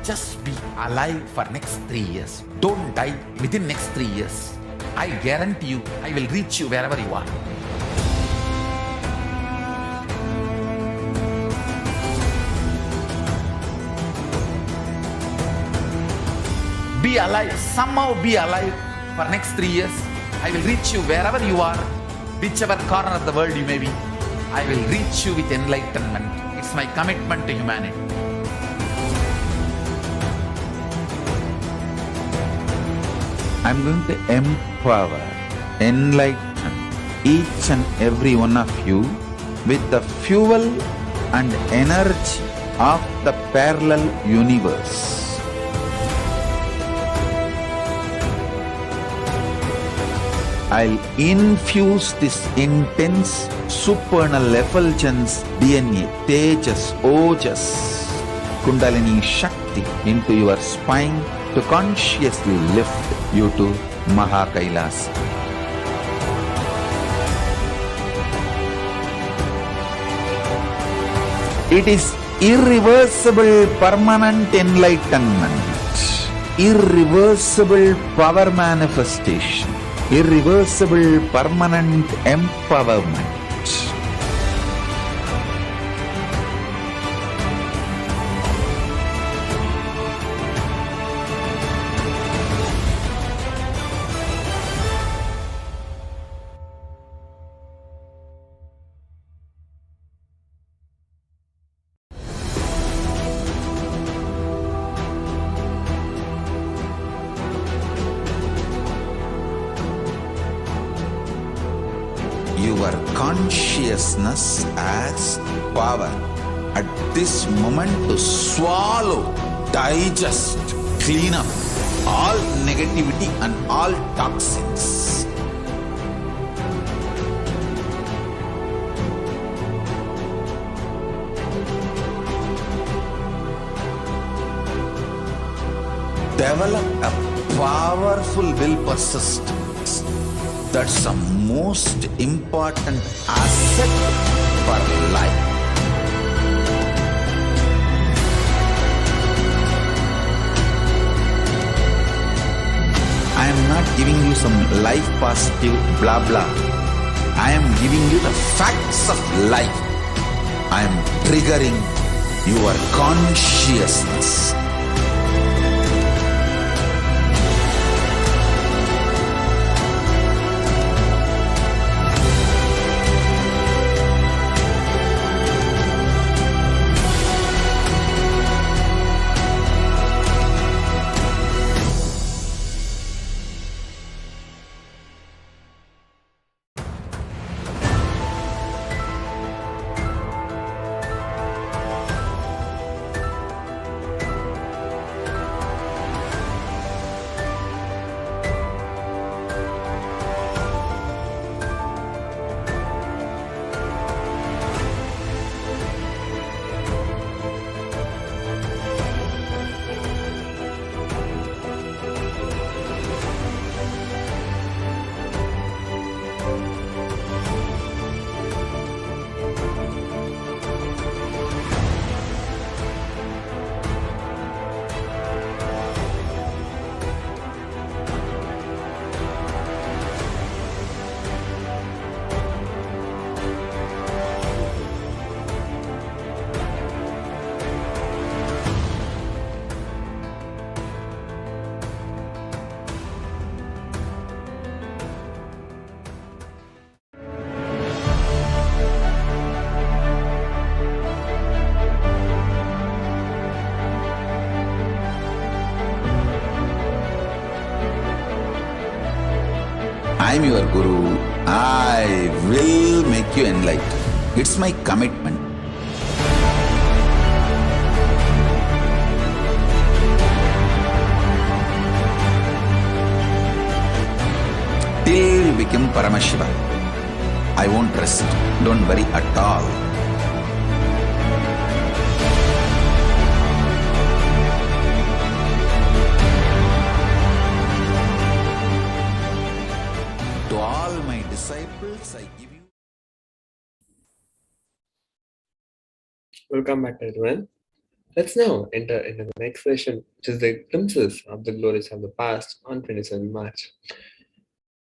Just be alive for next 3 years. Don't die within next 3 years. I guarantee you, I will reach you wherever you are. Be alive, somehow be alive for next 3 years. I will reach you wherever you are. whichever corner of the world you may be, I will reach you with enlightenment. It's my commitment to humanity. I'm going to empower, enlighten each and every one of you with the fuel and energy of the parallel universe. I'll infuse this intense supernal effulgence DNA, Tejas, Ojas, Kundalini Shakti into your spine to consciously lift you to KAILASA. It is irreversible permanent enlightenment, irreversible power manifestation, irreversible permanent empowerment. Your consciousness as power at this moment to swallow, digest, clean up all negativity and all toxins. Develop a powerful will persistence. That's the most important asset for life. I am not giving you some life positive blah blah. I am giving you the facts of life. I am triggering your consciousness. I am your Guru. I will make you enlightened. It's my commitment. Till you become Paramashiva, I won't rest. Don't worry at all. To all my disciples, I give you. Welcome back, everyone. Let's now enter into the next session, which is the glimpses of the glories of the past on 27 March.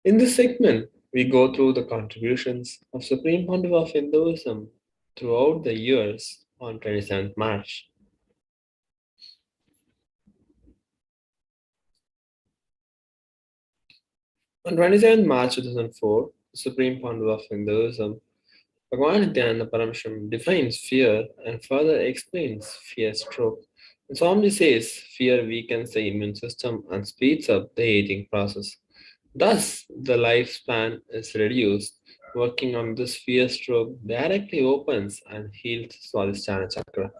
In this segment, we go through the contributions of Supreme Pontiff of Hinduism throughout the years on 27th March. On 27th March 2004, supreme founder of Hinduism, Bhagavan Nithyananda Paramashivam defines fear and further explains fear stroke. And Swamiji says fear weakens the immune system and speeds up the aging process. Thus, the lifespan is reduced. Working on this fear stroke directly opens and heals Swadhisthana chakra.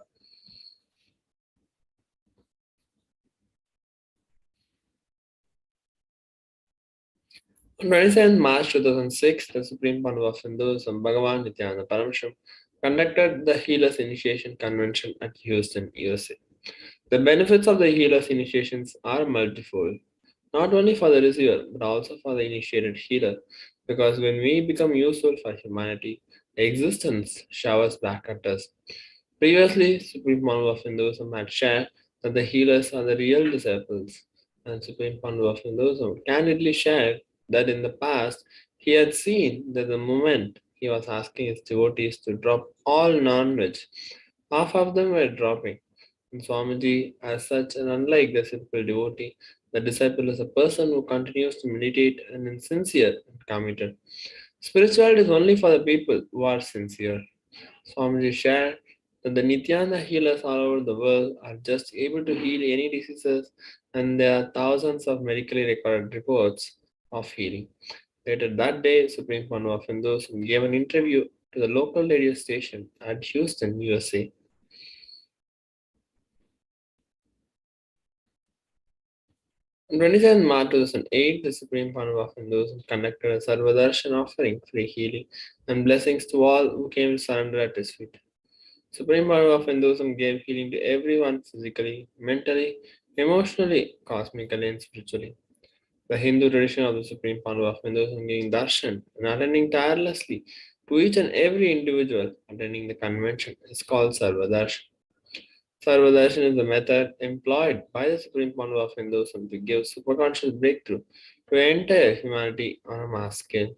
On 27 March 2006, the Supreme Founder of Hinduism, Bhagavan Nithyananda Paramashivam, conducted the Healers Initiation Convention at Houston, USA. The benefits of the Healers Initiations are multifold, not only for the receiver, but also for the initiated healer, because when we become useful for humanity, existence showers back at us. Previously, Supreme Founder of Hinduism had shared that the healers are the real disciples, and Supreme Founder of Hinduism candidly shared that in the past he had seen that the moment he was asking his devotees to drop all non-veg, half of them were dropping. And Swamiji, as such, and unlike the simple devotee, the disciple is a person who continues to meditate and is sincere and committed. Spirituality is only for the people who are sincere. Swamiji shared that the Nithyananda healers all over the world are just able to heal any diseases, and there are thousands of medically recorded reports of healing. Later that day, Supreme Founder of Hinduism gave an interview to the local radio station at Houston, USA. On 27 March 2008, the Supreme Founder of Hinduism conducted a Sarvadarshan offering free healing and blessings to all who came to surrender at his feet. Supreme Founder of Hinduism gave healing to everyone physically, mentally, emotionally, cosmically, and spiritually. The Hindu tradition of the Supreme Founder of Hinduism giving darshan and attending tirelessly to each and every individual attending the convention is called Sarvadarshan. Sarvadarshan is the method employed by the Supreme Founder of Hinduism to give superconscious breakthrough to entire humanity on a mass scale.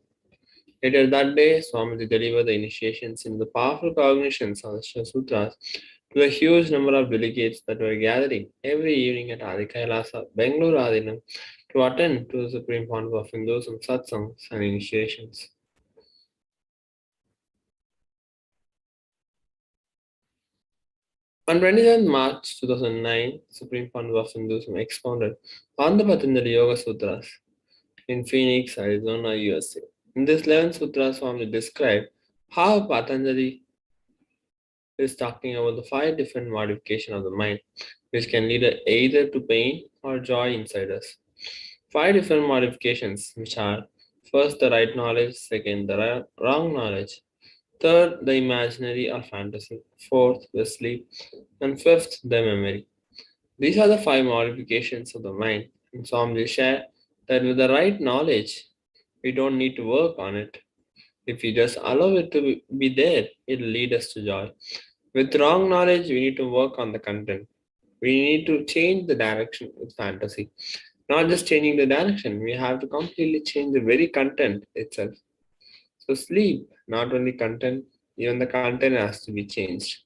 Later that day, Swamiji delivered the initiations in the powerful cognitions of the Shiva Sutras to a huge number of delegates that were gathering every evening at Adi KAILASA, Bangalore Adinam, to attend to the Supreme Founder of Hinduism satsangs and initiations. On 27 March 2009, Supreme Founder of Hinduism expounded on the Patanjali Yoga Sutras in Phoenix, Arizona, USA. In this 11th Sutra, Swami described how Patanjali is talking about the 5 different modifications of the mind, which can lead either to pain or joy inside us. 5 different modifications, which are: first, the right knowledge; second, the wrong knowledge; third, the imaginary or fantasy; fourth, the sleep; and fifth, the memory. These are the 5 modifications of the mind. And Swamiji shared that with the right knowledge, we don't need to work on it. If we just allow it to be there, it will lead us to joy. With wrong knowledge, we need to work on the content. We need to change the direction with fantasy. Not just changing the direction, we have to completely change the very content itself. So sleep, not only content, even the content has to be changed.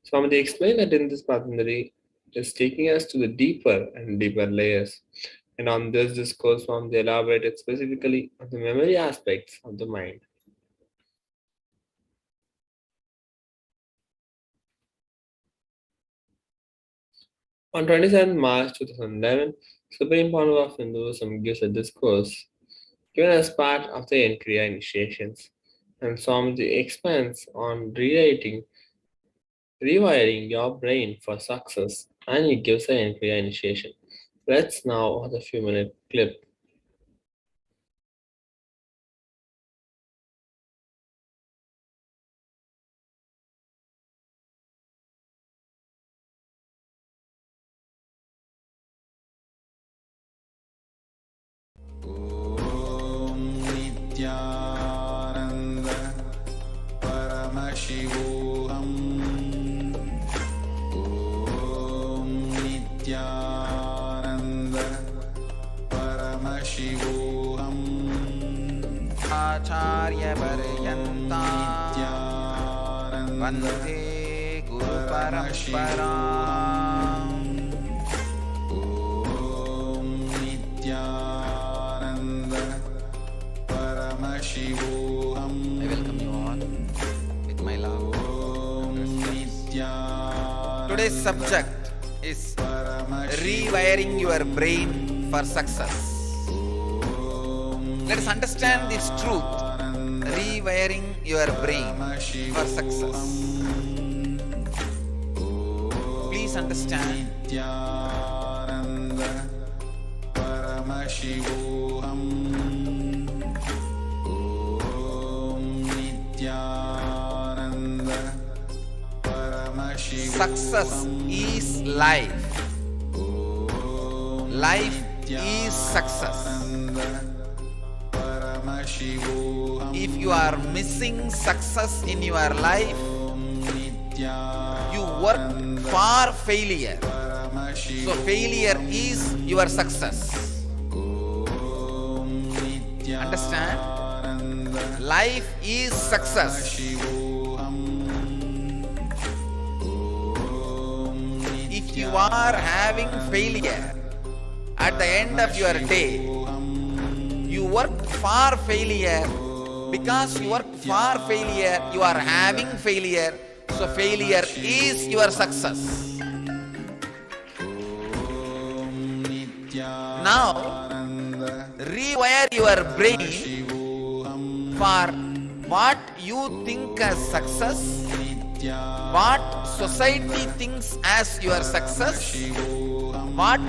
Swamiji explained that in this Patanjali is taking us to the deeper and deeper layers. And on this discourse, Swamiji elaborated specifically on the memory aspects of the mind. On 27 March 2011, Supreme Founder of Hinduism gives a discourse given as part of the Enkriya initiations, and Swamiji expands on rewiring your brain for success, and he gives an Enkriya initiation. Let's now watch a few-minute clip. Nithyananda Paramashivoham. Om Nithyananda Paramashivoham. Acharya Paryanta Vande Guru Paramparam. Om Nithyananda Paramashivoham. Paramashivoham. I welcome you all with my love and respect. Today's subject is rewiring your brain for success. Let us understand this truth. Rewiring your brain for success. Please understand. Nithyananda Paramashivoham. Om Nithyananda Paramashivoham. Success is life. Life is success. If you are missing success in your life, you work for failure. So failure is your success. Understand? Life is success. If you are having failure at the end of your day, you work for failure. Because you work for failure, you are having failure. So failure is your success. Now, rewire your brain for what you think as success, what society thinks as your success, what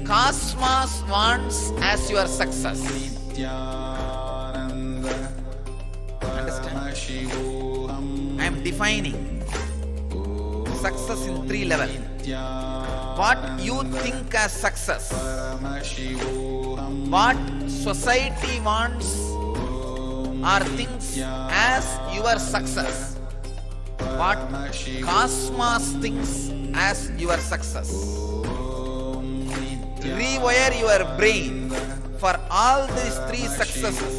cosmos wants as your success. Understand? I am defining success in 3 levels. What you think as success, what society wants or thinks as your success, what cosmos thinks as your success. Rewire your brain for all these 3 successes.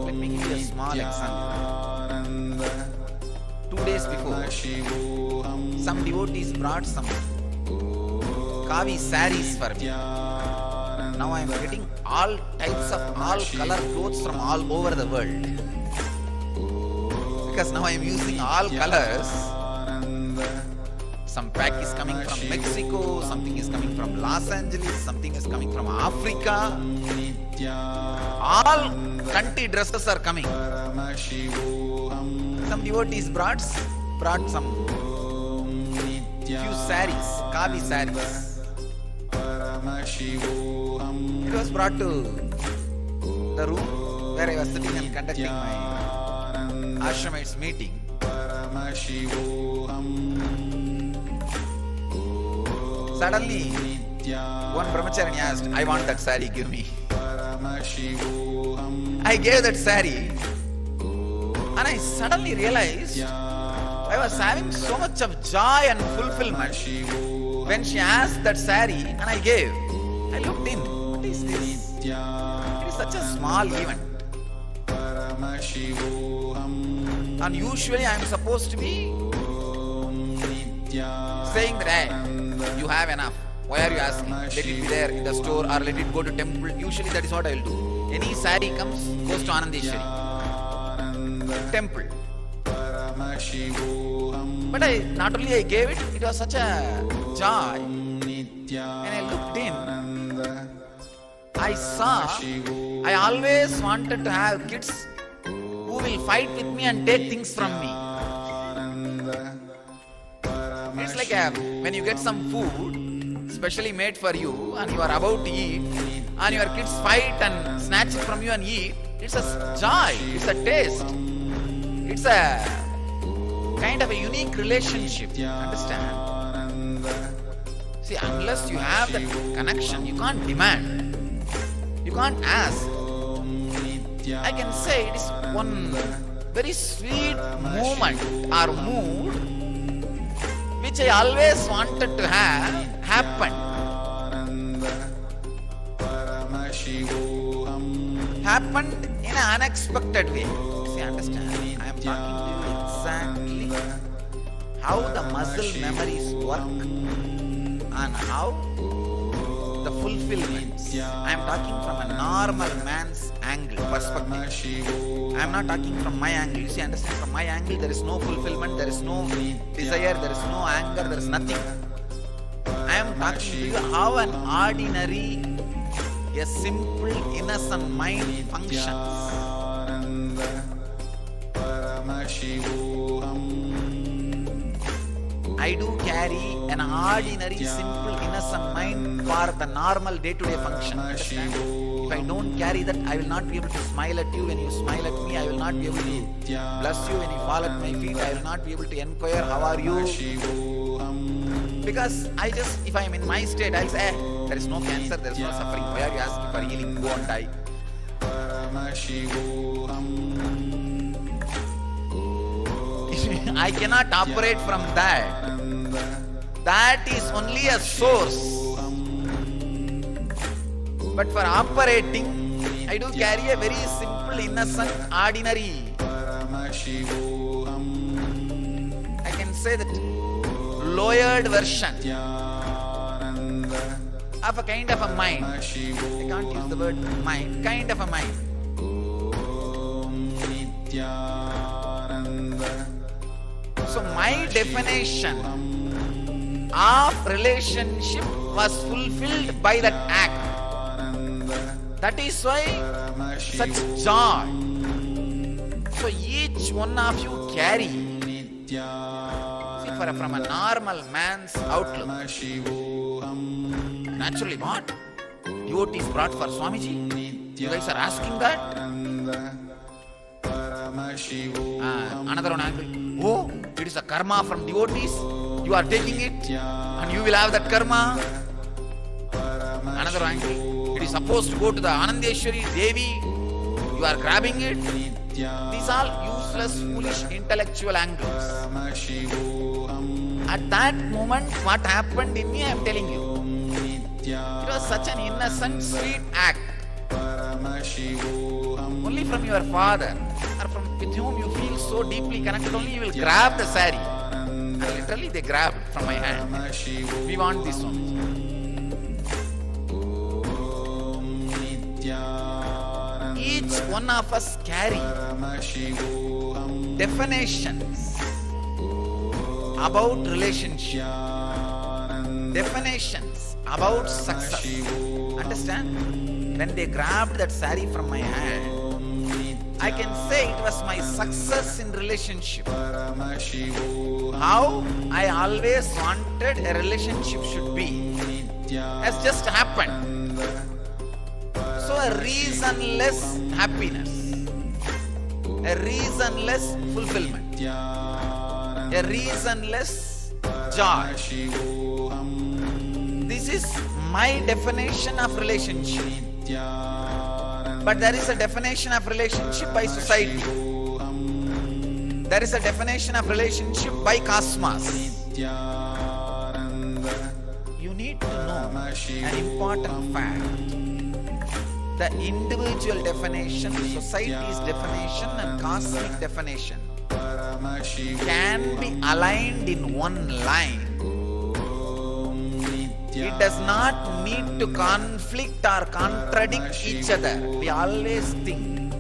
Let me give you a small example. 2 days before, some devotees brought some Kavi saris for me. Now I am getting all types of all color clothes from all over the world. Because now I am using all colors. Some pack is coming from Mexico, something is coming from Los Angeles, something is coming from Africa. All country dresses are coming. Some devotees brought some few saris, Kavi saris. It was brought to the room where I was sitting and conducting my ashramites meeting. Suddenly, one brahmachari asked, I want that sari, give me. I gave that sari and I suddenly realized I was having so much of joy and fulfillment when she asked that sari and I gave. I looked in, what is this? It is such a small event. And usually I am supposed to be saying that, hey, you have enough. Why are you asking? Let it be there in the store or let it go to temple. Usually that is what I will do. Any sari comes, goes to Anandeshwari. Temple. But not only I gave it, it was such a joy. When I looked in, I saw, I always wanted to have kids who will fight with me and take things from me. It's like when you get some food specially made for you and you are about to eat and your kids fight and snatch it from you and eat. It's a joy, it's a taste. It's a kind of a unique relationship, understand? See, unless you have that connection, you can't demand. You can't ask. I can say it is one very sweet moment or mood which I always wanted to have happen. Happened in an unexpected way. See, understand? I am talking to you exactly how the muscle memories work and how the fulfillments. I am talking from a normal man's angle, perspective. I am not talking from my angle. You see, understand, from my angle there is no fulfillment, there is no desire, there is no anger, there is nothing. I am talking to you how an ordinary, a simple, innocent mind functions. I do carry an ordinary, simple, innocent mind for the normal day-to-day function. Understand? If I don't carry that, I will not be able to smile at you when you smile at me. I will not be able to bless you when you fall at my feet. I will not be able to inquire, how are you? Because if I am in my state, I'll say, there is no cancer, there is no suffering. Why are you asking for healing? Go and die. I cannot operate from that. That is only a source. But for operating, I do carry a very simple, innocent, ordinary. I can say that lowered version of a kind of a mind. I can't use the word mind, kind of a mind. So my definition of relationship was fulfilled by that act. That is why such joy. So each one of you carry. See, from a normal man's outlook, naturally what? Devotees brought for Swamiji. You guys are asking that? Another one angle. Oh, it is a karma from devotees. You are taking it and you will have that karma. Another angle. It is supposed to go to the Anandeshwari Devi. You are grabbing it. These are useless, foolish, intellectual angles. At that moment, what happened in me, I am telling you. It was such an innocent, sweet act. Only from your father or with whom you feel so deeply connected, only you will grab the sari. And literally they grabbed from my hand. We want this one. Each one of us carry definitions about relationship, definitions about success. Understand? When they grabbed that sari from my hand, I can say it was my success in relationship. How I always wanted a relationship should be has just happened. So a reasonless happiness, a reasonless fulfillment, a reasonless joy. This is my definition of relationship. But there is a definition of relationship by society. There is a definition of relationship by cosmos. You need to know an important fact. The individual definition, society's definition and cosmic definition can be aligned in one line. It does not need to conflict or contradict each other. We always think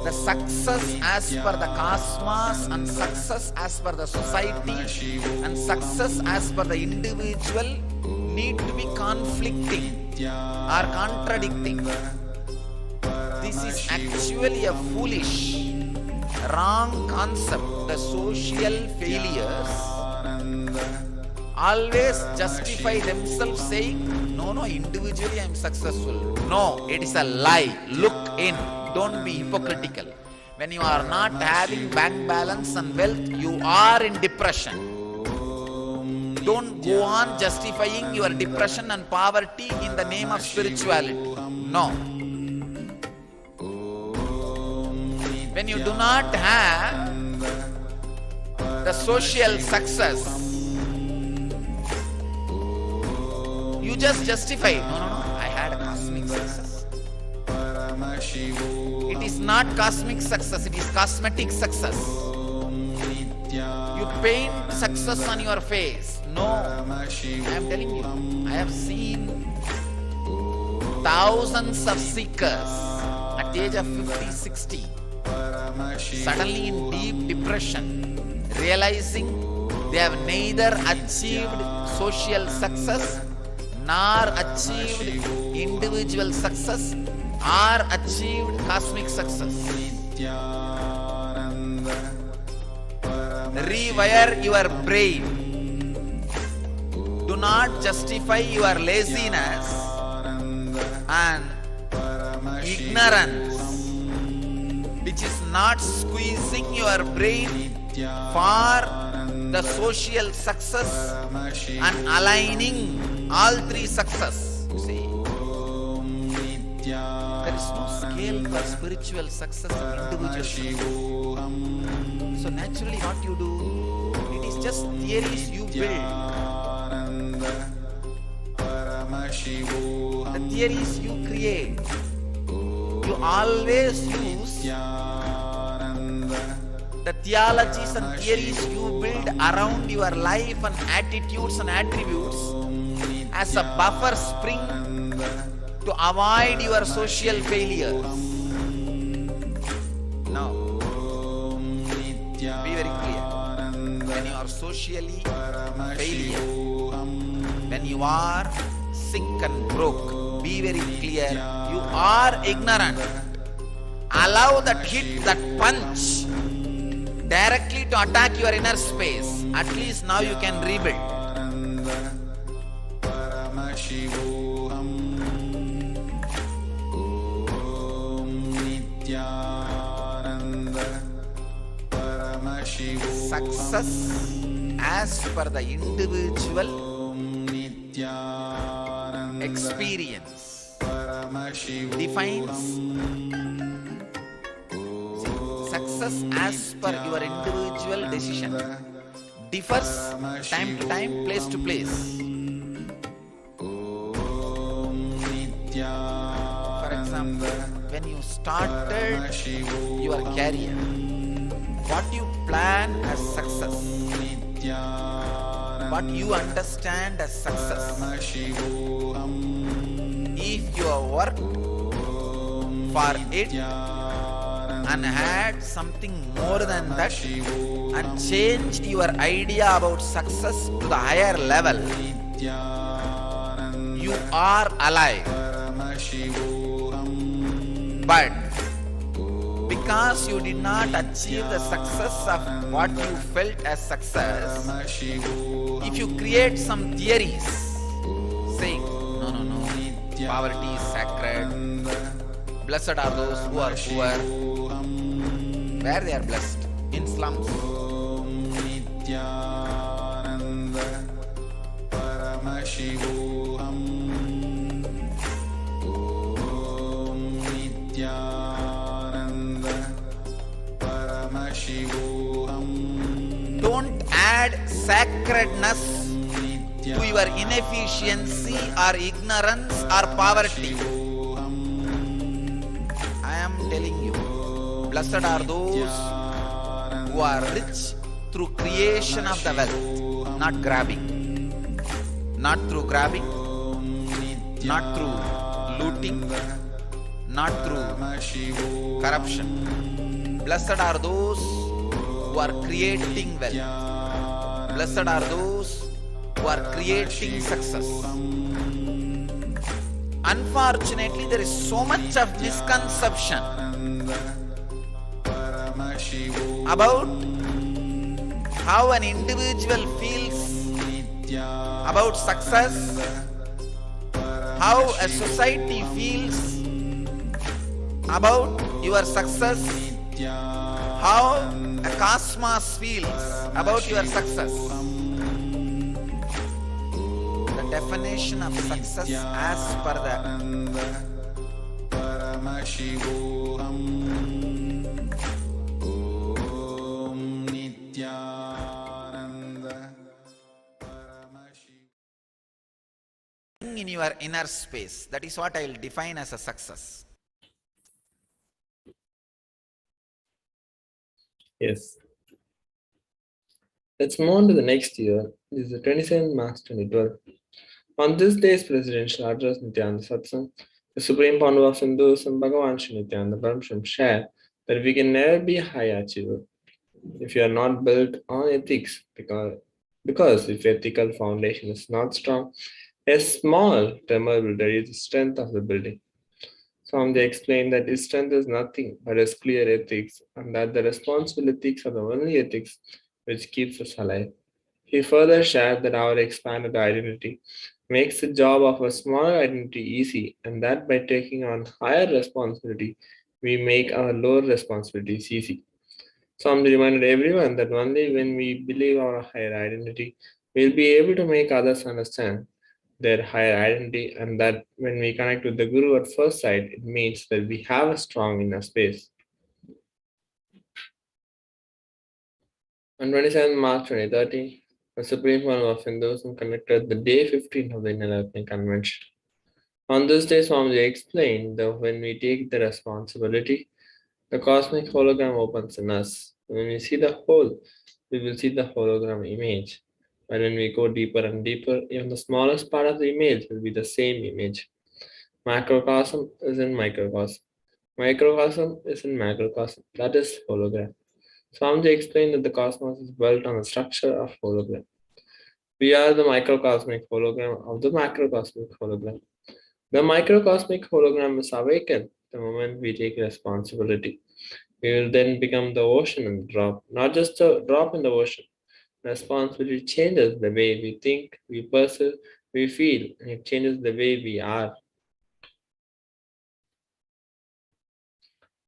the success as per the cosmos and success as per the society and success as per the individual need to be conflicting or contradicting. This is actually a foolish, wrong concept. The social failures always justify themselves saying, no, individually I am successful. No, it is a lie. Look in. Don't be hypocritical. When you are not having bank balance and wealth, you are in depression. Don't go on justifying your depression and poverty in the name of spirituality. No. When you do not have the social success, you just justify, no, I had a cosmic success. It is not cosmic success, it is cosmetic success. You to paint success on your face. No, I am telling you, I have seen thousands of seekers at the age of 50, 60, suddenly in deep depression, realizing they have neither achieved social success nor achieved individual success or achieved cosmic success. Rewire your brain. Do not justify your laziness and ignorance, which is not squeezing your brain for the social success and aligning all three success. You see, there is no scale for spiritual success and individual success. So naturally what you do, it is just theories you build. The theories you create, you always use the theologies and theories you build around your life and attitudes and attributes as a buffer spring to avoid your social failures. Now, be very clear. When you are socially failure, when you are sick and broke, be very clear. You are ignorant. Allow that hit, that punch directly to attack your inner space. At least now you can rebuild. Success as per the individual experience defines success as per your individual decision differs time to time, place to place. For example, when you started your career, what you plan as success, what you understand as success. If you have worked for it and had something more than that and changed your idea about success to the higher level, you are alive. But because you did not achieve the success of what you felt as success, if you create some theories saying, no, poverty is sacred, blessed are those who are poor, where they are blessed? In slums. Don't add sacredness to your inefficiency or ignorance or poverty. I am telling you, blessed are those who are rich through creation of the wealth, not grabbing. Not through grabbing, not through looting, not through corruption. Blessed are those who are creating wealth. Blessed are those who are creating success. Unfortunately, there is so much of misconception about how an individual feels about success, how a society feels about your success, how a cosmos feels about your success. The definition of success as per the Paramashivoham Om Nithyananda Paramashivoham. In your inner space, that is what I will define as a success. Yes. Let's move on to the next year. This is the 27th March 2012. On this day's presidential address, Nithyananda Satsang, the Supreme Founder of Hinduism, Bhagavan Sri Nithyananda Paramashivam, shared that we can never be a high achiever if you are not built on ethics, because if ethical foundation is not strong, a small tremor will reduce the strength of the building. Swami explained that his strength is nothing but his clear ethics, and that the responsible ethics are the only ethics which keeps us alive. He further shared that our expanded identity makes the job of a smaller identity easy, and that by taking on higher responsibility, we make our lower responsibilities easy. Swami reminded everyone that only when we believe our higher identity, we'll be able to make others understand their higher identity, and that when we connect with the Guru at first sight, it means that we have a strong inner space. On 27 March 2013, the Supreme Council of Hinduism conducted the Day 15 of the Enlightenment Convention. On this day, Swamiji explained that when we take the responsibility, the cosmic hologram opens in us. When we see the whole, we will see the hologram image. But when we go deeper and deeper, even the smallest part of the image will be the same image. Macrocosm is in microcosm. Microcosm is in macrocosm. That is hologram. Swamiji explained that the cosmos is built on the structure of hologram. We are the microcosmic hologram of the macrocosmic hologram. The microcosmic hologram is awakened the moment we take responsibility. We will then become the ocean and drop, not just a drop in the ocean. Responsibility changes the way we think, we perceive, we feel, and it changes the way we are.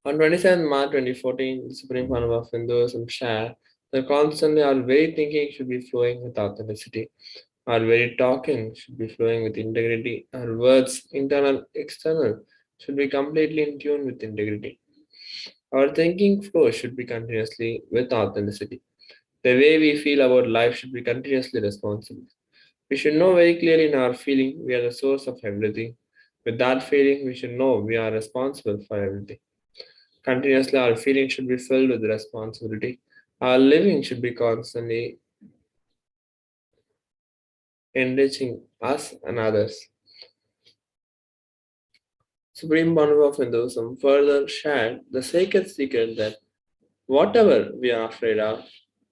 On 27 March 2014, the Supreme Council of Hinduism shared that constantly our very thinking should be flowing with authenticity. Our very talking should be flowing with integrity. Our words, internal, external, should be completely in tune with integrity. Our thinking flow should be continuously with authenticity. The way we feel about life should be continuously responsible. We should know very clearly in our feeling we are the source of everything. With that feeling, we should know we are responsible for everything. Continuously, our feeling should be filled with responsibility. Our living should be constantly enriching us and others. Supreme Bondage of Hinduism further shared the sacred secret that whatever we are afraid of,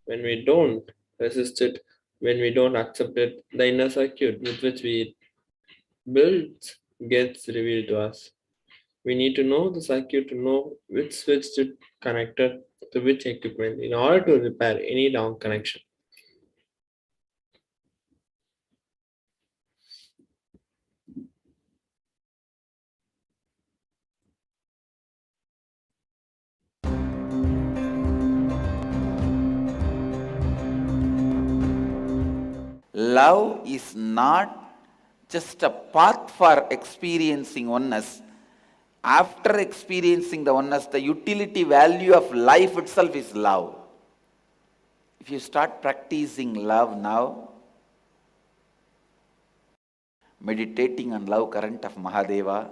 when we don't resist it, when we don't accept it, the inner circuit with which we build gets revealed to us. We need to know the circuit to know which switch to connected to which equipment in order to repair any down connection. Love is not just a path for experiencing oneness. After experiencing the oneness, the utility value of life itself is love. If you start practicing love now, meditating on love current of Mahadeva,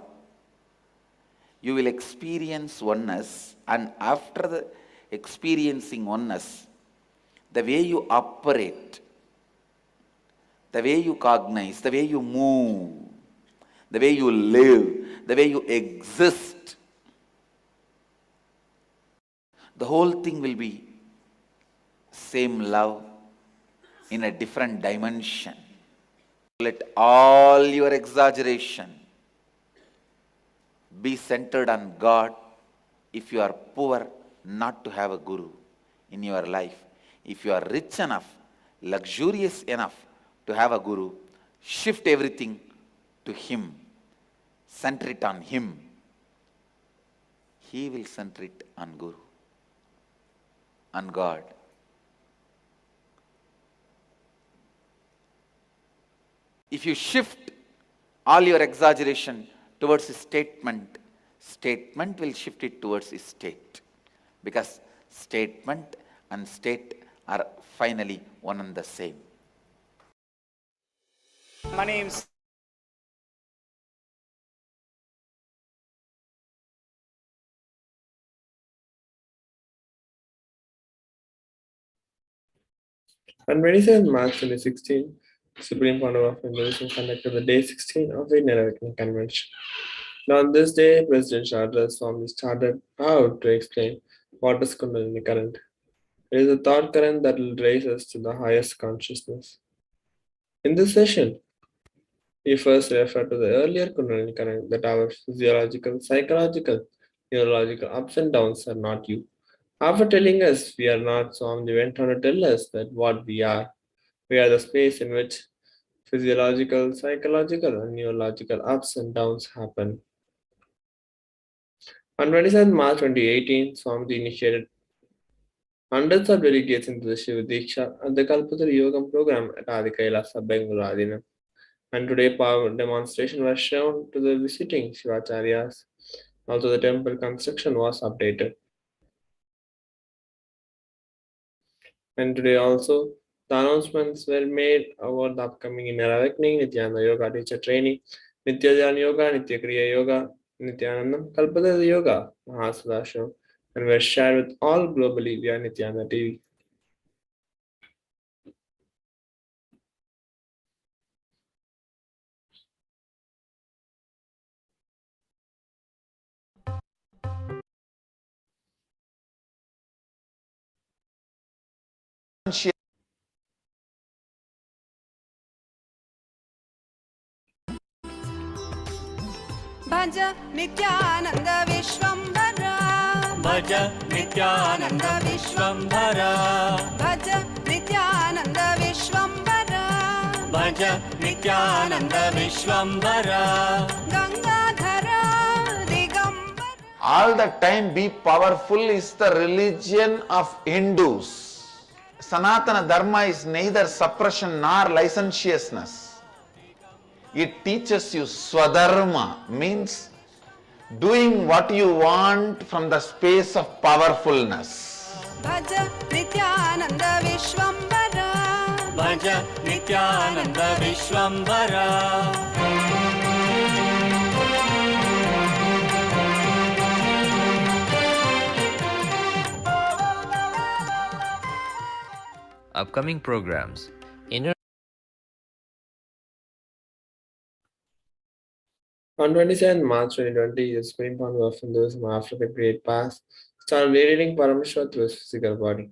you will experience oneness, and after the experiencing oneness, the way you operate, the way you cognize, the way you move, the way you live, the way you exist, the whole thing will be same love in a different dimension. Let all your exaggeration be centered on God. If you are poor, not to have a guru in your life. If you are rich enough, luxurious enough to have a guru, shift everything to him. Center it on him. He will center it on Guru, on God. If you shift all your exaggeration towards his statement, statement will shift it towards his state. Because statement and state are finally one and the same. My name's On 27 March 2016, Supreme Council of Hinduism conducted the Day 16 of the Enlightenment Convention. And on this day, Presidential address Swami started out to explain what is Kundalini current. It is a thought current that will raise us to the highest consciousness. In this session, we first refer to the earlier Kundalini current that our physiological, psychological, neurological ups and downs are not you. After telling us we are not, Swami went on to tell us that what we are the space in which physiological, psychological, and neurological ups and downs happen. On 27 March 2018, Swami initiated hundreds of delegates into the Shiva Diksha at the Kalpataru Yogam program at Adi KAILASA, Bengaluru. And today, power demonstration was shown to the visiting Shivacharyas. Also, the temple construction was updated. And today also, the announcements were made about the upcoming Inner Awakening, Nithyananda Yoga Teacher Training, Nityajan Yoga, Nityakriya Yoga, Nithyananda Kalpataru Yoga, Mahasadashram, and were shared with all globally via Nithyananda TV. भज नित्यानंद विश्वंभरा भज नित्यानंद विश्वंभरा भज नित्यानंद विश्वंभरा भज Nityanand विश्वंभरा गंगाधरा Digambara. All the time be powerful is the religion of Hindus. Sanatana Dharma is neither suppression nor licentiousness. It teaches you Swadharma, means doing what you want from the space of powerfulness. भज नित्यानंद विश्वंभरा भज Nityanand विश्वंभरा. Upcoming programs. On 27 March 2020, the Supreme Council of Hinduism, after the Great Fast, started radiating Paramashiva through his physical body,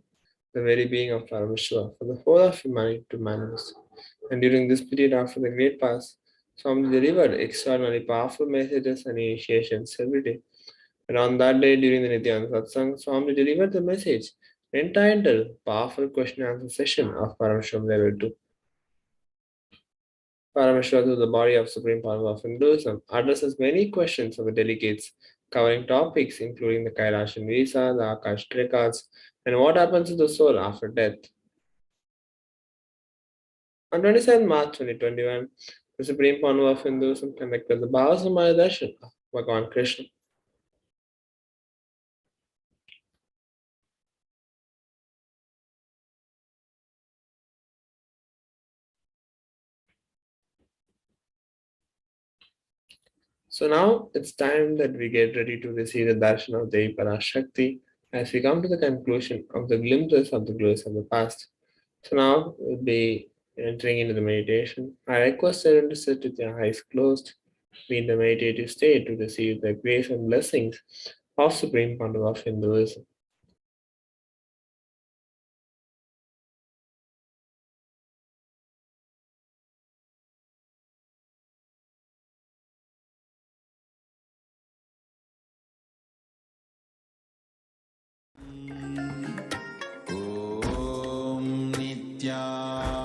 the very being of Paramashiva, for the whole of humanity to manifest. And during this period after the Great Fast, Swami delivered extraordinarily powerful messages and initiations every day. And on that day, during the Nithyananda Satsang, Swami delivered the message entitled Powerful Question and Answer Session of Paramashivam Level 2. Paramashiva, through the body of Supreme Power of Hinduism, addresses many questions of the delegates, covering topics including the KAILASA visa, the Akashik records, and what happens to the soul after death. On 27 March 2021, the Supreme Power of Hinduism conducted the Bhavasamaya Darshan of Bhagavan Krishna. So now it's time that we get ready to receive the darshan of the Parashakti as we come to the conclusion of the glimpses of the glories of the past. So now we'll be entering into the meditation. I request everyone to sit with their eyes closed, be in the meditative state to receive the grace and blessings of Supreme Power of Hinduism.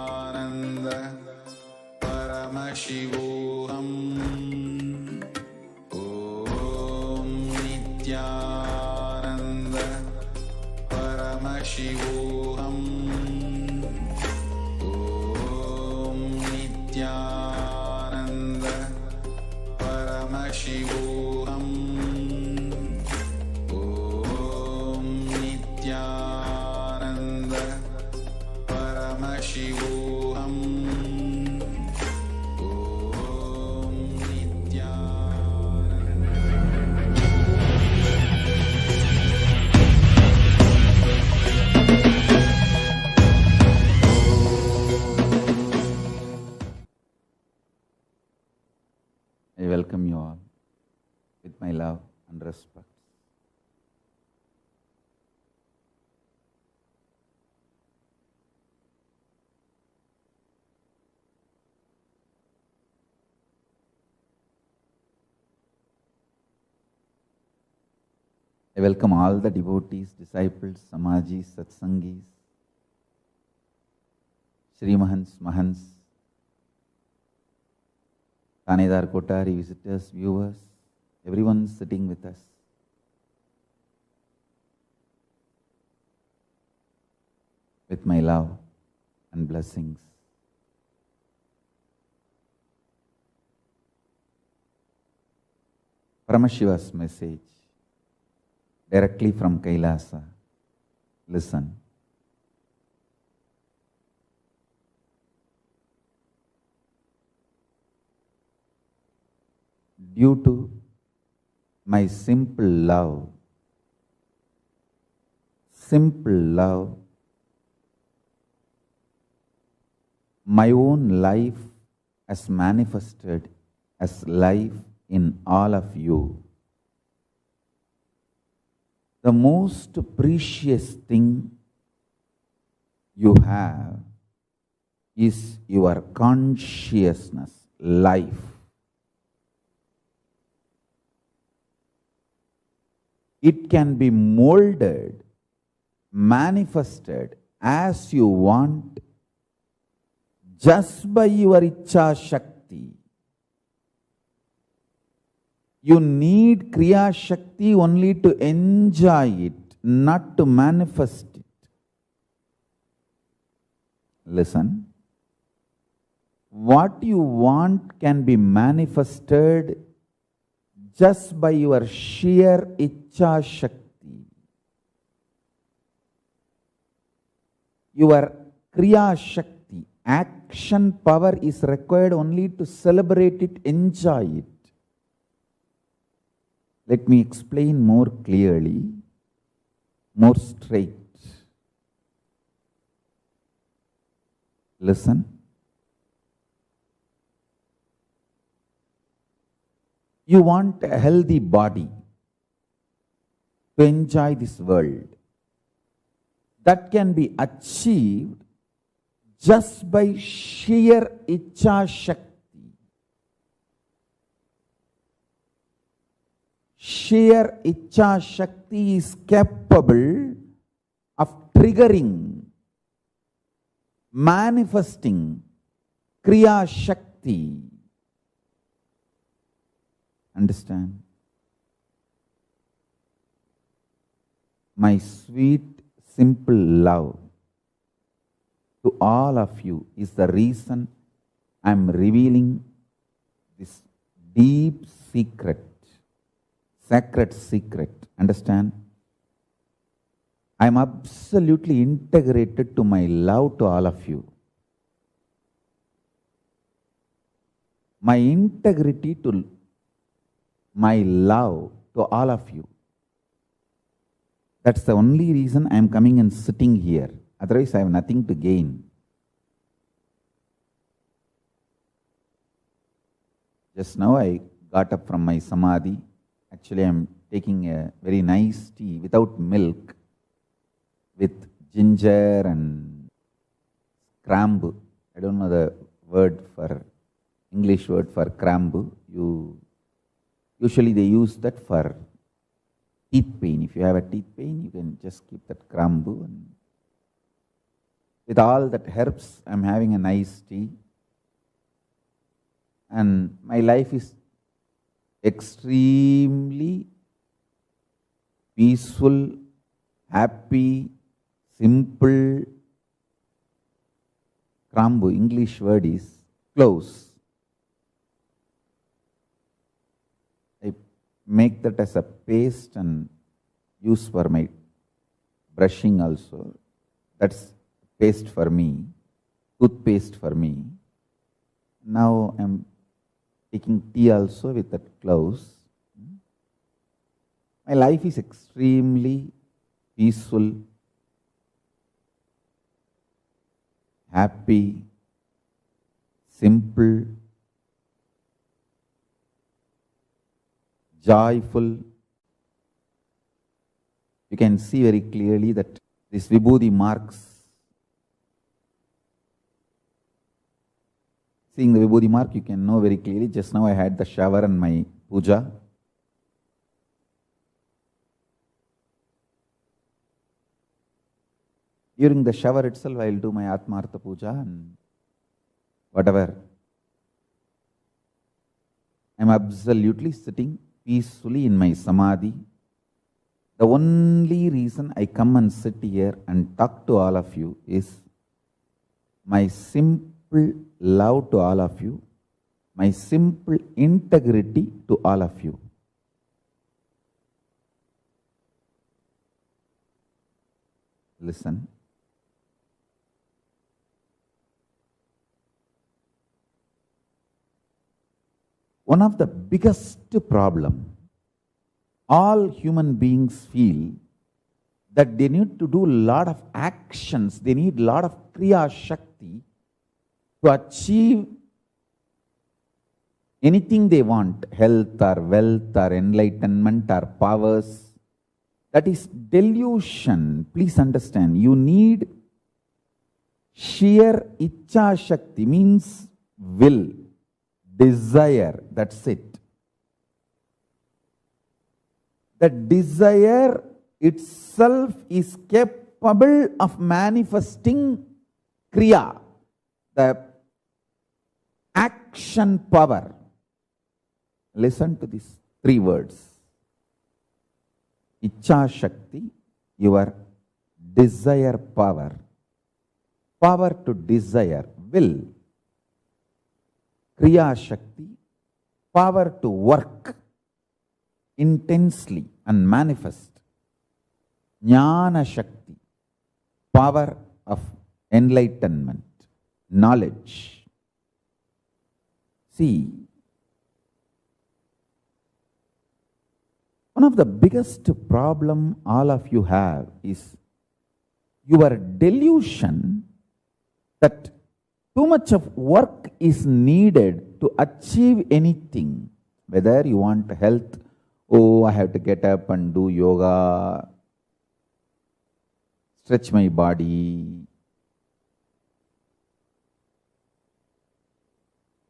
Nithyananda Paramashivoham. Om Nithyananda Paramashivoham. Om Nithyananda Paramashivoham. Om Nithyananda Paramashivoham. Om Nithyananda. with my love and respect. I welcome all the devotees, disciples, Samajis, Satsangis, Shri Mahants, Mahants, Thanedar Kotari, visitors, viewers, everyone sitting with us. With my love and blessings. Paramashiva's message directly from KAILASA. Listen. Due to my simple love, my own life has manifested as life in all of you. The most precious thing you have is your consciousness, life. It can be molded, manifested as you want just by your Ichcha Shakti. You need Kriya Shakti only to enjoy it, not to manifest it. Listen. What you want can be manifested just by your sheer Ichcha Shakti. Your Kriya Shakti, action power is required only to celebrate it, enjoy it. Let me explain more clearly, more straight. Listen. You want a healthy body to enjoy this world. That can be achieved just by sheer Ichcha Shakti. Sheer Ichcha Shakti is capable of triggering, manifesting Kriya Shakti. Understand? My sweet, simple love to all of you is the reason I am revealing this deep secret, sacred secret. Understand? I am absolutely integrated to my love to all of you. My integrity to my love to all of you. That's the only reason I am coming and sitting here. Otherwise, I have nothing to gain. Just now I got up from my samadhi. Actually, I am taking a very nice tea without milk, with ginger and crambu. I don't know the word for, English word for crambu. Usually they use that for teeth pain. If you have a teeth pain, you can just keep that crambu. And with all that herbs, I'm having a nice tea. And my life is extremely peaceful, happy, simple. Krambu, English word is close. I make that as a paste and use for my brushing also. That's paste for me, toothpaste for me. Now I'm taking tea also with that close. My life is extremely peaceful, happy, simple, joyful. You can see very clearly that these Vibhuti marks, seeing the Vibhuti mark, you can know very clearly. Just now I had the shower and my puja. During the shower itself, I will do my Atmartha puja and whatever. I am absolutely sitting peacefully in my samadhi. The only reason I come and sit here and talk to all of you is my simple love to all of you, my simple integrity to all of you. Listen. One of the biggest problem all human beings feel that they need to do a lot of actions, they need a lot of Kriya Shakti to achieve anything they want, health or wealth or enlightenment or powers. That is delusion. Please understand, you need sheer Icha Shakti, means will, desire, that's it. The desire itself is capable of manifesting Kriya, the action power. Listen to these three words. Icha Shakti, your desire power. Power to desire, will. Kriya Shakti, power to work intensely and manifest. Jnana Shakti, power of enlightenment, knowledge. See, one of the biggest problem all of you have is your delusion that too much of work is needed to achieve anything. Whether you want health, oh, I have to get up and do yoga, stretch my body.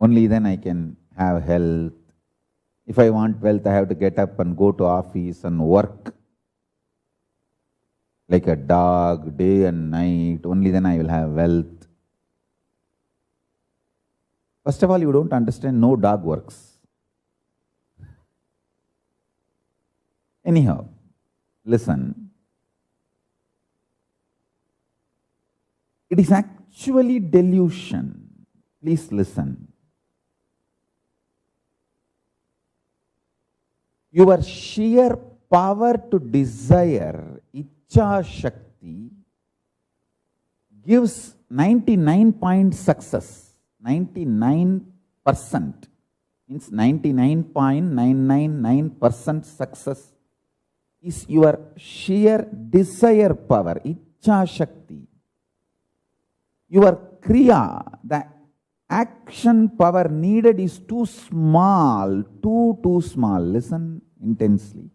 Only then I can have health. If I want wealth, I have to get up and go to office and work like a dog, day and night. Only then I will have wealth. First of all, you don't understand, no dog works. Anyhow, listen. It is actually delusion. Please listen. Your sheer power to desire, Icha Shakti, gives 99% success. 99% means 99.999% success is your sheer desire power, Icha Shakti. Your Kriya, the action power needed is too small, too small. Listen intensely.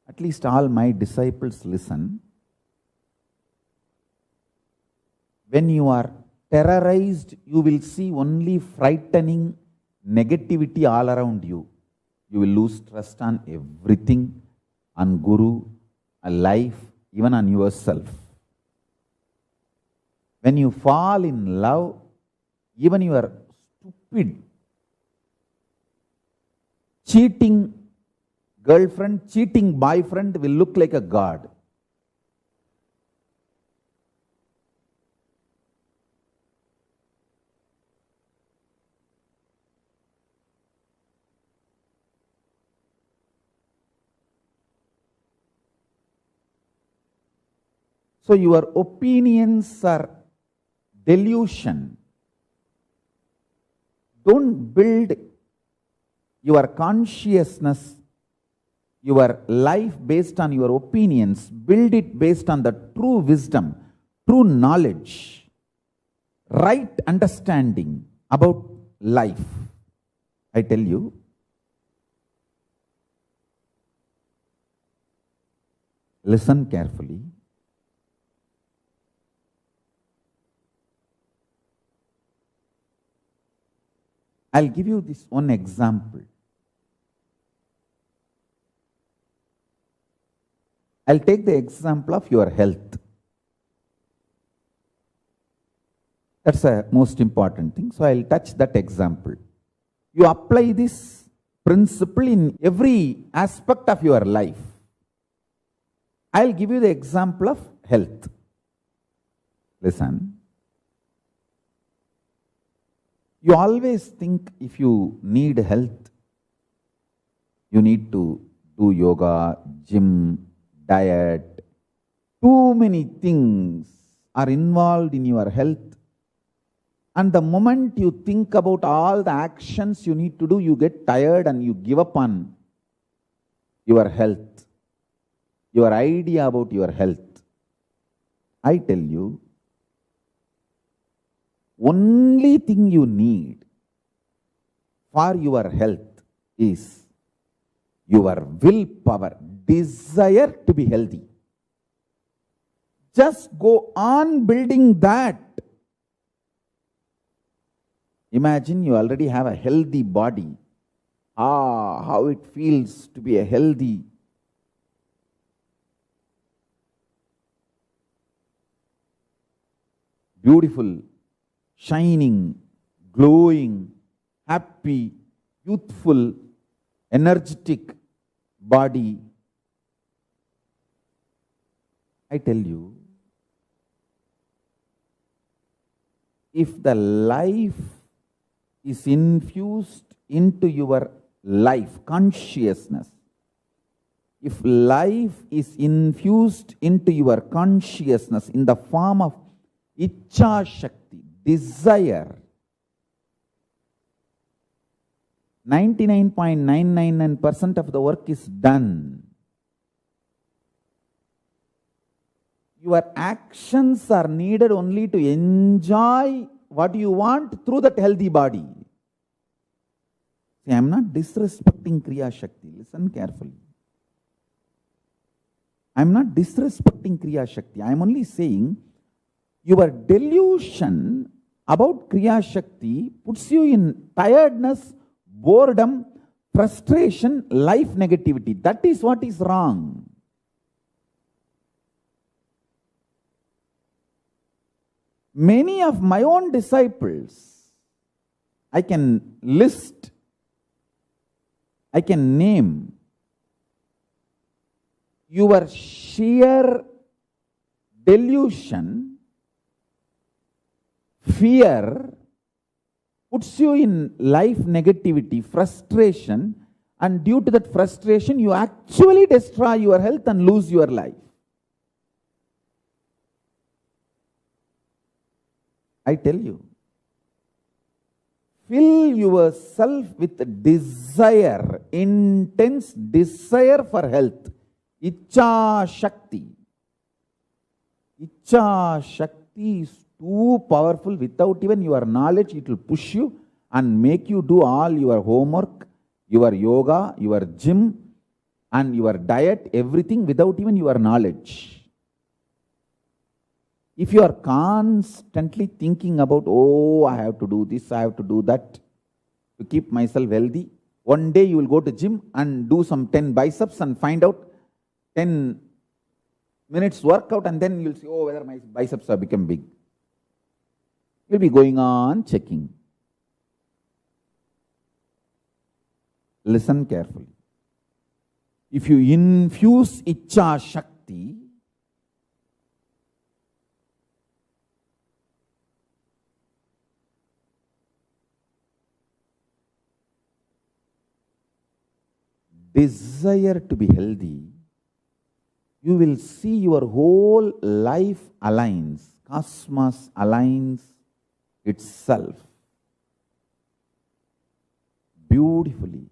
At least all my disciples listen. When you are terrorized, you will see only frightening negativity all around you. You will lose trust on everything, on Guru, on life, even on yourself. When you fall in love, even your stupid, cheating girlfriend, cheating boyfriend will look like a god. So your opinions are delusion. Don't build your consciousness, your life based on your opinions. Build it based on the true wisdom, true knowledge, right understanding about life. I tell you, Listen carefully. I'll give you this one example. I'll take the example of your health. That's the most important thing. So I'll touch that example. You apply this principle in every aspect of your life. I'll give you the example of health. Listen. You always think if you need health, you need to do yoga, gym, diet. Too many things are involved in your health. And the moment you think about all the actions you need to do, you get tired and you give up on your health, your idea about your health. I tell you, only thing you need for your health is your willpower, desire to be healthy. Just go on building that. Imagine you already have a healthy body. How it feels to be a healthy. Beautiful, shining, glowing, happy, youthful, energetic body. I tell you, if the life is infused into your life, consciousness, if life is infused into your consciousness in the form of Icha Shakti, desire, 99.999% of the work is done. Your actions are needed only to enjoy what you want through that healthy body. See, I am not disrespecting Kriya Shakti. Listen carefully. I am not disrespecting Kriya Shakti. I am only saying your delusion about Kriya Shakti puts you in tiredness, boredom, frustration, life negativity. That is what is wrong. Many of my own disciples, I can list, I can name. Your sheer delusion, fear, puts you in life negativity, frustration, and due to that frustration, you actually destroy your health and lose your life. I tell you, fill yourself with desire, intense desire for health. Icha Shakti. Icha Shakti is too powerful. Without even your knowledge, it will push you and make you do all your homework, your yoga, your gym, and your diet, everything without even your knowledge. If you are constantly thinking about, oh, I have to do this, I have to do that to keep myself healthy, one day you will go to gym and do some 10 biceps and find out 10 minutes workout, and then you'll see, oh, whether my biceps have become big. You'll be going on checking. Listen carefully. If you infuse Icha Shakti, desire to be healthy, you will see your whole life aligns, cosmos aligns itself beautifully.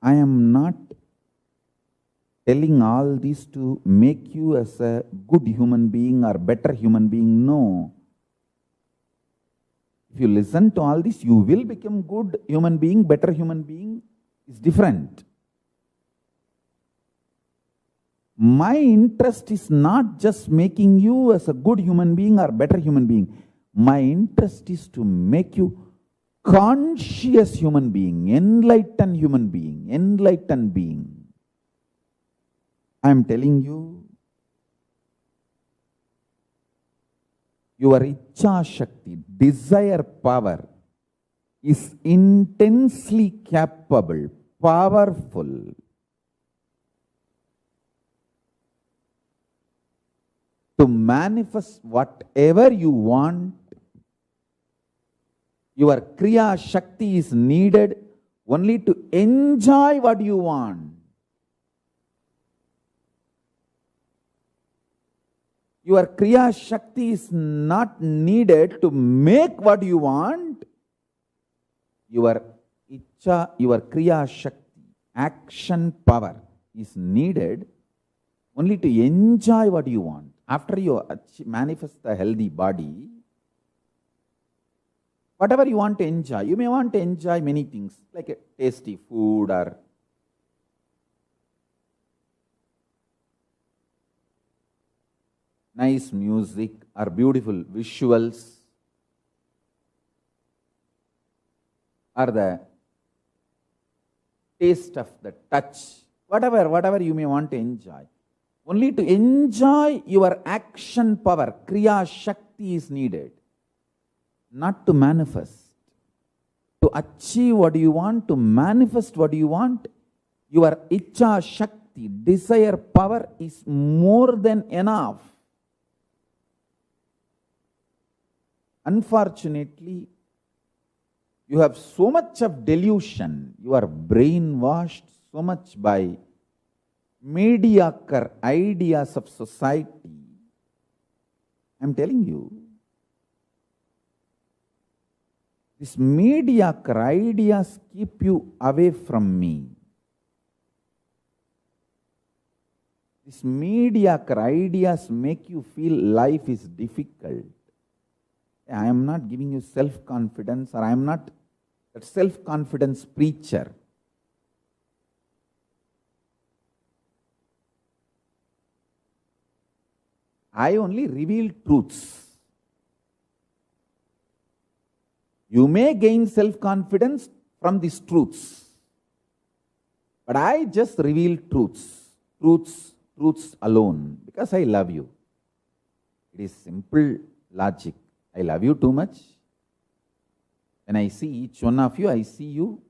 I am not telling all this to make you as a good human being or better human being. No. If you listen to all this, you will become good human being, better human being. is different. My interest is not just making you as a good human being or better human being. My interest is to make you conscious human being, enlightened human being, enlightened being. I am telling you, your Ichha Shakti, desire power, is intensely capable, powerful to manifest whatever you want. Your Kriya Shakti is needed only to enjoy what you want. Your Kriya Shakti is not needed to make what you want. Your Ichha, your Kriya Shakti, action power is needed only to enjoy what you want. After you manifest the healthy body, whatever you want to enjoy, you may want to enjoy many things like a tasty food or nice music or beautiful visuals or the taste of the touch, whatever you may want to enjoy. Only to enjoy your action power, Kriya Shakti is needed, not to manifest. To achieve what you want, to manifest what you want, your Ichha Shakti, desire power is more than enough. Unfortunately, you have so much of delusion, you are brainwashed so much by mediocre ideas of society. I am telling you, these mediocre ideas keep you away from me. These mediocre ideas make you feel life is difficult. I am not giving you self-confidence, or I am not that self-confidence preacher. I only reveal truths. You may gain self-confidence from these truths, but I just reveal truths alone, because I love you. It is simple logic. I love you too much. When I see each one of you, I see you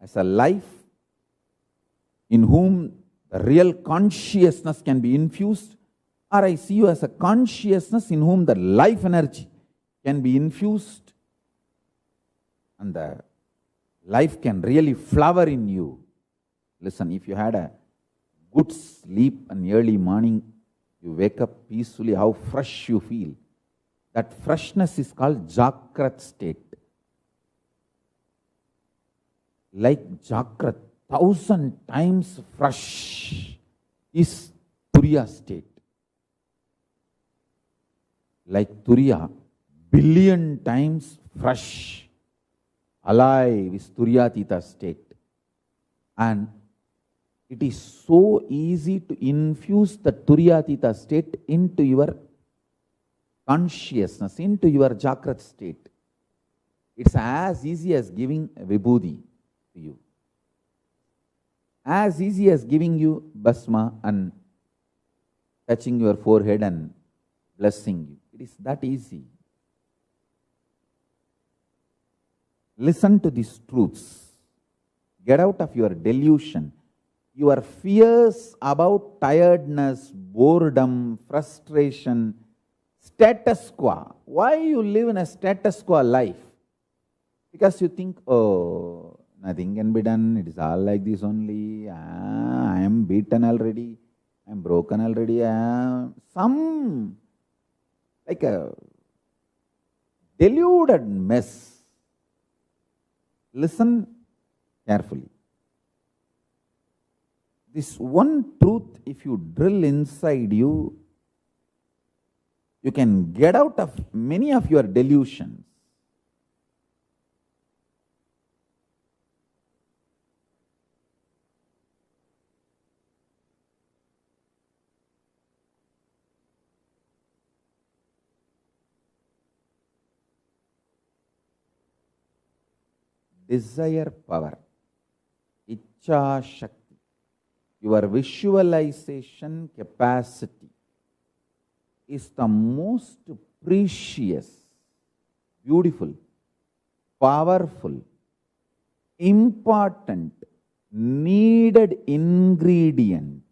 as a life in whom the real consciousness can be infused, or I see you as a consciousness in whom the life energy can be infused, and the life can really flower in you. Listen, if you had a good sleep and early morning, you wake up peacefully, how fresh you feel. That freshness is called Jagrat state. Like Jagrat, 1,000 times fresh is Turiya state. Like Turiya, billion times fresh, alive is Turiyatita state. And it is so easy to infuse the Turiyatita state into your consciousness, into your Jagrat state. It's as easy as giving Vibhuti to you. As easy as giving you Basma and touching your forehead and blessing you. It is that easy. Listen to these truths. Get out of your delusion. Your fears about tiredness, boredom, frustration, status quo. Why you live in a status quo life? Because you think, oh, nothing can be done. It is all like this only. I am beaten already. I am broken already. Some like a deluded mess. Listen carefully. This one truth, if you drill inside you, you can get out of many of your delusions. desire power, Icha Shakti, your visualization capacity is the most precious, beautiful, powerful, important, needed ingredient,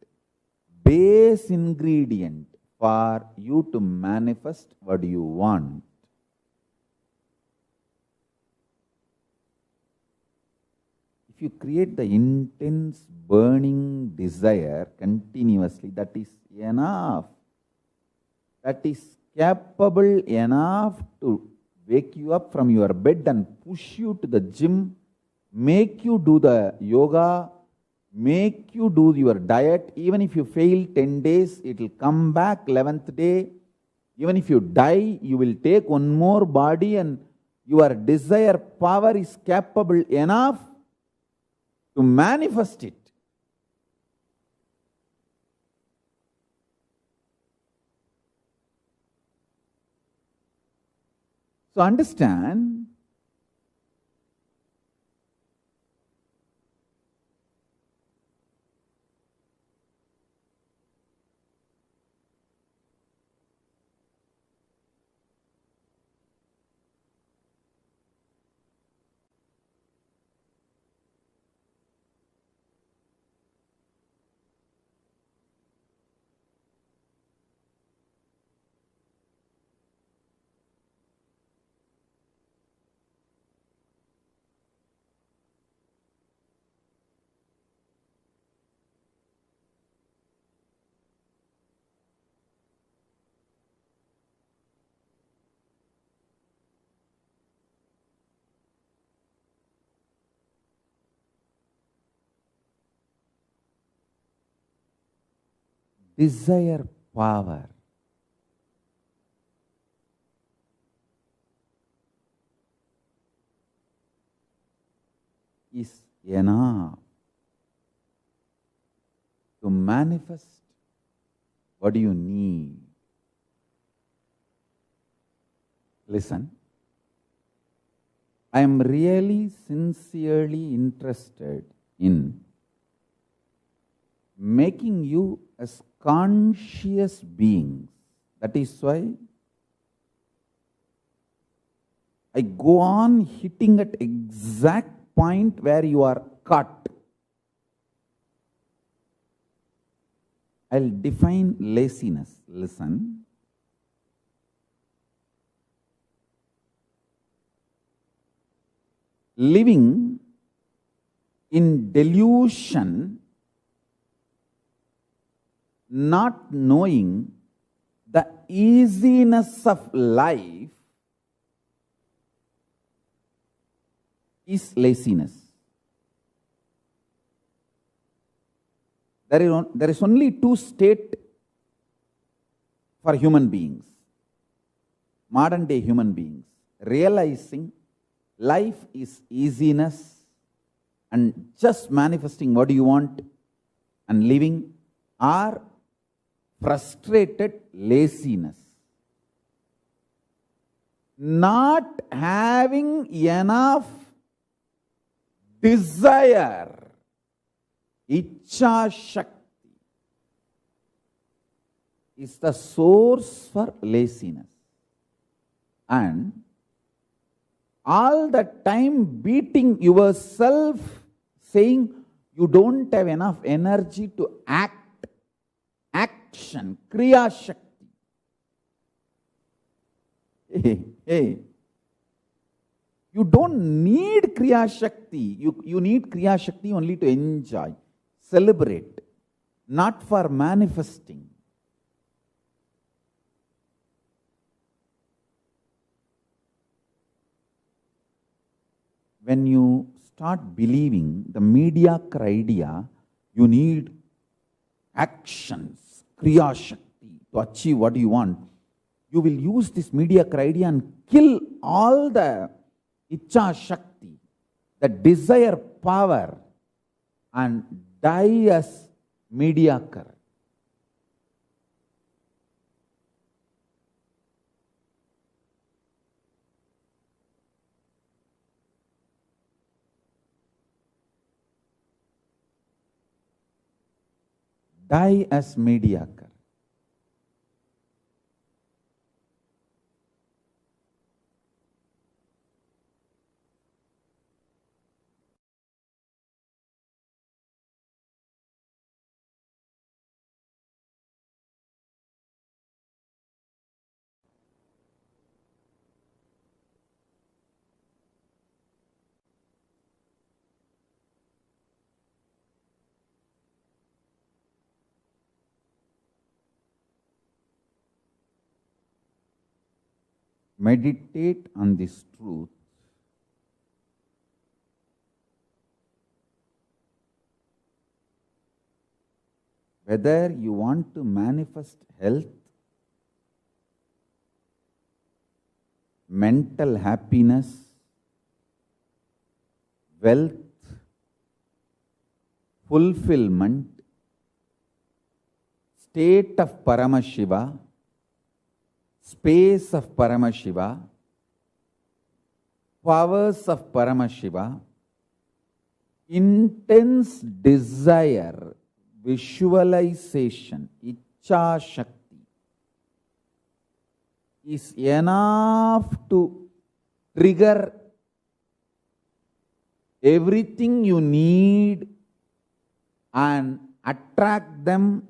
base ingredient for you to manifest what you want. If you create the intense burning desire continuously, that is enough. That is capable enough to wake you up from your bed and push you to the gym, make you do the yoga, make you do your diet. Even if you fail 10 days, it will come back 11th day. Even if you die, you will take one more body, and your desire power is capable enough to manifest it. So understand, desire power is enough to manifest what you need. Listen, I am really sincerely interested in making you as conscious beings. That is why I go on hitting at exact point where you are caught. I'll define laziness. Listen. Living in delusion, not knowing the easiness of life, is laziness. There is only two states for human beings, modern day human beings: realizing life is easiness and just manifesting what you want and living, or frustrated laziness, not having enough desire, Icha Shakti, is the source for laziness. And all the time beating yourself, saying you don't have enough energy to act, action, Kriya Shakti. Hey. You don't need Kriya Shakti. You need Kriya Shakti only to enjoy, celebrate, not for manifesting. When you start believing the mediocre idea, you need actions, Kriya Shakti, to achieve what you want, you will use this mediocre idea and kill all the Icha Shakti, the desire power, and die as mediocre. die as mediocre. Meditate on this truth. Whether you want to manifest health, mental happiness, wealth, fulfillment, state of Paramashiva, space of Paramashiva, powers of Paramashiva, intense desire, visualization, Ichha Shakti is enough to trigger everything you need and attract them,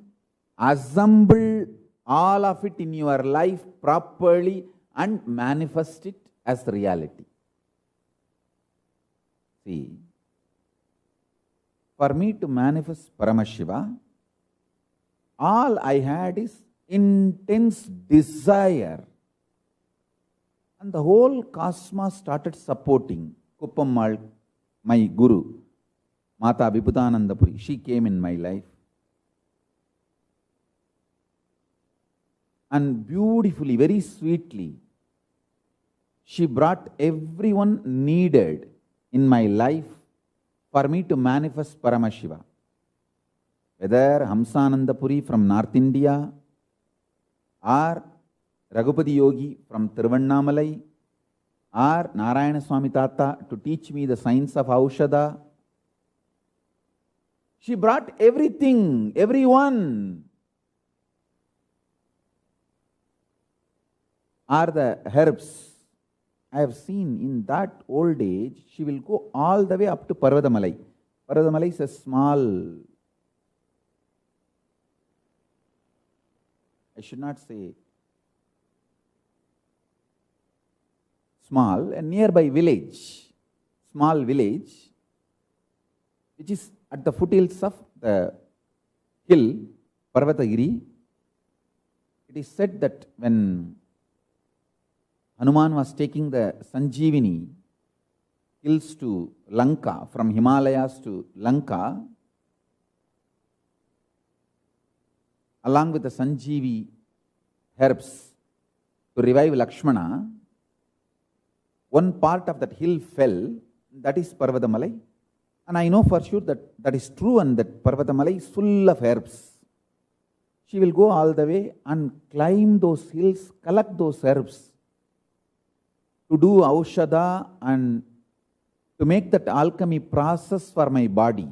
assemble all of it in your life properly and manifest it as reality. See, for me to manifest Paramashiva, all I had is intense desire. And the whole cosmos started supporting. Kuppammal, my guru, Mata Vibhutanandapuri, she came in my life. And beautifully, very sweetly, she brought everyone needed in my life for me to manifest Paramashiva. Whether Hamsanandapuri from North India or Raghupati Yogi from Tiruvannamalai or Narayana Swami Tata to teach me the science of Aushadha. She brought everything, everyone. Are the herbs. I have seen in that old age, she will go all the way up to Parvadamalai. Parvadamalai is a small, I should not say small, a nearby village, small village, which is at the foothills of the hill, Parvatagiri. It is said that when Hanuman was taking the Sanjeevani hills to Lanka, from Himalayas to Lanka, along with the Sanjeevi herbs to revive Lakshmana, one part of that hill fell, that is Parvadamalai. And I know for sure that that is true and that Parvadamalai is full of herbs. She will go all the way and climb those hills, collect those herbs, to do Aushadha and to make that alchemy process for my body.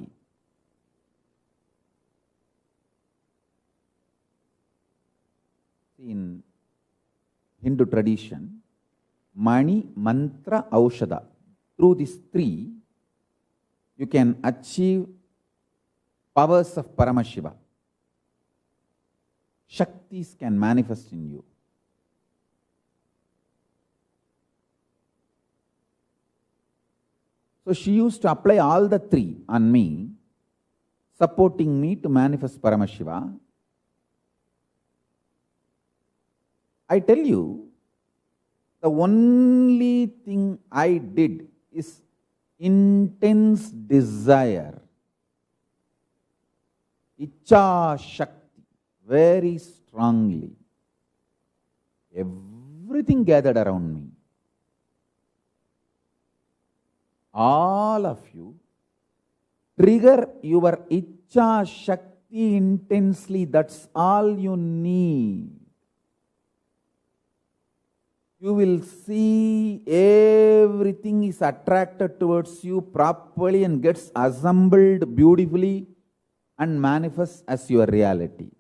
In Hindu tradition, Mani, Mantra, Aushadha. Through these three, you can achieve powers of Paramashiva. Shaktis can manifest in you. So she used to apply all the three on me, supporting me to manifest Paramashiva. I tell you, the only thing I did is intense desire. Ichha Shakti, very strongly. Everything gathered around me. All of you, trigger your Ichha Shakti intensely. That's all you need. You will see everything is attracted towards you properly and gets assembled beautifully and manifest as your reality.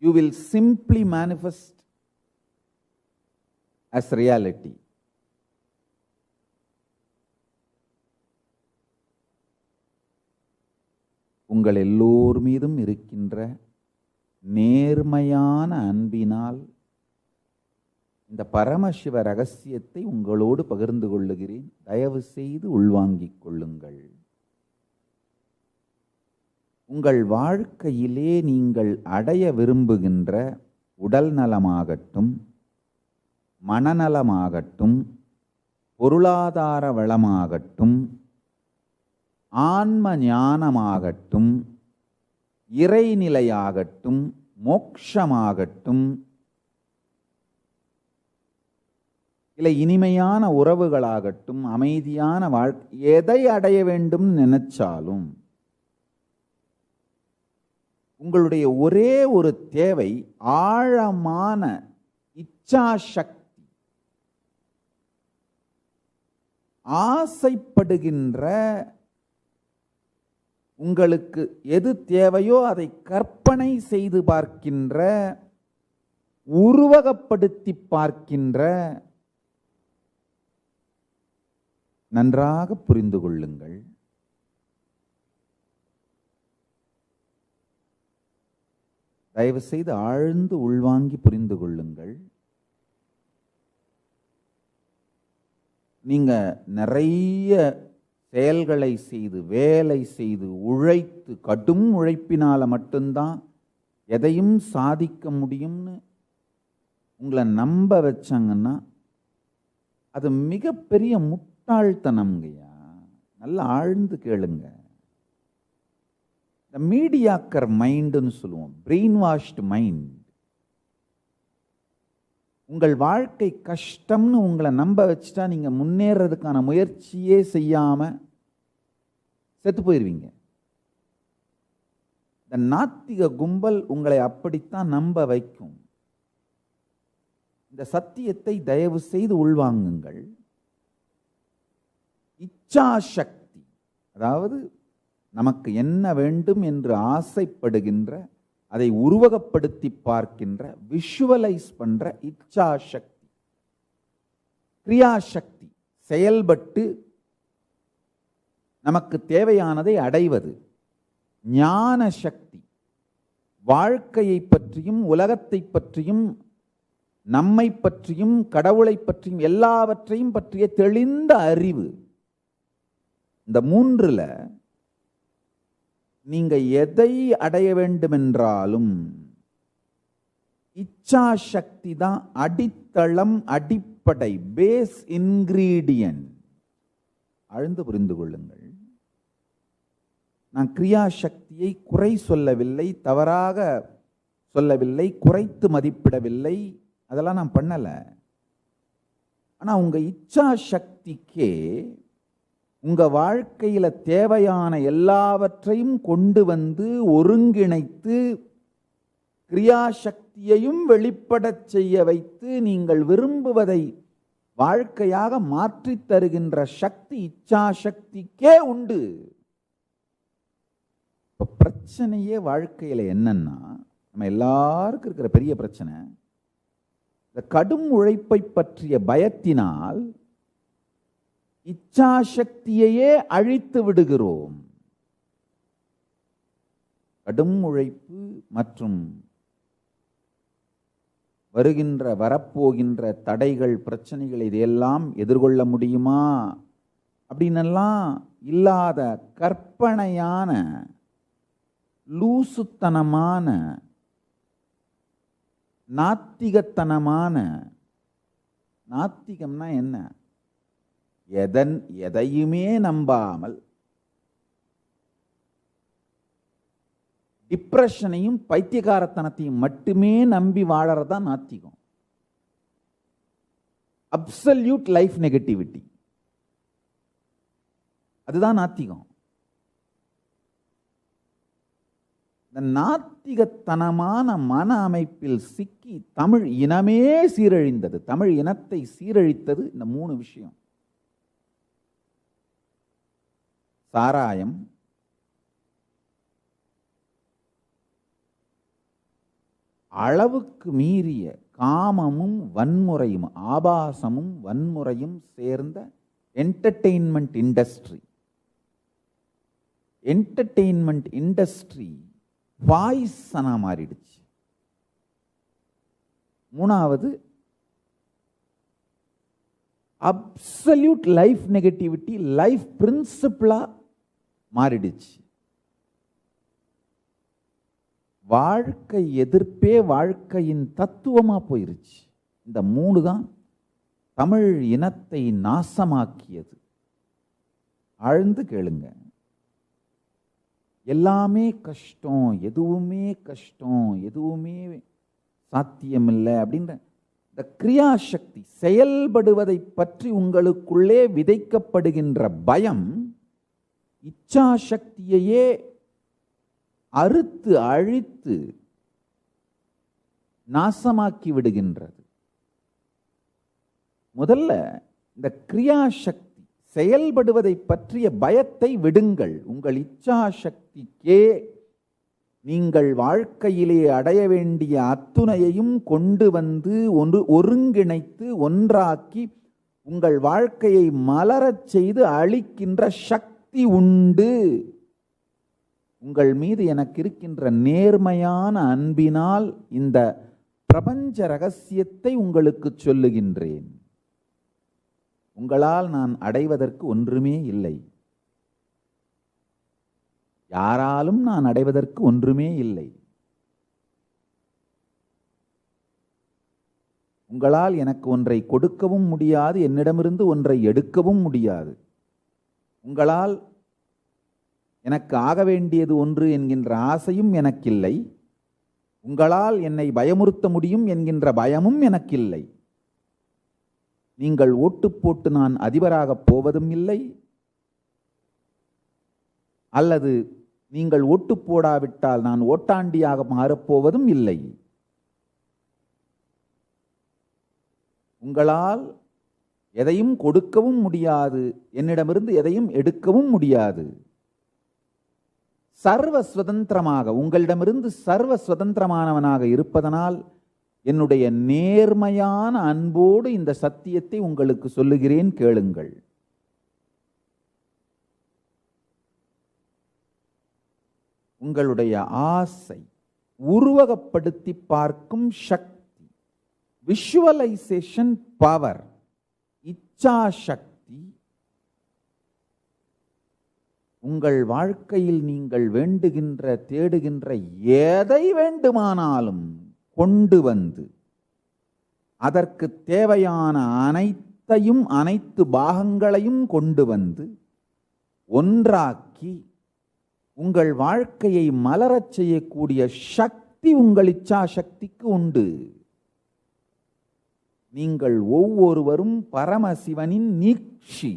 You will simply manifest as reality. உங்கள் எல்லோர் மீதும் இருக்கின்ற நேர்மையான அன்பினால் இந்த பரமசிவ ரகசியத்தை உங்களோடு பகிர்ந்து கொள்ளுகிறேன். தயவு செய்து உள்வாங்கிக் கொள்ளுங்கள். உங்கள் வாழ்க்கையிலே நீங்கள் அடைய விரும்புகின்ற உடல் நலமாகட்டும், மனநலமாகட்டும், பொருளாதார வளமாகட்டும், ஆன்ம ஞானமாகட்டும், இறைநிலையாகட்டும், மோட்சமாகட்டும், இல்லை இனிமையான உறவுகளாகட்டும், அமைதியான வாழ்க்கை, எதை அடைய வேண்டும் நினைச்சாலும் உங்களுடைய ஒரே ஒரு தேவை ஆழமான இச்சா சக்தி. ஆசைப்படுகின்ற உங்களுக்கு எது தேவையோ அதை கற்பனை செய்து பார்க்கின்ற, உருவகப்படுத்தி பார்க்கின்ற, நன்றாக புரிந்து கொள்ளுங்கள். தயவு செய்து ஆழ்ந்து உள்வாங்கி புரிந்து கொள்ளுங்கள். நீங்க நிறைய செயல்களை செய்து, வேலை செய்து, உழைத்து, கடும் உழைப்பினால மட்டும்தான் எதையும் சாதிக்க முடியும்னு உங்களை நம்ப வச்சாங்கன்னா அது மிகப்பெரிய முட்டாள்தனம்ங்கய்யா. நல்லா ஆழ்ந்து கேளுங்க. இந்த மீடியாக்கர் மைண்டுன்னு சொல்லுவோம், பிரெயின் வாஷ்டு மைண்ட். உங்கள் வாழ்க்கை கஷ்டம்னு உங்களை நம்ப வச்சுட்டா நீங்க முன்னேறதுக்கான முயற்சியே செய்யாம செத்து போயிருவீங்க. இந்த நாத்திக கும்பல் உங்களை அப்படித்தான் நம்ப வைக்கும். இந்த சத்தியத்தை தயவு செய்து உள்வாங்குங்கள். இச்சா சக்தி, அதாவது நமக்கு என்ன வேண்டும் என்று ஆசைப்படுகின்ற, அதை உருவகப்படுத்தி பார்க்கின்ற, விஷுவலைஸ் பண்ற இச்சா சக்தி. கிரியாசக்தி, செயல்பட்டு நமக்கு தேவையானதை அடைவது. ஞான சக்தி, வாழ்க்கையை பற்றியும், உலகத்தை பற்றியும், நம்மை பற்றியும், கடவுளை பற்றியும், எல்லாவற்றையும் பற்றிய தெளிந்த அறிவு. இந்த மூன்றுல நீங்க எதை அடைய வேண்டுமென்றாலும் இச்சா சக்தி தான் அடித்தளம், அடிப்படை, பேஸ் இன்கிரீடியன்ட். ஆழ்ந்து புரிந்து கொள்ளுங்கள். நான் கிரியாசக்தியை குறை சொல்லவில்லை, தவறாக சொல்லவில்லை, குறைத்து மதிப்பிடவில்லை, அதெல்லாம் நான் பண்ணல. ஆனா உங்க இச்சா சக்திக்கே உங்க வாழ்க்கையில தேவையான எல்லாவற்றையும் கொண்டு வந்து ஒருங்கிணைத்து கிரியாசக்தியையும் வெளிப்படச் செய்ய வைத்து நீங்கள் விரும்புவதை வாழ்க்கையாக மாற்றித் தருகின்ற சக்தி இச்சா சக்திக்கே உண்டு. இப்ப பிரச்சனையே வாழ்க்கையில என்னன்னா, நம்ம எல்லாருக்கும் இருக்கிற பெரிய பிரச்சனை, இந்த கடும் உழைப்பை பற்றிய பயத்தினால் இச்சாசக்தியையே அழித்து விடுகிறோம். கடும் உழைப்பு மற்றும் வருகின்ற வரப்போகின்ற தடைகள், பிரச்சனைகள், இதையெல்லாம் எதிர்கொள்ள முடியுமா அப்படின்னெல்லாம் இல்லாத கற்பனையான, லூசுத்தனமான, நாத்திகத்தனமான, நாத்திகம்னா என்ன? எதையுமே நம்பாமல் டிப்ரெஷனையும் பைத்தியகாரத்தனத்தையும் மட்டுமே நம்பி வாழறதான் நாத்திகம். அப்சல்யூட் லைஃப் நெகட்டிவிட்டி, அதுதான் நாத்திகம். இந்த நாத்திகத்தனமான மன அமைப்பில் சிக்கி தமிழ் இனமே சீரழிந்தது. தமிழ் இனத்தை சீரழித்தது இந்த 3 விஷயம். சாராயம், அளவுக்கு மீறிய காமமும் வன்முறையும், ஆபாசமும் வன்முறையும் சேர்ந்த என்டர்டெயின்மெண்ட் இண்டஸ்ட்ரி. என்டர்டெயின்மெண்ட் இண்டஸ்ட்ரி பாய்சனா மாறிடுச்சு. 3வது அப்சல்யூட் லைஃப் நெகட்டிவிட்டி லைஃப் பிரின்சிபிளா மாறிடுச்சு. வாழ்க்கை எதிர்ப்பே வாழ்க்கையின் தத்துவமா போயிருச்சு. இந்த 3 தான் தமிழ் இனத்தை நாசமாக்கியது. ஆழ்ந்து கேளுங்க. எல்லாமே கஷ்டம், எதுவுமே கஷ்டம், எதுவுமே சாத்தியமில்லை அப்படின்ற இந்த கிரியாசக்தி செயல்படுவதை பற்றி உங்களுக்குள்ளே விதைக்கப்படுகின்ற பயம் இச்சாசக்தியையே அறுத்து அழித்து நாசமாக்கி விடுகின்றது. முதல்ல இந்த கிரியாசக்தி செயல்படுவதை பற்றிய பயத்தை விடுங்கள். உங்கள் இச்சாசக்திக்கே நீங்கள் வாழ்க்கையிலே அடைய வேண்டிய அத்துணையையும் கொண்டு வந்து ஒருங்கிணைத்து ஒன்றாக்கி உங்கள் வாழ்க்கையை மலரச் செய்து அளிக்கின்ற சக்தி உண்டு. உங்கள் மீது எனக்கு இருக்கின்ற நேர்மையான அன்பினால் இந்த பிரபஞ்ச ரகசியத்தை உங்களுக்கு சொல்லுகின்றேன். உங்களால் நான் அடைவதற்கு ஒன்றுமே இல்லை. யாராலும் நான் அடைவதற்கு ஒன்றுமே இல்லை. உங்களால் எனக்கு ஒன்றை கொடுக்கவும் முடியாது, என்னிடமிருந்து ஒன்றை எடுக்கவும் முடியாது. உங்களால் எனக்கு ஆக வேண்டியது ஒன்று என்கின்ற ஆசையும் எனக்கில்லை. உங்களால் என்னை பயமுறுத்த முடியும் என்கின்ற பயமும் எனக்கில்லை. நீங்கள் ஓட்டு போட்டு நான் அதிபராகப் போவதும் இல்லை, அல்லது நீங்கள் ஓட்டு போடாவிட்டால் நான் ஓட்டாண்டியாக மாறப்போவதும் இல்லை. உங்களால் எதையும் கொடுக்கவும் முடியாது, என்னிடமிருந்து எதையும் எடுக்கவும் முடியாது. சர்வ சுதந்திரமாக உங்களிடமிருந்து சர்வ சுதந்திரமானவனாக இருப்பதனால் என்னுடைய நேர்மையான அன்போடு இந்த சத்தியத்தை உங்களுக்கு சொல்லுகிறேன், கேளுங்கள். உங்களுடைய ஆசை உருவகப்படுத்தி பார்க்கும் சக்தி, விஷுவலைசேஷன் பவர், இச்சா சக்தி உங்கள் வாழ்க்கையில் நீங்கள் வேண்டுகின்ற தேடுகின்ற எதை வேண்டுமானாலும் கொண்டு வந்து அதற்கு தேவையான அனைத்தையும் அனைத்து பாகங்களையும் கொண்டு வந்து ஒன்றாக்கி உங்கள் வாழ்க்கையை மலரச் செய்யக்கூடிய சக்தி உங்கள் இச்சா சக்திக்கு உண்டு. நீங்கள் ஒவ்வொருவரும் பரமசிவனின் நீட்சி.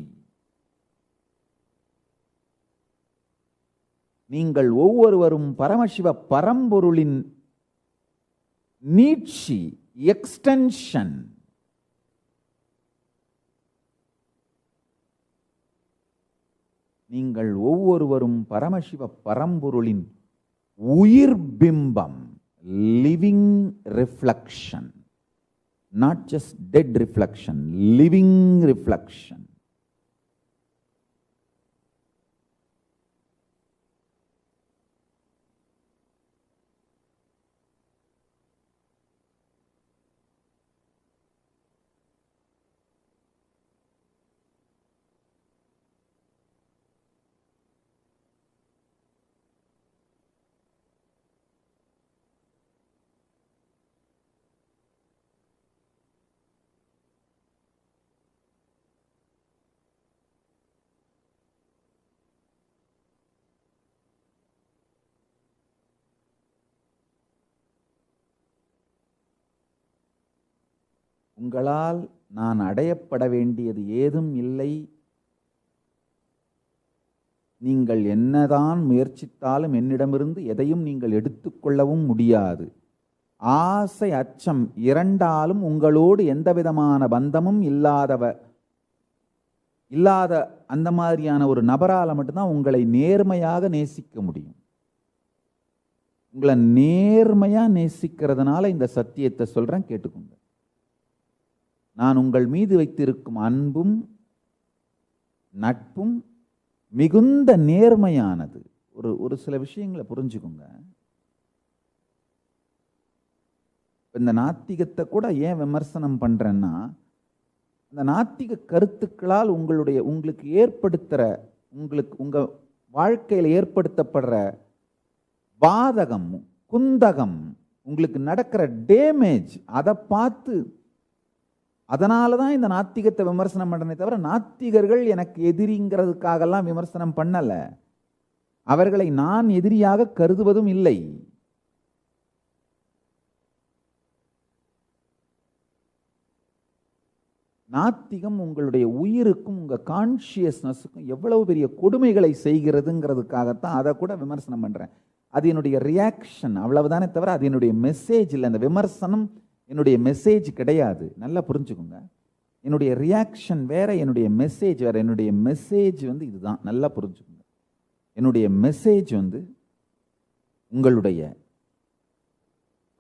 நீங்கள் ஒவ்வொருவரும் பரமசிவ பரம்பொருளின் நீட்சி, எக்ஸ்டென்ஷன். நீங்கள் ஒவ்வொருவரும் பரமசிவ பரம்பொருளின் உயிர் பிம்பம், living reflection, not just dead reflection, living reflection. உங்களால் நான் அடையப்பட வேண்டியது ஏதும் இல்லை. நீங்கள் என்னதான் முயற்சித்தாலும் என்னிடமிருந்து எதையும் நீங்கள் எடுத்துக்கொள்ளவும் முடியாது. ஆசை அச்சம் இரண்டாலும் உங்களோடு எந்த விதமான பந்தமும் இல்லாத அந்த மாதிரியான ஒரு நபரால் மட்டும்தான் உங்களை நேர்மையாக நேசிக்க முடியும். உங்களை நேர்மையா நேசிக்கிறதுனால இந்த சத்தியத்தை சொல்றேன், கேட்டுக்கோங்க. நான் உங்கள் மீது வைத்திருக்கும் அன்பும் நட்பும் மிகுந்த நேர்மையானது. ஒரு சில விஷயங்களை புரிஞ்சுக்கோங்க. இந்த நாத்திகத்தை கூட ஏன் விமர்சனம் பண்றேன்னா, இந்த நாத்திக கருத்துக்களால் உங்களுக்கு ஏற்படுத்துற உங்க வாழ்க்கையில் ஏற்படுத்தப்படுற பாதகம், குந்தகம், உங்களுக்கு நடக்கிற டேமேஜ், அதை பார்த்து அதனால தான் இந்த நாத்திகத்தை விமர்சனம் பண்றனே தவிர, நாத்திகர்கள் எனக்கு எதிரிங்கிறதுக்காகலாம் விமர்சனம் பண்ணல. அவர்களை நான் எதிரியாக கருதுவதும் இல்லை. நாத்திகம் உங்களுடைய உயிருக்கும் உங்க கான்ஷியஸ்னஸுக்கும் எவ்வளவு பெரிய கொடுமைகளை செய்கிறதுங்கிறதுக்காகத்தான் அதை கூட விமர்சனம் பண்றேன். அது என்னுடைய ரியாக்ஷன், அவ்வளவுதானே தவிர அது என்னுடைய மெசேஜ் இல்லை. அந்த விமர்சனம் என்னுடைய மெசேஜ் கிடையாது. நல்லா புரிஞ்சுக்கோங்க. என்னுடைய ரியாக்ஷன் வேற, என்னுடைய மெசேஜ் வேற. என்னுடைய மெசேஜ் இதுதான், நல்லா புரிஞ்சுக்கோங்க. என்னுடைய மெசேஜ் உங்களுடைய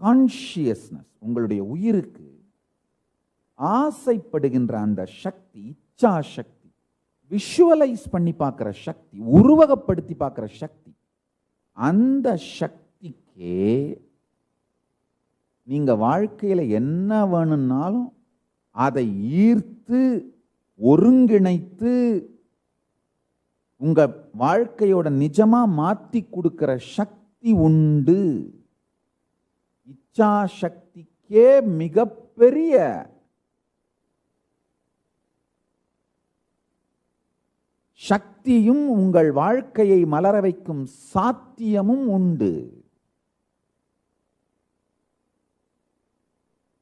கான்ஷியஸ்னஸ், உங்களுடைய உயிருக்கு ஆசைப்படுகின்ற அந்த சக்தி, இச்சா சக்தி, விஷுவலைஸ் பண்ணி பார்க்கிற சக்தி, உருவகப்படுத்தி பார்க்கிற சக்தி, அந்த சக்திக்கே நீங்க வாழ்க்கையில என்ன வேணும்னாலும் அதை ஈர்த்து ஒருங்கிணைத்து உங்க வாழ்க்கையோட நிஜமா மாத்தி கொடுக்கிற சக்தி உண்டு. இச்சா சக்திக்கே மிகப்பெரிய சக்தியும் உங்கள் வாழ்க்கையை மலர வைக்கும் சாத்தியமும் உண்டு.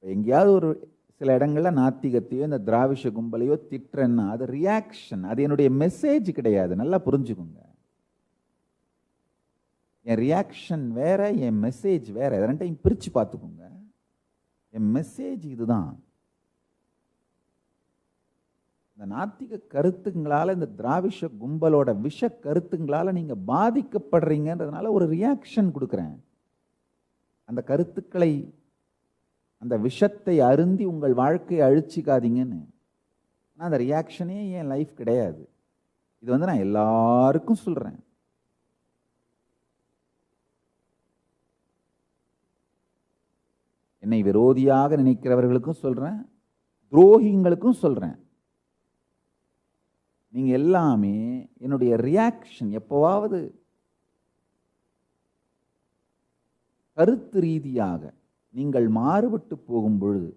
எங்கேயாவது ஒரு சில இடங்கள்ல நாத்திகத்தையோ இந்த திராவிஷ கும்பலையோ திட்டுறேன்னா அது ரியாக்ஷன், அது என்னுடைய மெசேஜ் கிடையாது. நல்லா புரிஞ்சுக்கோங்க. என் ரியாக்ஷன் வேற, என் மெசேஜ் வேற. ரெண்டையும் பிரிச்சு பார்த்துக்கோங்க. என் மெசேஜ் இதுதான். இந்த நாத்திக கருத்துங்களால, இந்த திராவிஷ கும்பலோட விஷ கருத்துங்களால நீங்க பாதிக்கப்படுறீங்கன்றதுனால ஒரு ரியாக்ஷன் கொடுக்குறேன். அந்த கருத்துக்களை, அந்த விஷத்தை அருந்தி உங்கள் வாழ்க்கையை அழிச்சிக்காதீங்கன்னு. ஆனால் அந்த ரியாக்ஷனே என் லைஃப் கிடையாது. இது நான் எல்லாருக்கும் சொல்றேன். என்னை விரோதியாக நினைக்கிறவர்களுக்கும் சொல்றேன், துரோகிங்களுக்கும் சொல்றேன். நீங்க எல்லாமே என்னுடைய ரியாக்ஷன். எப்போவாவது கருத்து ரீதியாக நீங்கள் மாறுபட்டு போகும் பொழுது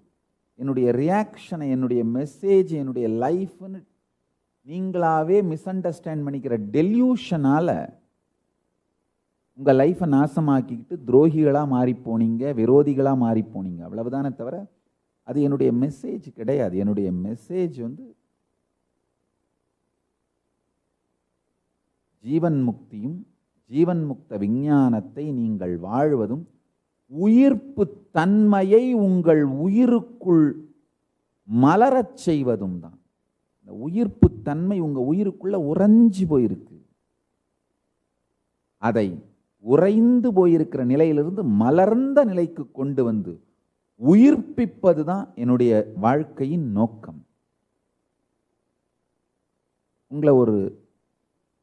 என்னுடைய ரியாக்ஷனை, என்னுடைய மெசேஜ், என்னுடைய லைஃப்னு நீங்களாவே மிஸ் அண்டர்ஸ்டாண்ட் பண்ணிக்கிற டெல்யூஷனால உங்க லைஃப்பை நாசமாக்கிக்கிட்டு துரோகிகளா மாறி போனீங்க, விரோதிகளா மாறி போனீங்க. அவ்வளவுதானே தவிர அது என்னுடைய மெசேஜ் கிடையாது. என்னுடைய மெசேஜ் ஜீவன் முக்தியும் ஜீவன் முக்த விஞ்ஞானத்தை நீங்கள் வாழ்வதும் உயிர்ப்பு தன்மையை உங்கள் உயிருக்குள் மலரச் செய்வதும் தான். இந்த உயிர்ப்பு தன்மை உங்க உயிருக்குள்ள உறைஞ்சு போயிருக்கு. அதை உறைந்து போயிருக்கிற நிலையிலிருந்து மலர்ந்த நிலைக்கு கொண்டு வந்து உயிர்ப்பிப்பது தான் என்னுடைய வாழ்க்கையின் நோக்கம். உங்களை ஒரு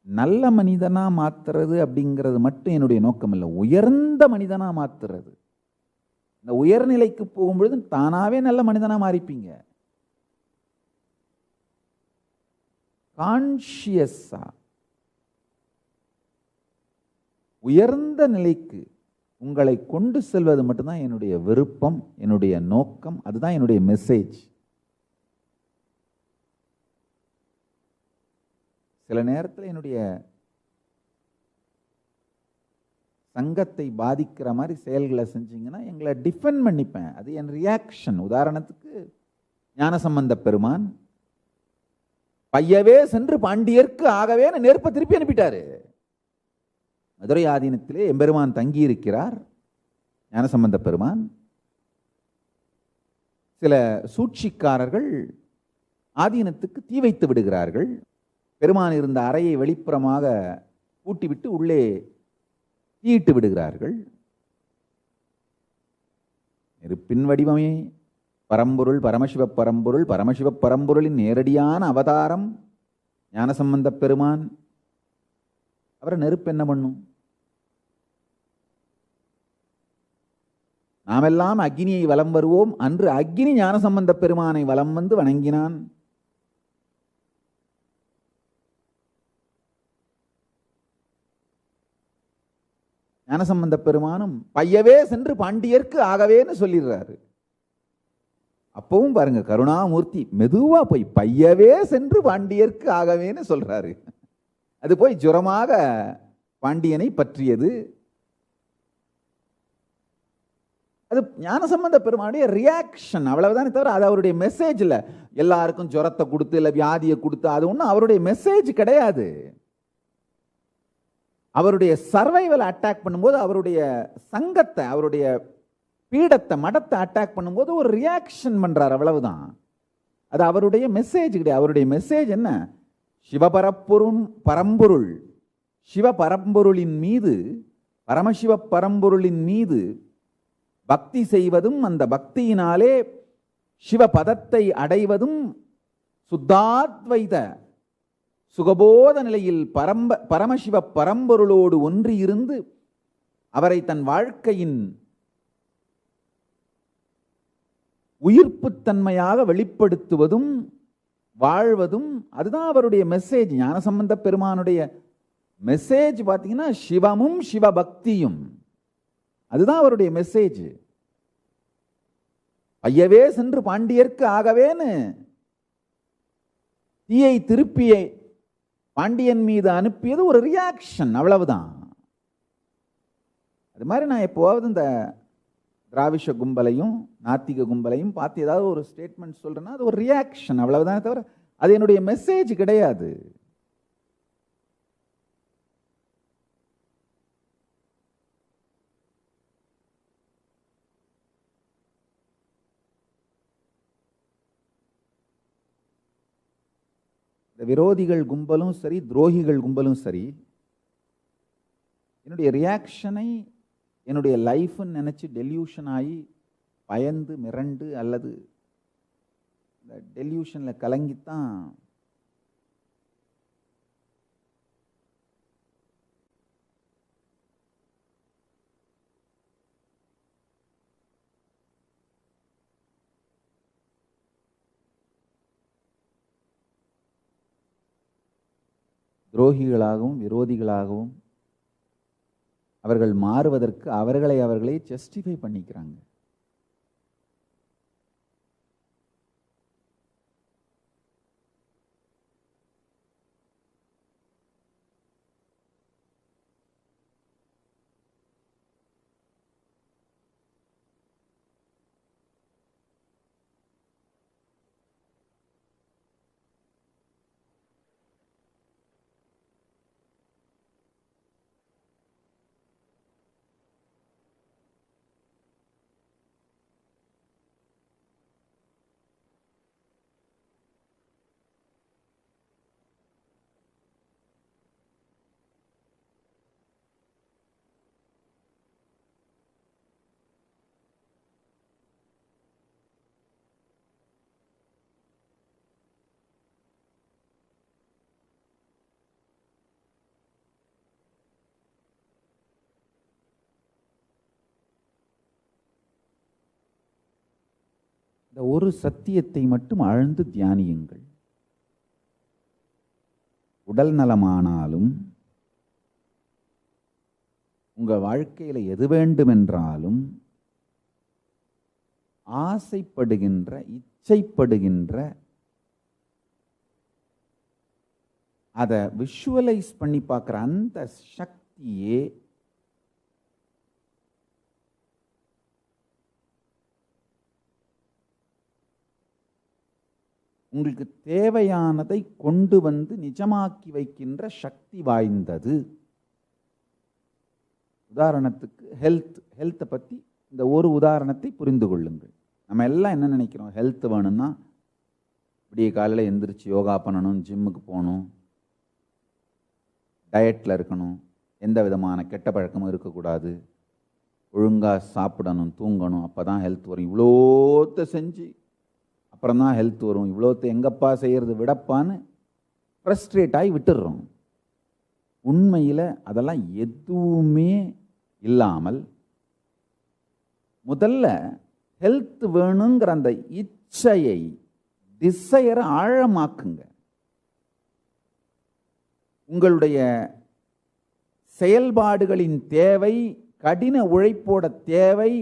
நல்ல மனிதனா மாத்துறது அப்படிங்கிறது மட்டும் என்னுடைய நோக்கம் இல்லை. உயர்ந்த மனிதனா மாத்துறது. இந்த உயர்நிலைக்கு போகும்பொழுது தானாவே நல்ல மனிதனா மாறிப்பீங்க. கான்ஷியஸா உயர்ந்த நிலைக்கு உங்களை கொண்டு செல்வது மட்டும்தான் என்னுடைய விருப்பம், என்னுடைய நோக்கம். அதுதான் என்னுடைய மெசேஜ். சில நேரத்தில் என்னுடைய சங்கத்தை பாதிக்கிற மாதிரி செயல்களை செஞ்சீங்கன்னா எங்களை டிஃபெண்ட் பண்ணிப்பேன். அது என் ரியாக்ஷன். உதாரணத்துக்கு ஞானசம்பந்த பெருமான் பையவே சென்று பாண்டியர்க்கு ஆகவே நெருப்பை திருப்பி அனுப்பிட்டாரு. மதுரை ஆதீனத்திலே எம்பெருமான் தங்கி இருக்கிறார். ஞானசம்பந்த பெருமான். சில சூழ்ச்சிக்காரர்கள் ஆதீனத்துக்கு தீ வைத்து விடுகிறார்கள். பெருமான் இருந்த அறையை வெளிப்புறமாக பூட்டிவிட்டு உள்ளே தீயிட்டு விடுகிறார்கள். நெருப்பின் வடிவமே பரம்பொருள், பரமசிவ பரம்பொருள், பரமசிவ பரம்பொருளின் நேரடியான அவதாரம் ஞானசம்பந்த பெருமான். அவரை நெருப்பு என்ன பண்ணும்? நாமெல்லாம் அக்னியை வலம் வருவோம். அன்று அக்னி ஞானசம்பந்த பெருமானை வலம் வந்து வணங்கினான். ஞானசம்பந்த பெருமானும் பையவே சென்று பாண்டியர்க்கு ஆகவேன்னு சொல்லிடுறாரு. அப்பவும் பாருங்க, கருணாமூர்த்தி மெதுவா போய் பையவே சென்று பாண்டியர்க்கு ஆகவேன்னு சொல்றாரு. அது போய் ஜுரமாக பாண்டியனை பற்றியது. அது ஞானசம்பந்த பெருமானுடைய ரியாக்ஷன், அவ்வளவுதானே தவிர அது அவருடைய மெசேஜ் இல்லை. எல்லாருக்கும் ஜுரத்தை கொடுத்து இல்லை வியாதியை கொடுத்து அது ஒன்றும் அவருடைய மெசேஜ் கிடையாது. அவருடைய சர்வைவல் அட்டாக் பண்ணும்போது, அவருடைய சங்கத்தை, அவருடைய பீடத்தை, மடத்தை அட்டாக் பண்ணும்போது ஒரு ரியாக்ஷன் பண்றார், அவ்வளவுதான். அது அவருடைய மெசேஜ் கிடையாது. அவருடைய மெசேஜ் என்ன? பரம்பொருள், சிவ பரம்பொருளின் மீது, பரமசிவ பரம்பொருளின் மீது பக்தி செய்வதும், அந்த பக்தியினாலே சிவபதத்தை அடைவதும், சுத்தாத்வைத சுகபோத நிலையில் பரமசிவ பரம்பொருளோடு ஒன்றியிருந்து அவரை தன் வாழ்க்கையின் உயிர்ப்புத்தன்மையாக வெளிப்படுத்துவதும் வாழ்வதும், அதுதான் அவருடைய மெசேஜ். ஞானசம்பந்த பெருமானுடைய மெசேஜ் பார்த்தீங்கன்னா சிவமும் சிவபக்தியும், அதுதான் அவருடைய மெசேஜ். ஐயவே சென்று பாண்டியர்க்கு ஆகவேன்னு தீயை திருப்பிய பாண்டியன் மீது அனுப்பியது ஒரு ரியாக்ஷன், அவ்வளவுதான். அது மாதிரி நான் எப்போவாவது இந்த திராவிஷ கும்பலையும் நாத்திக கும்பலையும் பார்த்து ஏதாவது ஒரு ஸ்டேட்மெண்ட் சொல்றேன்னா அது ஒரு ரியாக்ஷன், அவ்வளவுதானே தவிர அது என்னுடைய மெசேஜ் கிடையாது. இந்த விரோதிகள் கும்பலும் சரி, துரோகிகள் கும்பலும் சரி, என்னுடைய ரியாக்ஷனை என்னுடைய லைஃப்னு நினச்சி டெல்யூஷன் ஆகி பயந்து மிரண்டு அல்லது இந்த டெல்யூஷனில் கலங்கித்தான் துரோகிகளாகவும் விரோதிகளாகவும் அவர்கள் மாறுவதற்கு அவர்களே ஜஸ்டிஃபை பண்ணிக்கிறாங்க. இந்த ஒரு சத்தியத்தை மட்டும் ஆழ்ந்து தியானியுங்கள். உடல் நலமானாலும் உங்க வாழ்க்கையில எது வேண்டுமென்றாலும் ஆசைப்படுகின்ற, இச்சைப்படுகின்ற, அதை விஷுவலைஸ் பண்ணி பார்க்குற அந்த சக்தியே உங்களுக்கு தேவையானதை கொண்டு வந்து நிஜமாக்கி வைக்கின்ற சக்தி வாய்ந்தது. உதாரணத்துக்கு ஹெல்த்தை பற்றி இந்த ஒரு உதாரணத்தை புரிந்து கொள்ளுங்கள். நம்ம எல்லாம் என்ன நினைக்கிறோம்? ஹெல்த் வேணும்னா விடிய காலையில் எந்திரிச்சு யோகா பண்ணணும், ஜிம்முக்கு போகணும், டயட்டில் இருக்கணும், எந்த விதமான கெட்ட பழக்கமும் இருக்கக்கூடாது, ஒழுங்காக சாப்பிடணும், தூங்கணும், அப்போ தான் ஹெல்த் வரும். இவ்வளோத்தை செஞ்சு அப்புறம் தான் ஹெல்த் வரும். இவ்வளோத்தை எங்கப்பா செய்கிறது விடப்பான்னு ஃப்ரஸ்ட்ரேட் ஆகி விட்டுடுறோம். உண்மையில் அதெல்லாம் எதுவுமே இல்லாமல் முதல்ல ஹெல்த் வேணுங்கிற அந்த இச்சையை, டிசையரை ஆழமாக்குங்க. உங்களுடைய செயல்பாடுகளின் தேவை, கடின உழைப்போட தேவை,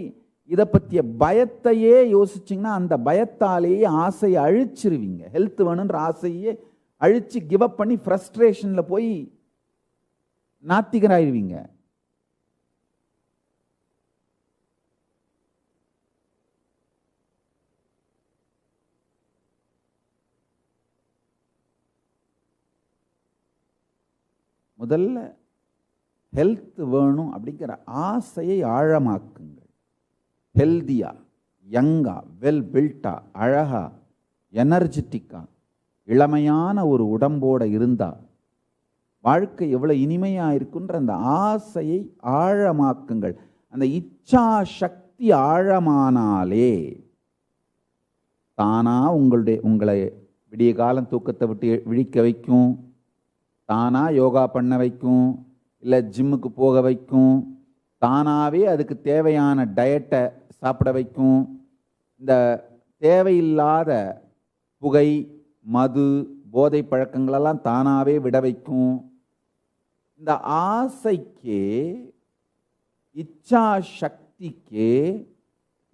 இதை பற்றிய பயத்தையே யோசிச்சிங்கன்னா அந்த பயத்தாலேயே ஆசையை அழிச்சிருவீங்க. ஹெல்த் வேணுன்ற ஆசையே அழிச்சு கிவ் அப் பண்ணி ஃப்ரஸ்ட்ரேஷனில் போய் நாத்திகராயிருவீங்க. முதல்ல ஹெல்த் வேணும் அப்படிங்கிற ஆசையை ஆழமாக்குங்கள். ஹெல்தியா, யங்கா, வெல் பில்ட்டா, அழகா, எனர்ஜெட்டிக்கா, இளமையான ஒரு உடம்போடு இருந்தால் வாழ்க்கை எவ்வளோ இனிமையாக இருக்குன்ற அந்த ஆசையை ஆழமாக்குங்கள். அந்த இச்சா சக்தி ஆழமானாலே தானாக உங்களை விடிய காலம் தூக்கத்தை விட்டு விழிக்க வைக்கும், தானாக யோகா பண்ண வைக்கும், இல்லை ஜிம்முக்கு போக வைக்கும், தானாகவே அதுக்கு தேவையான டயட்டை சாப்பிட வைக்கும். இந்த தேவையில்லாத புகை, மது, போதை பழக்கங்களெல்லாம் தானாகவே விட வைக்கும். இந்த ஆசைக்கே, இச்சா சக்திக்கே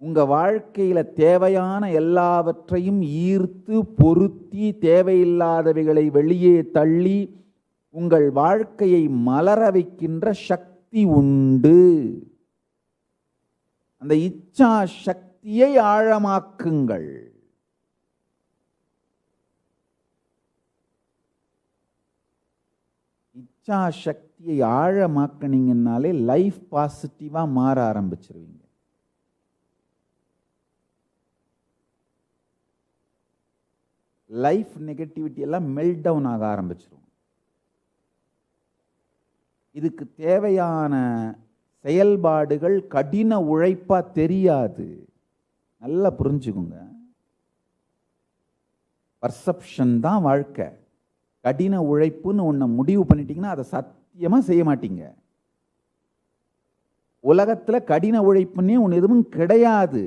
உங்கள் வாழ்க்கையில் தேவையான எல்லாவற்றையும் ஈர்த்து பொருத்தி தேவையில்லாதவைகளை வெளியே தள்ளி உங்கள் வாழ்க்கையை மலர வைக்கின்ற சக்தி உண்டு. அந்த இச்சா சக்தியை ஆழமாக்குங்கள். இச்சா சக்தியை ஆழமாக்கினீங்கன்னாலே லைஃப் பாசிட்டிவாக மாற ஆரம்பிச்சிருவீங்க. லைஃப் நெகட்டிவிட்டி எல்லாம் மெல்ட் டவுன் ஆக ஆரம்பிச்சிடும். இதுக்கு தேவையான செயல்பாடுகள் கடின உழைப்பா தெரியாது. நல்லா புரிஞ்சுக்குங்க. பர்செப்ஷன் தான் வாழ்க்கை. கடின உழைப்புன்னு ஒன்று முடிவு பண்ணிட்டீங்கன்னா அதை சத்தியமாக செய்ய மாட்டீங்க. உலகத்தில் கடின உழைப்புன்னே ஒன்று எதுவும் கிடையாது.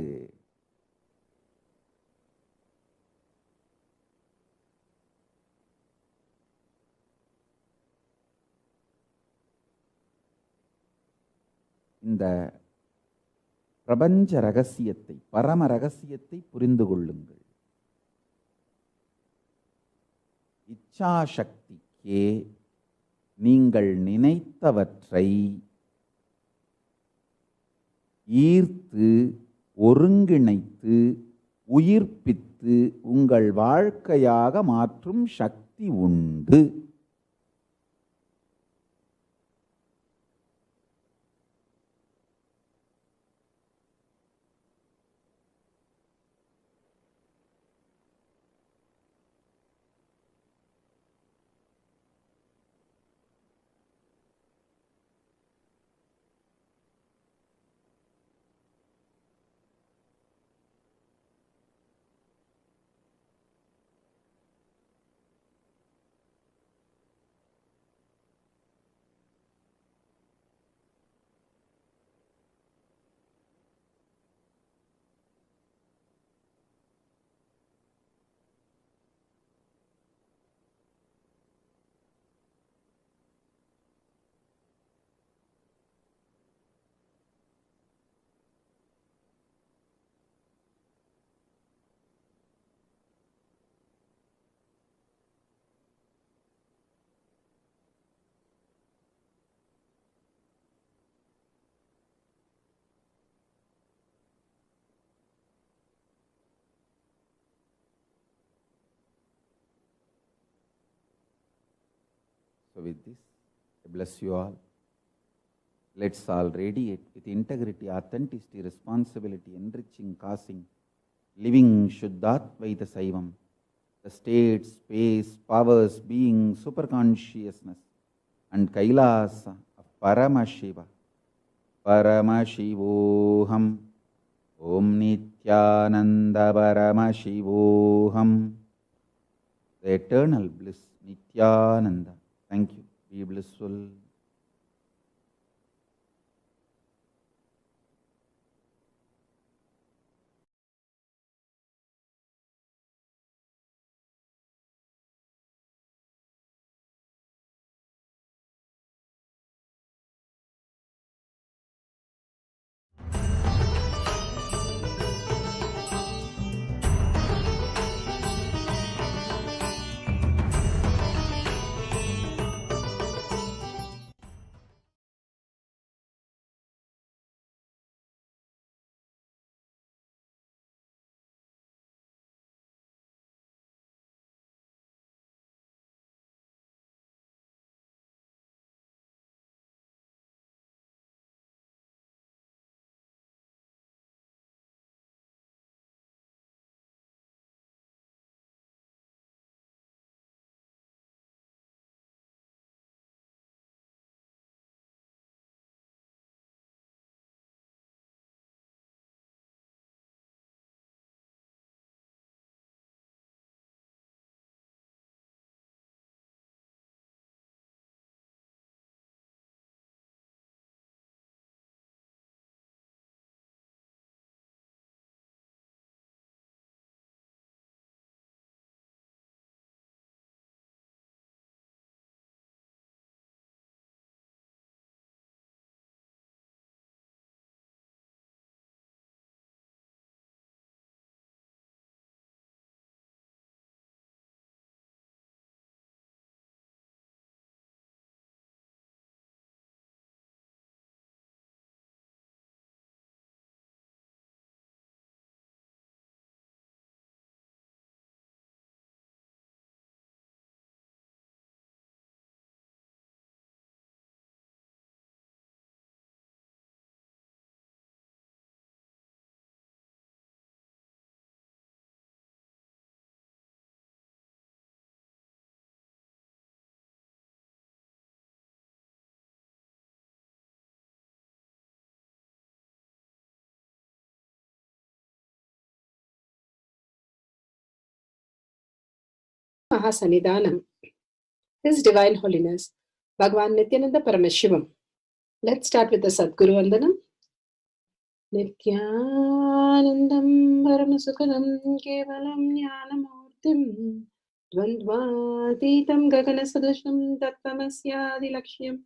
இந்த பிரபஞ்ச ரகசியத்தை, பரம ரகசியத்தை புரிந்து கொள்ளுங்கள். இச்சாசக்திக்கே நீங்கள் நினைத்தவற்றை ஈர்த்து, ஒருங்கிணைத்து, உயிர்ப்பித்து உங்கள் வாழ்க்கையாக மாற்றும் சக்தி உண்டு. with this, I bless you all. Let's all radiate with integrity, authenticity, responsibility, enriching, causing, living Shuddhatvaita Saivam, the state, space, powers, being, superconsciousness, and Kailasa of Paramashiva. Paramashivoham. Om Nithyananda Paramashivoham. The eternal bliss, Nithyananda. Thank you. Be blissful. Mahasanidhanam, His Divine Holiness, Bhagavan Nithyananda Paramashivam. Let's start with the Sadguru Vandanam. Nithyanandam Paramasukadam Kevalam Jnanamurtim Dvandvatitam Gaganasadusham Tattvamasya Laksham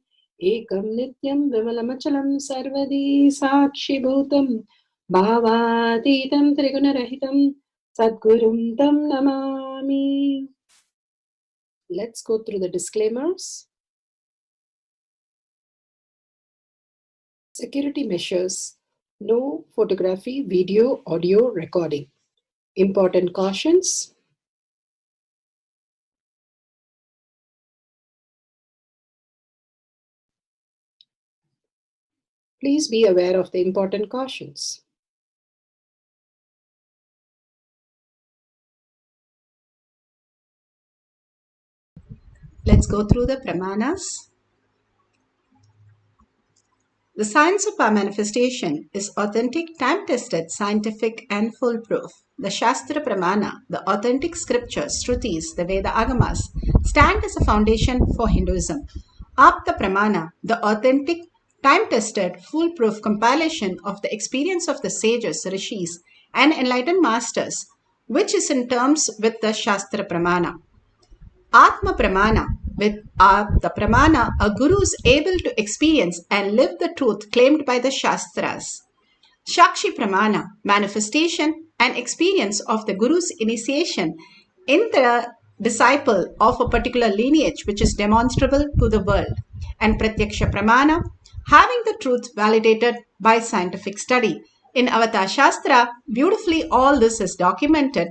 Ekam Nityam Vimalamachalam Sarvadi Sakshi Bhutam Bhavatitam Trigunarahitam Sadgurum Tam Namami. Let's go through the disclaimers. Security measures. No photography, video, audio recording. Important cautions. Please be aware of the important cautions. Let's go through the pramanas. The science of our manifestation is authentic, time-tested, scientific and foolproof. The Shastra Pramana, the authentic scriptures, Shrutis, the Veda Agamas, stand as a foundation for Hinduism. Apta Pramana, the authentic, time-tested, foolproof compilation of the experience of the sages, rishis and enlightened masters, which is in terms with the Shastra Pramana. Atma Pramana, with the Pramana, a guru is able to experience and live the truth claimed by the Shastras. Shakshi Pramana, manifestation and experience of the guru's initiation in the disciple of a particular lineage which is demonstrable to the world. And Pratyaksha Pramana, having the truth validated by scientific study. In Avatar Shastra, beautifully all this is documented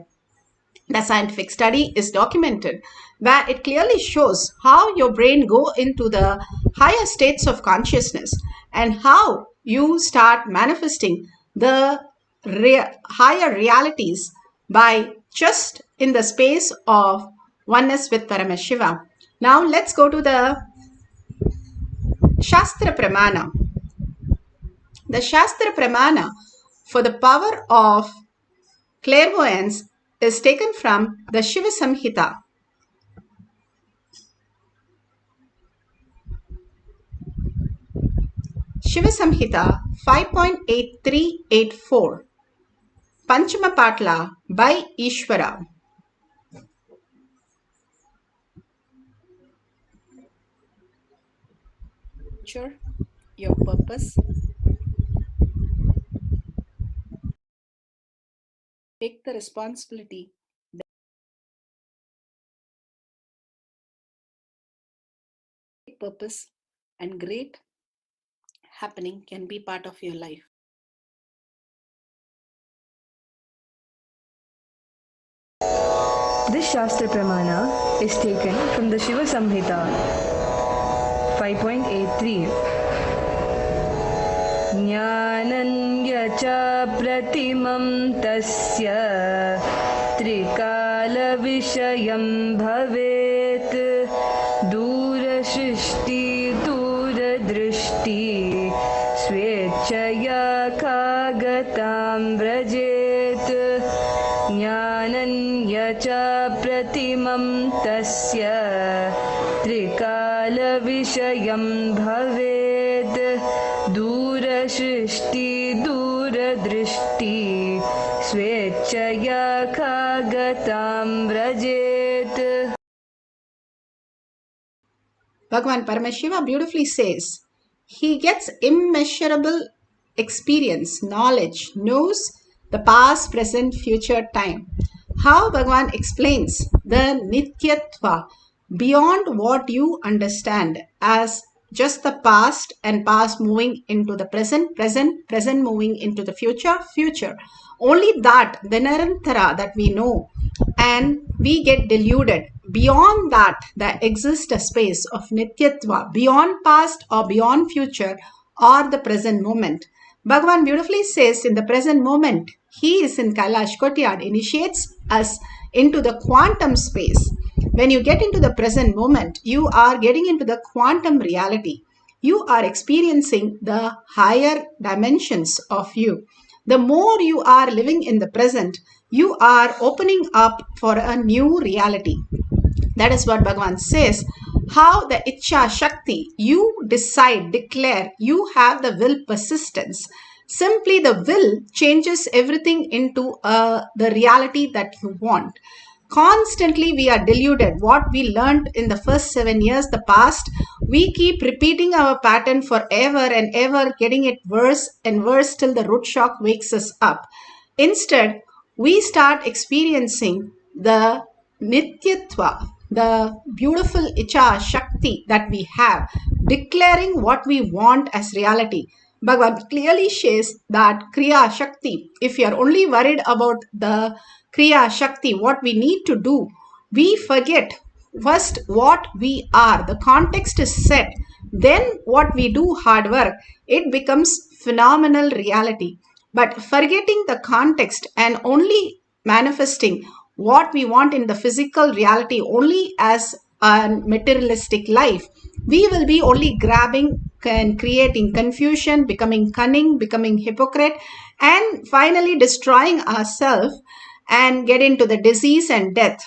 The scientific study is documented where it clearly shows how your brain go into the higher states of consciousness and how you start manifesting the higher realities by just in the space of oneness with Paramashiva. Now let's go to the Shastra Pramana. The Shastra Pramana for the power of clairvoyance is taken from the Shiva Samhita. Shiva Samhita 5.8384 Panchama Patla by Ishvara. Your purpose. Take the responsibility. Purpose and great happening can be part of your life. This Shastra Pramana is taken from the Shiva Samhita 5.83. Jnananya cha pratimam tasya trikala vishayam bhavet dura shrishti dura drishti swechaya kagatam vrajet Jnananya cha pratimam tasya trikala vishayam bhavet dura shrishti dura drishti swechaya kagatam vrajet. Bhagavan Paramashiva beautifully says, he gets immeasurable experience, knowledge, knows the past, present, future time. How Bhagavan explains the Nityatva beyond what you understand as just the past and past moving into the present, present moving into the future, future. Only that, the Nirantara that we know, and we get deluded. Beyond that, there exists a space of Nityatva, beyond past or beyond future or the present moment. Bhagavan beautifully says in the present moment, he is in Kailash Kotyad, initiates us into the quantum space. When you get into the present moment, you are getting into the quantum reality. You are experiencing the higher dimensions of you. The more you are living in the present, you are opening up for a new reality. That is what Bhagavan says. How the Ichcha Shakti, you decide, declare, you have the will persistence. Simply the will changes everything into the reality that you want. Constantly we are deluded. What we learned in the first 7 years, the past, we keep repeating our pattern forever and ever, getting it worse and worse till the root shock wakes us up. Instead, we start experiencing the Nityatva, the beautiful Ichcha Shakti that we have, declaring what we want as reality. Bhagavan clearly says that Kriya Shakti, if you are only worried about the Kriya Shakti, what we need to do, we forget first what we are. The context is set. Then what we do hard work, it becomes phenomenal reality. But forgetting the context and only manifesting what we want in the physical reality only as a materialistic life, we will be only grabbing and creating confusion, becoming cunning, becoming hypocrite, and finally destroying ourselves and get into the disease and death.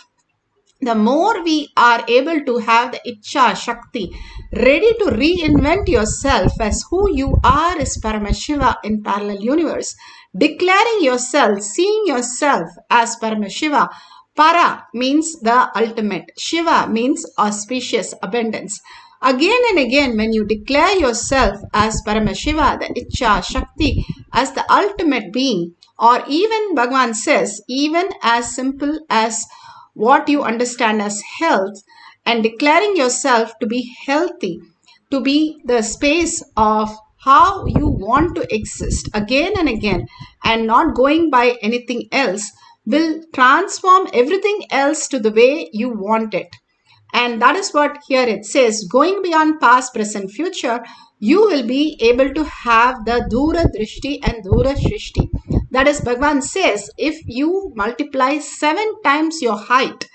The more we are able to have the Ichcha Shakti, ready to reinvent yourself as who you are as Paramashiva in parallel universe, declaring yourself, seeing yourself as Paramashiva. Para means the ultimate. Shiva means auspicious abundance. Again and again, when you declare yourself as Paramashiva, the Ichcha Shakti, as the ultimate being, or even Bhagavan says, even as simple as what you understand as health, and declaring yourself to be healthy, to be the space of how you want to exist again and again, and not going by anything else, will transform everything else to the way you want it. And that is what here it says, going beyond past, present, future, you will be able to have the Dura Drishti and Dura Shrishti. That is, Bhagavan says, if you multiply 7 times your height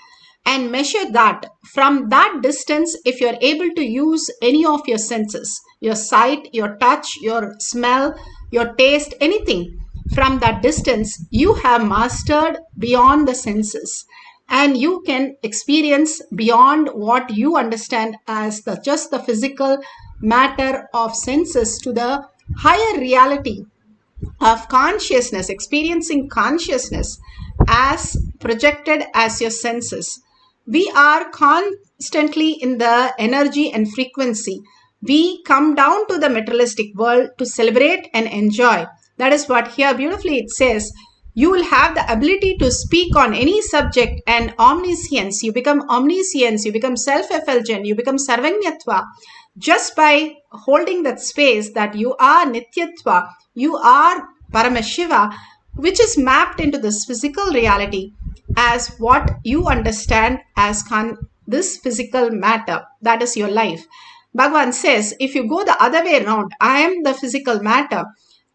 and measure that, from that distance, if you're able to use any of your senses, your sight, your touch, your smell, your taste, anything, from that distance, you have mastered beyond the senses. And you can experience beyond what you understand as just the physical matter of senses to the higher reality of consciousness, experiencing consciousness as projected as your senses. We are constantly in the energy and frequency. We come down to the materialistic world to celebrate and enjoy. That is what here beautifully it says. You will have the ability to speak on any subject and omniscience. You become omniscience, you become self-effulgent, you become sarvanyatva. Just by holding that space that you are Nityatva, you are Paramashiva, which is mapped into this physical reality as what you understand as this physical matter. That is your life. Bhagavan says, if you go the other way around, I am the physical matter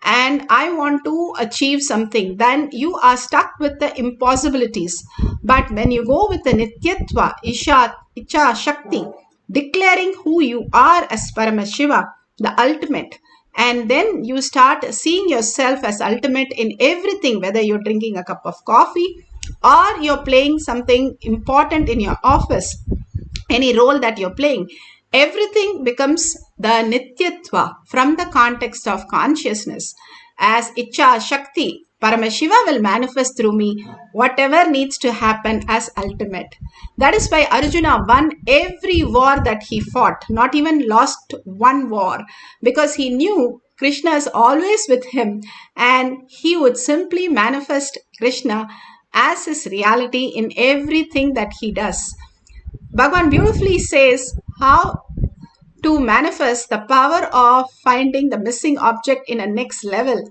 and I want to achieve something, then you are stuck with the impossibilities. But when you go with the Nityatva, Icha, Shakti, declaring who you are as Paramashiva, the ultimate, and then you start seeing yourself as ultimate in everything, whether you're drinking a cup of coffee or you're playing something important in your office, any role that you're playing, everything becomes the Nityatva from the context of consciousness. As Icha Shakti, Paramashiva will manifest through me whatever needs to happen as ultimate. That is why Arjuna won every war that he fought, not even lost one war, because he knew Krishna is always with him and he would simply manifest Krishna as his reality in everything that he does. Bhagavan beautifully says how to manifest the power of finding the missing object in a next level.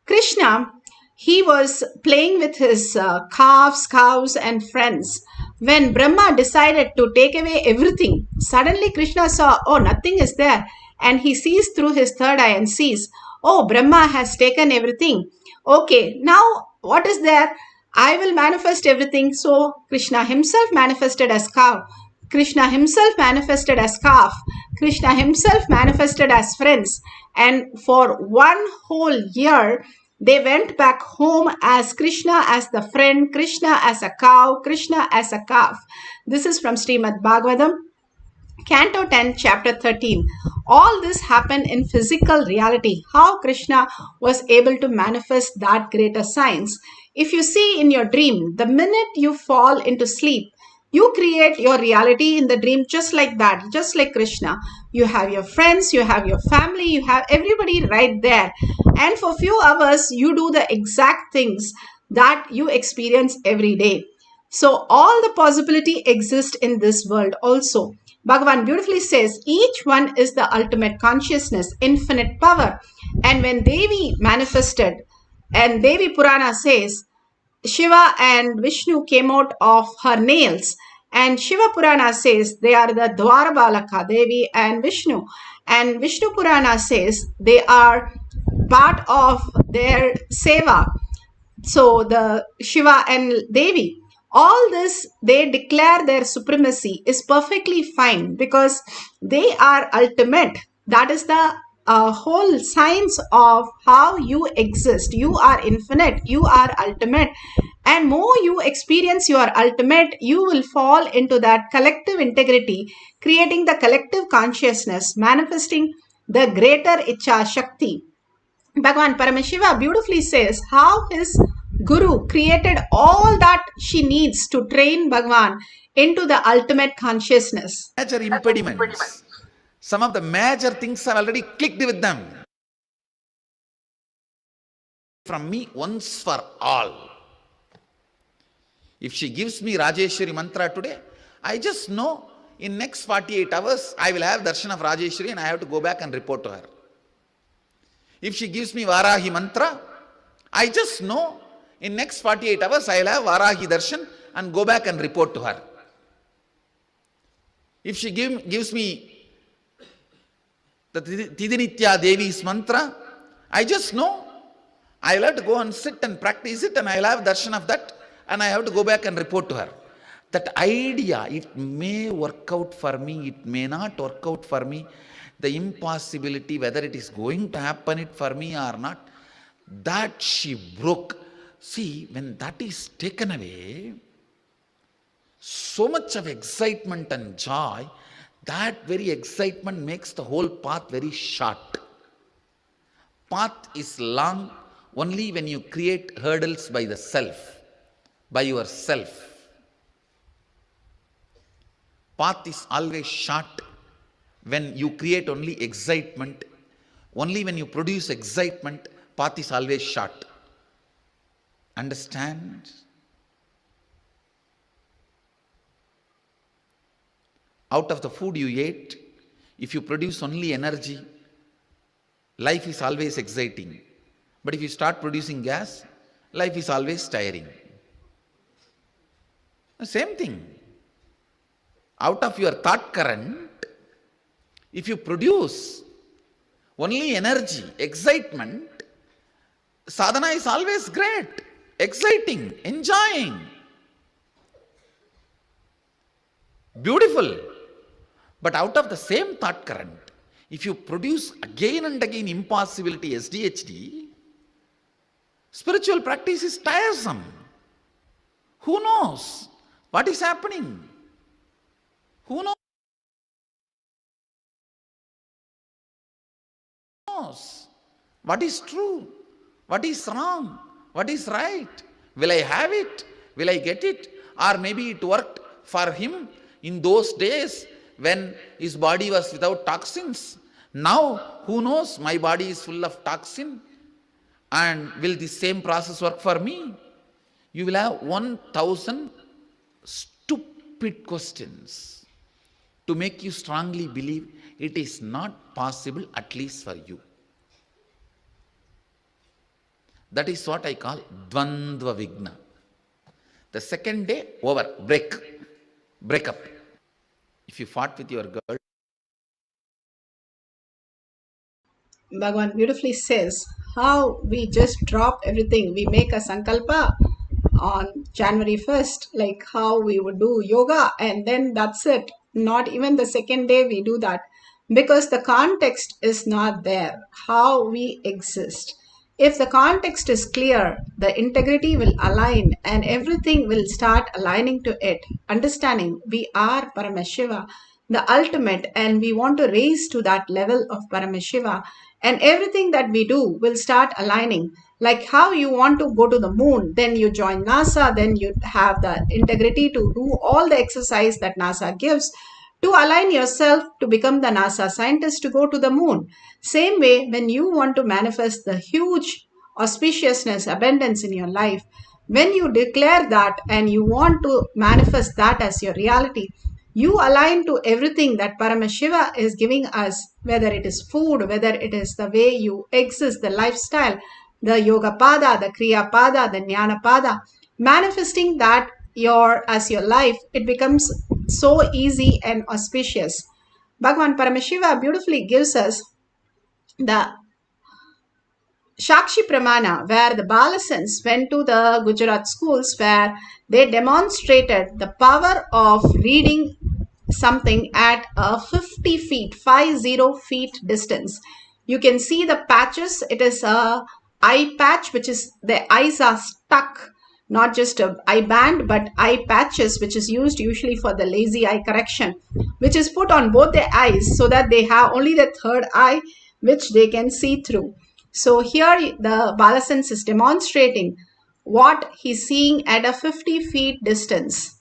Krishna, he was playing with his calves, cows and friends. When Brahma decided to take away everything, suddenly Krishna saw, oh, nothing is there. And he sees through his third eye and sees, oh, Brahma has taken everything. Okay, now what is there? I will manifest everything. So Krishna himself manifested as cow. Krishna himself manifested as calf. Krishna himself manifested as friends. And for one whole year, they went back home as Krishna as the friend, Krishna as a cow, Krishna as a calf. This is from Srimad Bhagavatam, Canto 10, Chapter 13. All this happened in physical reality. How Krishna was able to manifest that greater science. If you see in your dream, the minute you fall into sleep, you create your reality in the dream just like that, just like Krishna. You have your friends, you have your family, you have everybody right there. And for a few hours, you do the exact things that you experience every day. So all the possibility exists in this world also. Bhagavan beautifully says, each one is the ultimate consciousness, infinite power. And when Devi manifested, and Devi Purana says, Shiva and Vishnu came out of her nails. And Shiva Purana says they are the Dwarabalaka, Devi and Vishnu. And Vishnu Purana says they are part of their seva. So the Shiva and Devi, all this, they declare their supremacy is perfectly fine because they are ultimate. That is the whole science of how you exist. You are infinite, you are ultimate. And more you experience your ultimate, you will fall into that collective integrity, creating the collective consciousness, manifesting the greater Icha Shakti. Bhagavan Paramashiva beautifully says how his Guru created all that she needs to train Bhagavan into the ultimate consciousness. Major impediments. Some of the major things are already clicked with them. From me once for all. If she gives me Rajeshwari mantra today, I just know in next 48 hours, I will have darshan of Rajeshwari and I have to go back and report to her. If she gives me Varahi mantra, I just know In next 48 hours, I'll have Varahi Darshan and go back and report to her. If she gives me the Tidinitya Devi's mantra, I just know I'll have to go and sit and practice it, and I'll have darshan of that, and I have to go back and report to her. That idea, it may work out for me, it may not work out for me, the impossibility whether it is going to happen it for me or not, that she broke. See, when that is taken away, so much of excitement and joy, that very excitement makes the whole path very short. Path is long only when you create hurdles by the self, by yourself. Path is always short when you create only excitement. Only when you produce excitement, path is always short. Understand? Out of the food you ate, if you produce only energy, life is always exciting. But if you start producing gas, life is always tiring. The same thing. Out of your thought current, if you produce only energy, excitement, sadhana is always great, exciting, enjoying, beautiful. But out of the same thought current, if you produce again and again impossibility, SDHD, spiritual practice is tiresome. Who knows what is happening? Who knows what is true, what is wrong, what is right? Will I have it? Will I get it? Or maybe it worked for him in those days when his body was without toxins. Now, who knows, my body is full of toxin, and will the same process work for me? You will have 1,000 stupid questions to make you strongly believe it is not possible, at least for you. That is what I call Dvandva Vigna. The second day, over, break up. If you fought with your girl, Bhagavan beautifully says how we just drop everything. We make a sankalpa on January 1st, like how we would do yoga, and then that's it. Not even the second day we do that, because the context is not there, how we exist. If the context is clear, the integrity will align and everything will start aligning to it. Understanding we are Paramashiva, the ultimate, and we want to raise to that level of Paramashiva, and everything that we do will start aligning. Like how you want to go to the moon, then you join NASA, then you have the integrity to do all the exercise that NASA gives to align yourself to become the NASA scientist to go to the moon. Same way, when you want to manifest the huge auspiciousness, abundance in your life, when you declare that and you want to manifest that as your reality, you align to everything that Paramashiva is giving us, whether it is food, whether it is the way you exist, the lifestyle, the Yoga Pada, the Kriya Pada, the Jnana Pada. Manifesting that as your life, it becomes so easy and auspicious. Bhagavan Paramashiva beautifully gives us the Shakshi Pramana, where the Balasans went to the Gujarat schools, where they demonstrated the power of reading something at a 50 feet distance. You can see the patches. It is a eye patch, which is the eyes are stuck, not just a eye band, but eye patches, which is used usually for the lazy eye correction, which is put on both the eyes so that they have only the third eye, which they can see through. So here the Balasans is demonstrating what he's seeing at a 50 feet distance.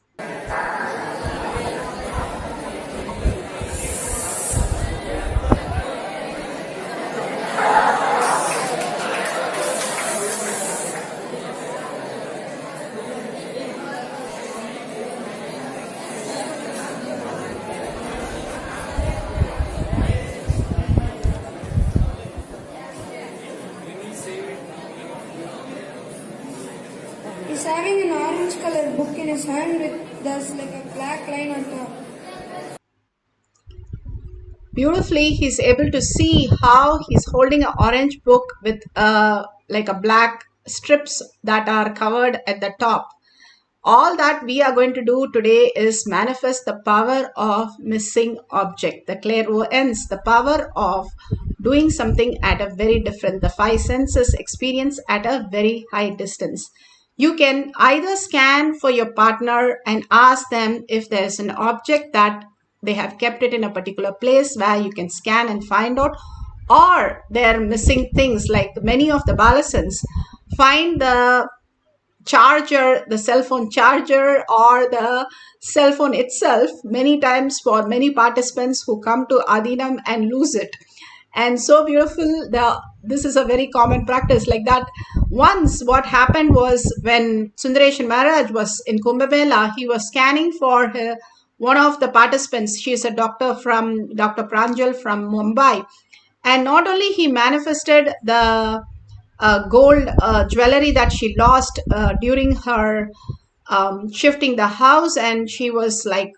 his hand with there's like a black line on top. Beautifully, he's able to see how he's holding an orange book with like a black strips that are covered at the top. All that we are going to do today is manifest the power of missing object, the clairvoyance, the power of doing something at a very different, the five senses experience at a very high distance. You can either scan for your partner and ask them if there's an object that they have kept it in a particular place where you can scan and find out, or they're missing things like many of the balasans find the charger, the cell phone charger, or the cell phone itself many times for many participants who come to Adinam and lose it. And so beautiful, this is a very common practice like that. Once what happened was when Sundareshan Maharaj was in Kumbh Mela, he was scanning for one of the participants. She is a doctor from Dr. Pranjal from Mumbai. And not only he manifested the gold jewelry that she lost during her shifting the house, and she was like,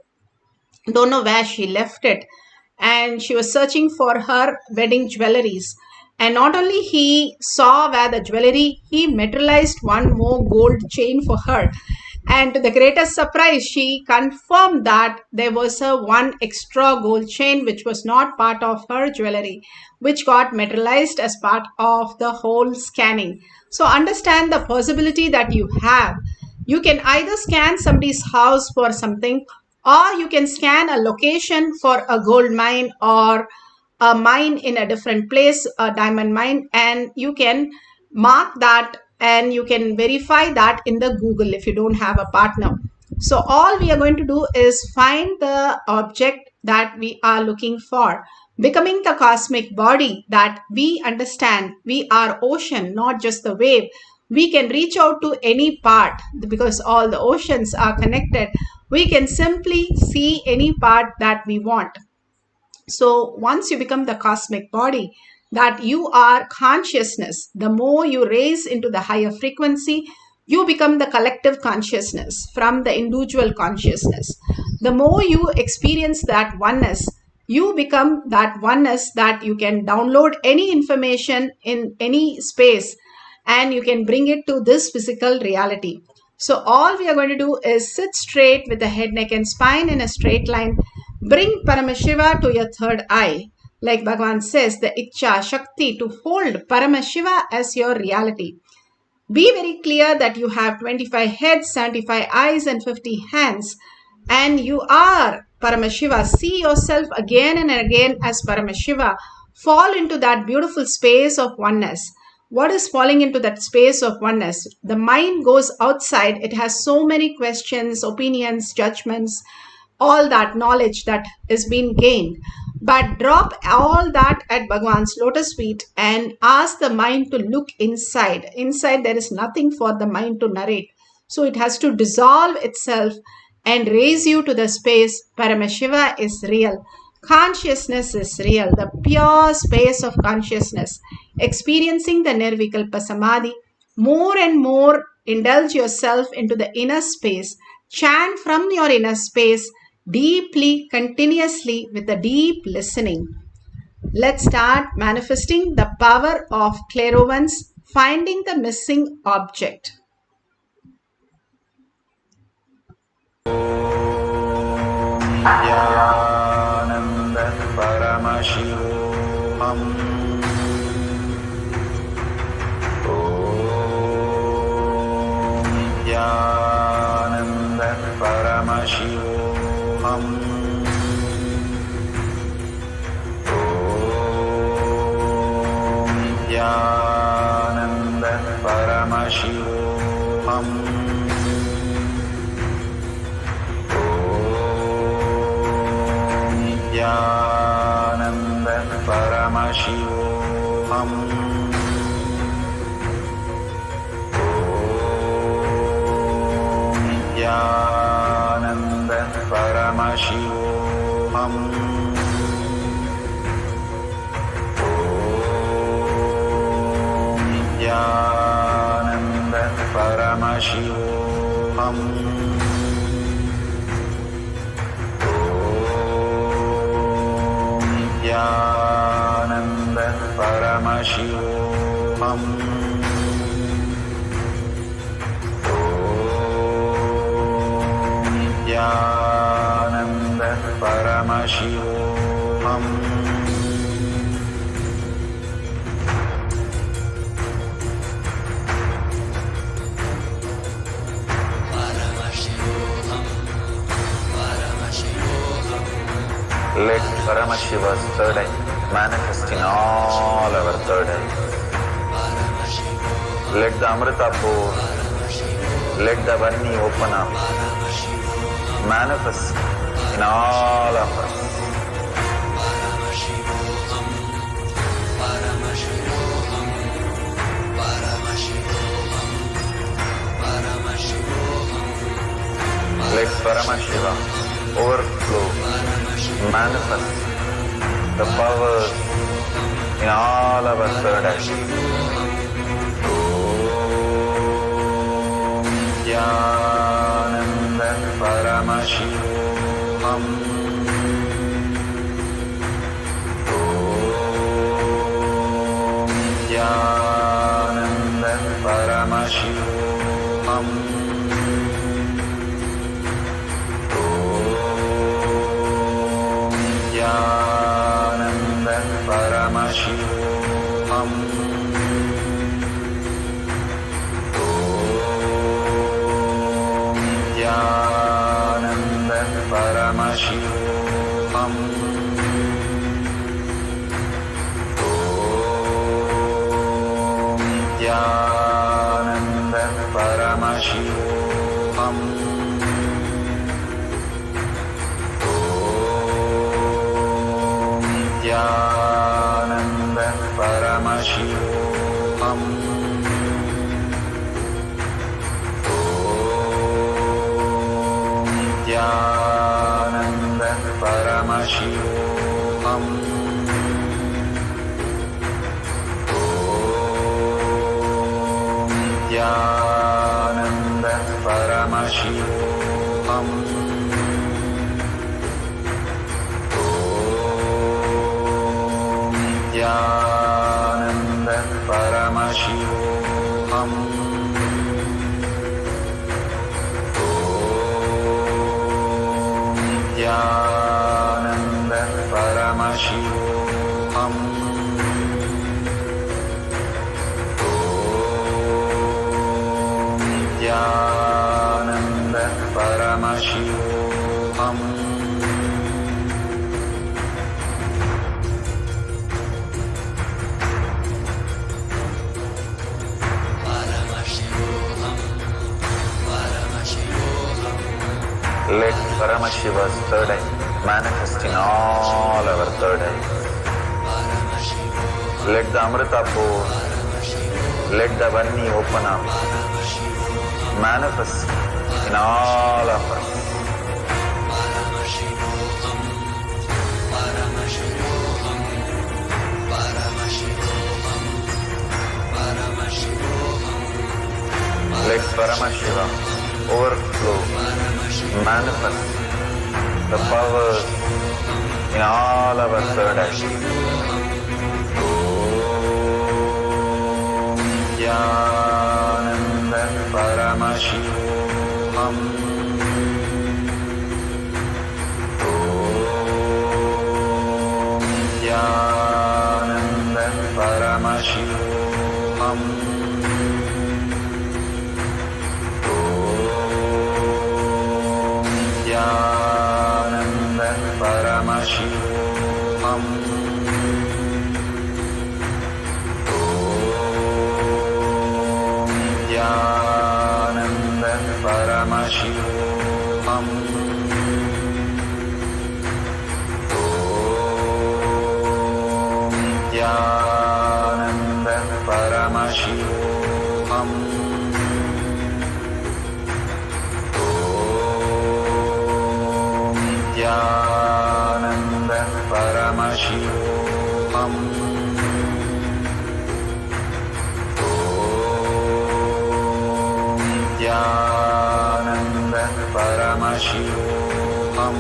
don't know where she left it, and she was searching for her wedding jewelries. And not only he saw where the jewelry, he materialized one more gold chain for her. And to the greatest surprise, she confirmed that there was a one extra gold chain which was not part of her jewelry, which got materialized as part of the whole scanning. So understand the possibility that you have. You can either scan somebody's house for something, or you can scan a location for a gold mine or a mine in a different place, a diamond mine, and you can mark that and you can verify that in the Google if you don't have a partner. So all we are going to do is find the object that we are looking for, becoming the cosmic body that we understand. We are ocean, not just the wave. We can reach out to any part because all the oceans are connected. We can simply see any part that we want. So once you become the cosmic body, that you are consciousness, the more you raise into the higher frequency, you become the collective consciousness from the individual consciousness. The more you experience that oneness, you become that oneness that you can download any information in any space and you can bring it to this physical reality. So all we are going to do is sit straight with the head, neck and spine in a straight line. Bring Paramashiva to your third eye. Like Bhagavan says, the Ichcha Shakti to hold Paramashiva as your reality. Be very clear that you have 25 heads, 75 eyes and 50 hands. And you are Paramashiva. See yourself again and again as Paramashiva. Fall into that beautiful space of oneness. What is falling into that space of oneness? The mind goes outside. It has so many questions, opinions, judgments, all that knowledge that is being gained. But drop all that at Bhagavan's lotus feet and ask the mind to look inside. Inside there is nothing for the mind to narrate. So it has to dissolve itself and raise you to the space. Paramashiva is real. Consciousness is real. The pure space of consciousness. Experiencing the Nirvikalpa Samadhi. More and more indulge yourself into the inner space. Chant from your inner space deeply, continuously with the deep listening. Let's start manifesting the power of clairvoyance, finding the missing object. Nithyananda Paramashivoham. Om Nithyananda Paramashivoham. Om Nithyananda Paramashivoham. Om Nithyananda Paramashivoham. Om Nithyananda Paramashivoham. Om Nithyananda Paramashivoham. Nithyananda Paramashivoham. Let Paramashiva's third eye manifest in all our third eyes. Let the Amrita pour, let the Vanni open up, manifest in all of us. Let Paramashiva overflow, manifest the powers in all our third eye. Om Nithyananda Paramashivoham. Om Nithyananda Paramashivoham. Nithyananda Paramashivoham. Om Nithyananda Paramashivoham. Om Nithyananda Paramashivoham. Nithyananda Paramashivoham. Om Nithyananda Paramashivoham. Om Nithyananda Paramashivoham. Nithyananda Paramashivoham. Om Nithyananda Paramashivoham. Om Nithyananda Paramashivoham. Let Paramashiva's third eye manifest in all our third eyes. Let the Amrita pour, let the Vanni open up, manifest in all of us. Let Paramashiva overflow, manifest the powers in all our third eye. Om Nithyananda Paramashivoham. Om Nithyananda Paramashivoham. Nithyananda Paramashivoham. Om Nithyananda Paramashivoham. Om Nithyananda Paramashivoham. Nithyananda Paramashivoham. Om Nithyananda Paramashivoham. Om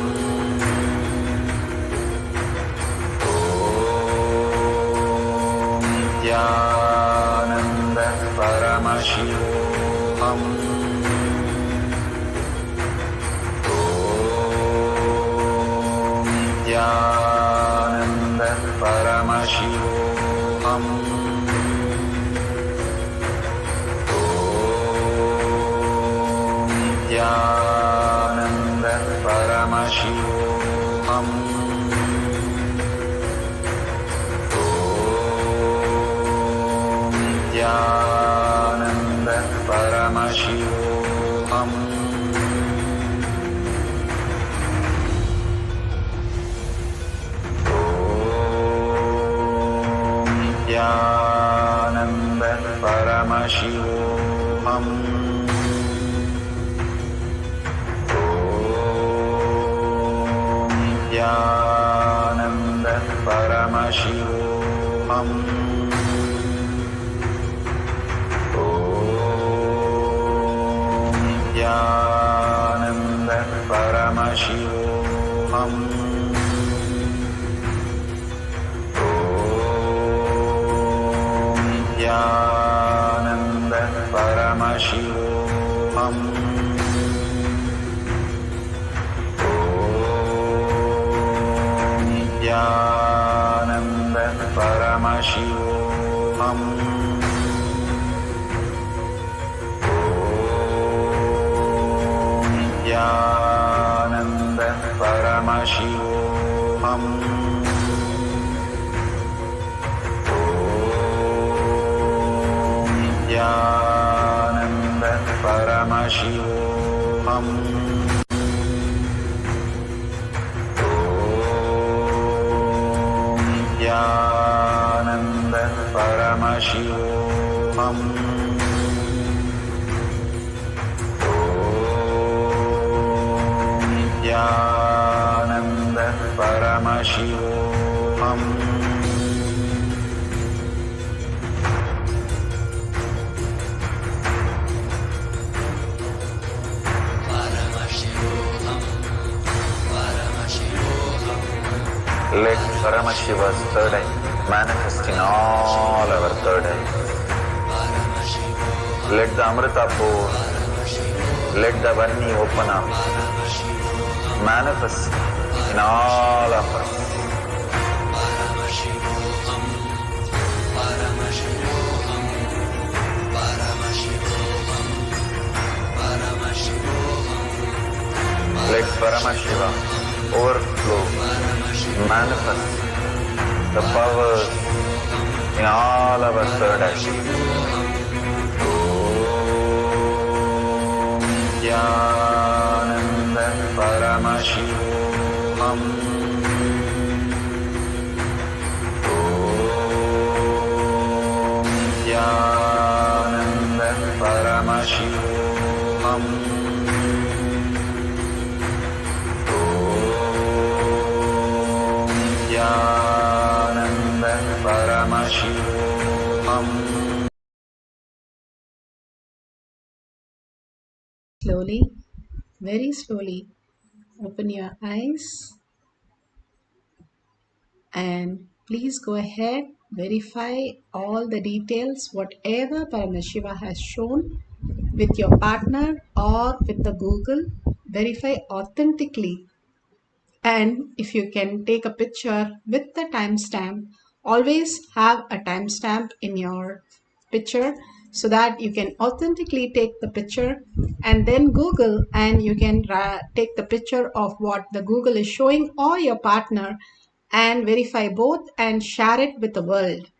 Nithyananda Paramashivoham. Om Nithyananda Paramashivoham. Om Nithyananda Paramashivoham. Om Nithyananda Paramashivoham. Nithyananda Paramashivoham. Om Nithyananda Paramashivoham. Om Nithyananda Paramashivoham. Nithyananda Paramashivoham. Om Nithyananda Paramashivoham. Om Nithyananda Paramashivoham. Nithyananda Paramashivoham. Om Nithyananda Paramashivoham. Om Nithyananda Paramashivoham. Let Paramashiva's third eye manifest in all our third eyes. Let the Amrita pour, let the Varni open up, manifest in all of us. Let Paramashiva overflow, manifest the powers in all our third eyes. Om Nithyananda Paramashivoham. Om Nithyananda Paramashivoham. Nithyananda Paramashivoham. Slowly, very slowly, open your eyes and please go ahead, verify all the details, whatever Paramashiva has shown with your partner or with the Google, verify authentically. And if you can take a picture with the timestamp, always have a timestamp in your picture so that you can authentically take the picture and then Google, and you can take the picture of what the Google is showing or your partner and verify both and share it with the world.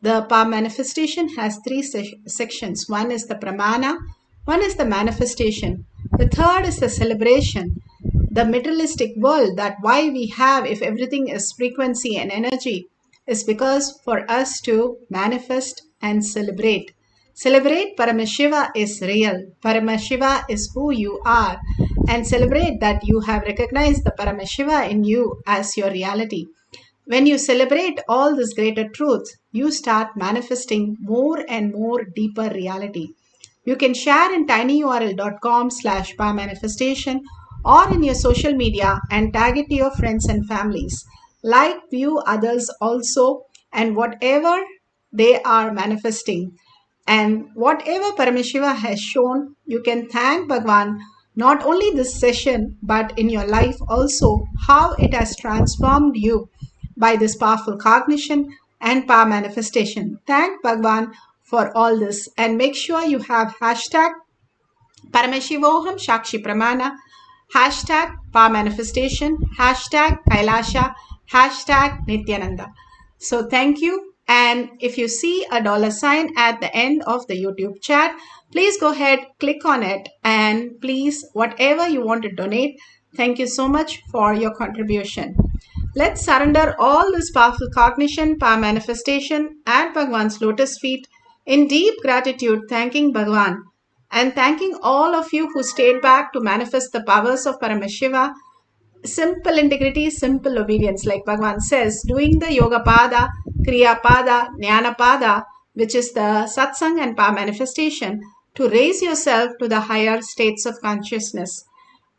The power manifestation has three sections. One is the pramana, one is the manifestation, the third is the celebration. The materialistic world, that why we have, if everything is frequency and energy, is because for us to manifest and celebrate. Celebrate Paramashiva is real. Paramashiva is who you are. And celebrate that you have recognized the Paramashiva in you as your reality. When you celebrate all this greater truth, you start manifesting more and more deeper reality. You can share in tinyurl.com/powermanifestation or in your social media and tag it to your friends and families. Like, view others also, and whatever they are manifesting and whatever Paramashiva has shown, you can thank Bhagwan not only this session, but in your life also, how it has transformed you by this powerful cognition and power manifestation. Thank Bhagwan for all this, and make sure you have hashtag Paramashivoham Shakshi Pramana, hashtag Power Manifestation, hashtag KAILASA, hashtag Nithyananda. So thank you. And if you see a $sign at the end of the YouTube chat, please go ahead, click on it, and please, whatever you want to donate, thank you so much for your contribution. Let's surrender all this powerful cognition, power manifestation at Bhagwan's lotus feet in deep gratitude, thanking Bhagwan and thanking all of you who stayed back to manifest the powers of Paramashiva. Simple integrity, simple obedience, like Bhagwan says, doing the Yoga Pada, Kriya Pada, Jnana Pada, which is the satsang and power manifestation, to raise yourself to the higher states of consciousness.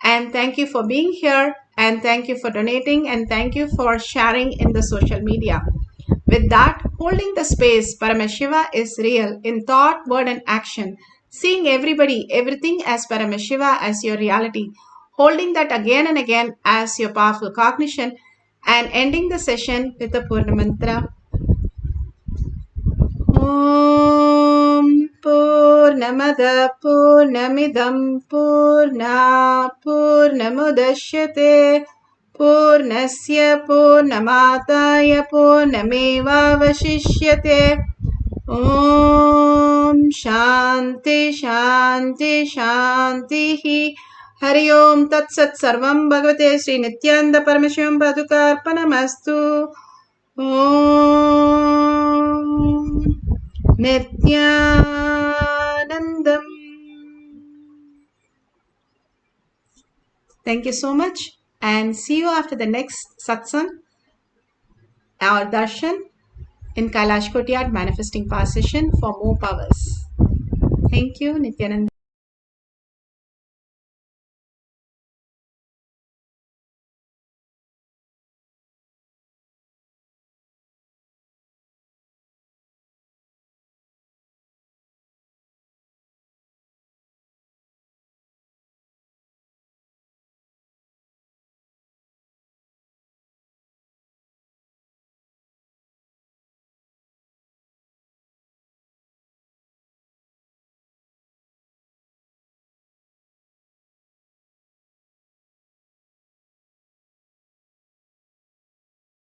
And thank you for being here, and thank you for donating, and thank you for sharing in the social media. With that, holding the space, Paramashiva is real in thought, word, and action. Seeing everybody, everything as Paramashiva as your reality. Holding that again and again as your powerful cognition, and ending the session with a Purna Mantra. Om Purnamada Purnamidam Purna Purnamudashyate Purnasya Purnamataya Purnamevavashishyate. Om Shanti Shanti Shanti. Hari Om Tat Sat Sarvam Bhagavate Sri Nithyananda Paramashivam Padukarpanamastu. Om Nithyanandam. Thank you so much, and see you after the next satsang or darshan in Kailash Courtyard Manifesting Power session for more powers. Thank you, Nithyananda.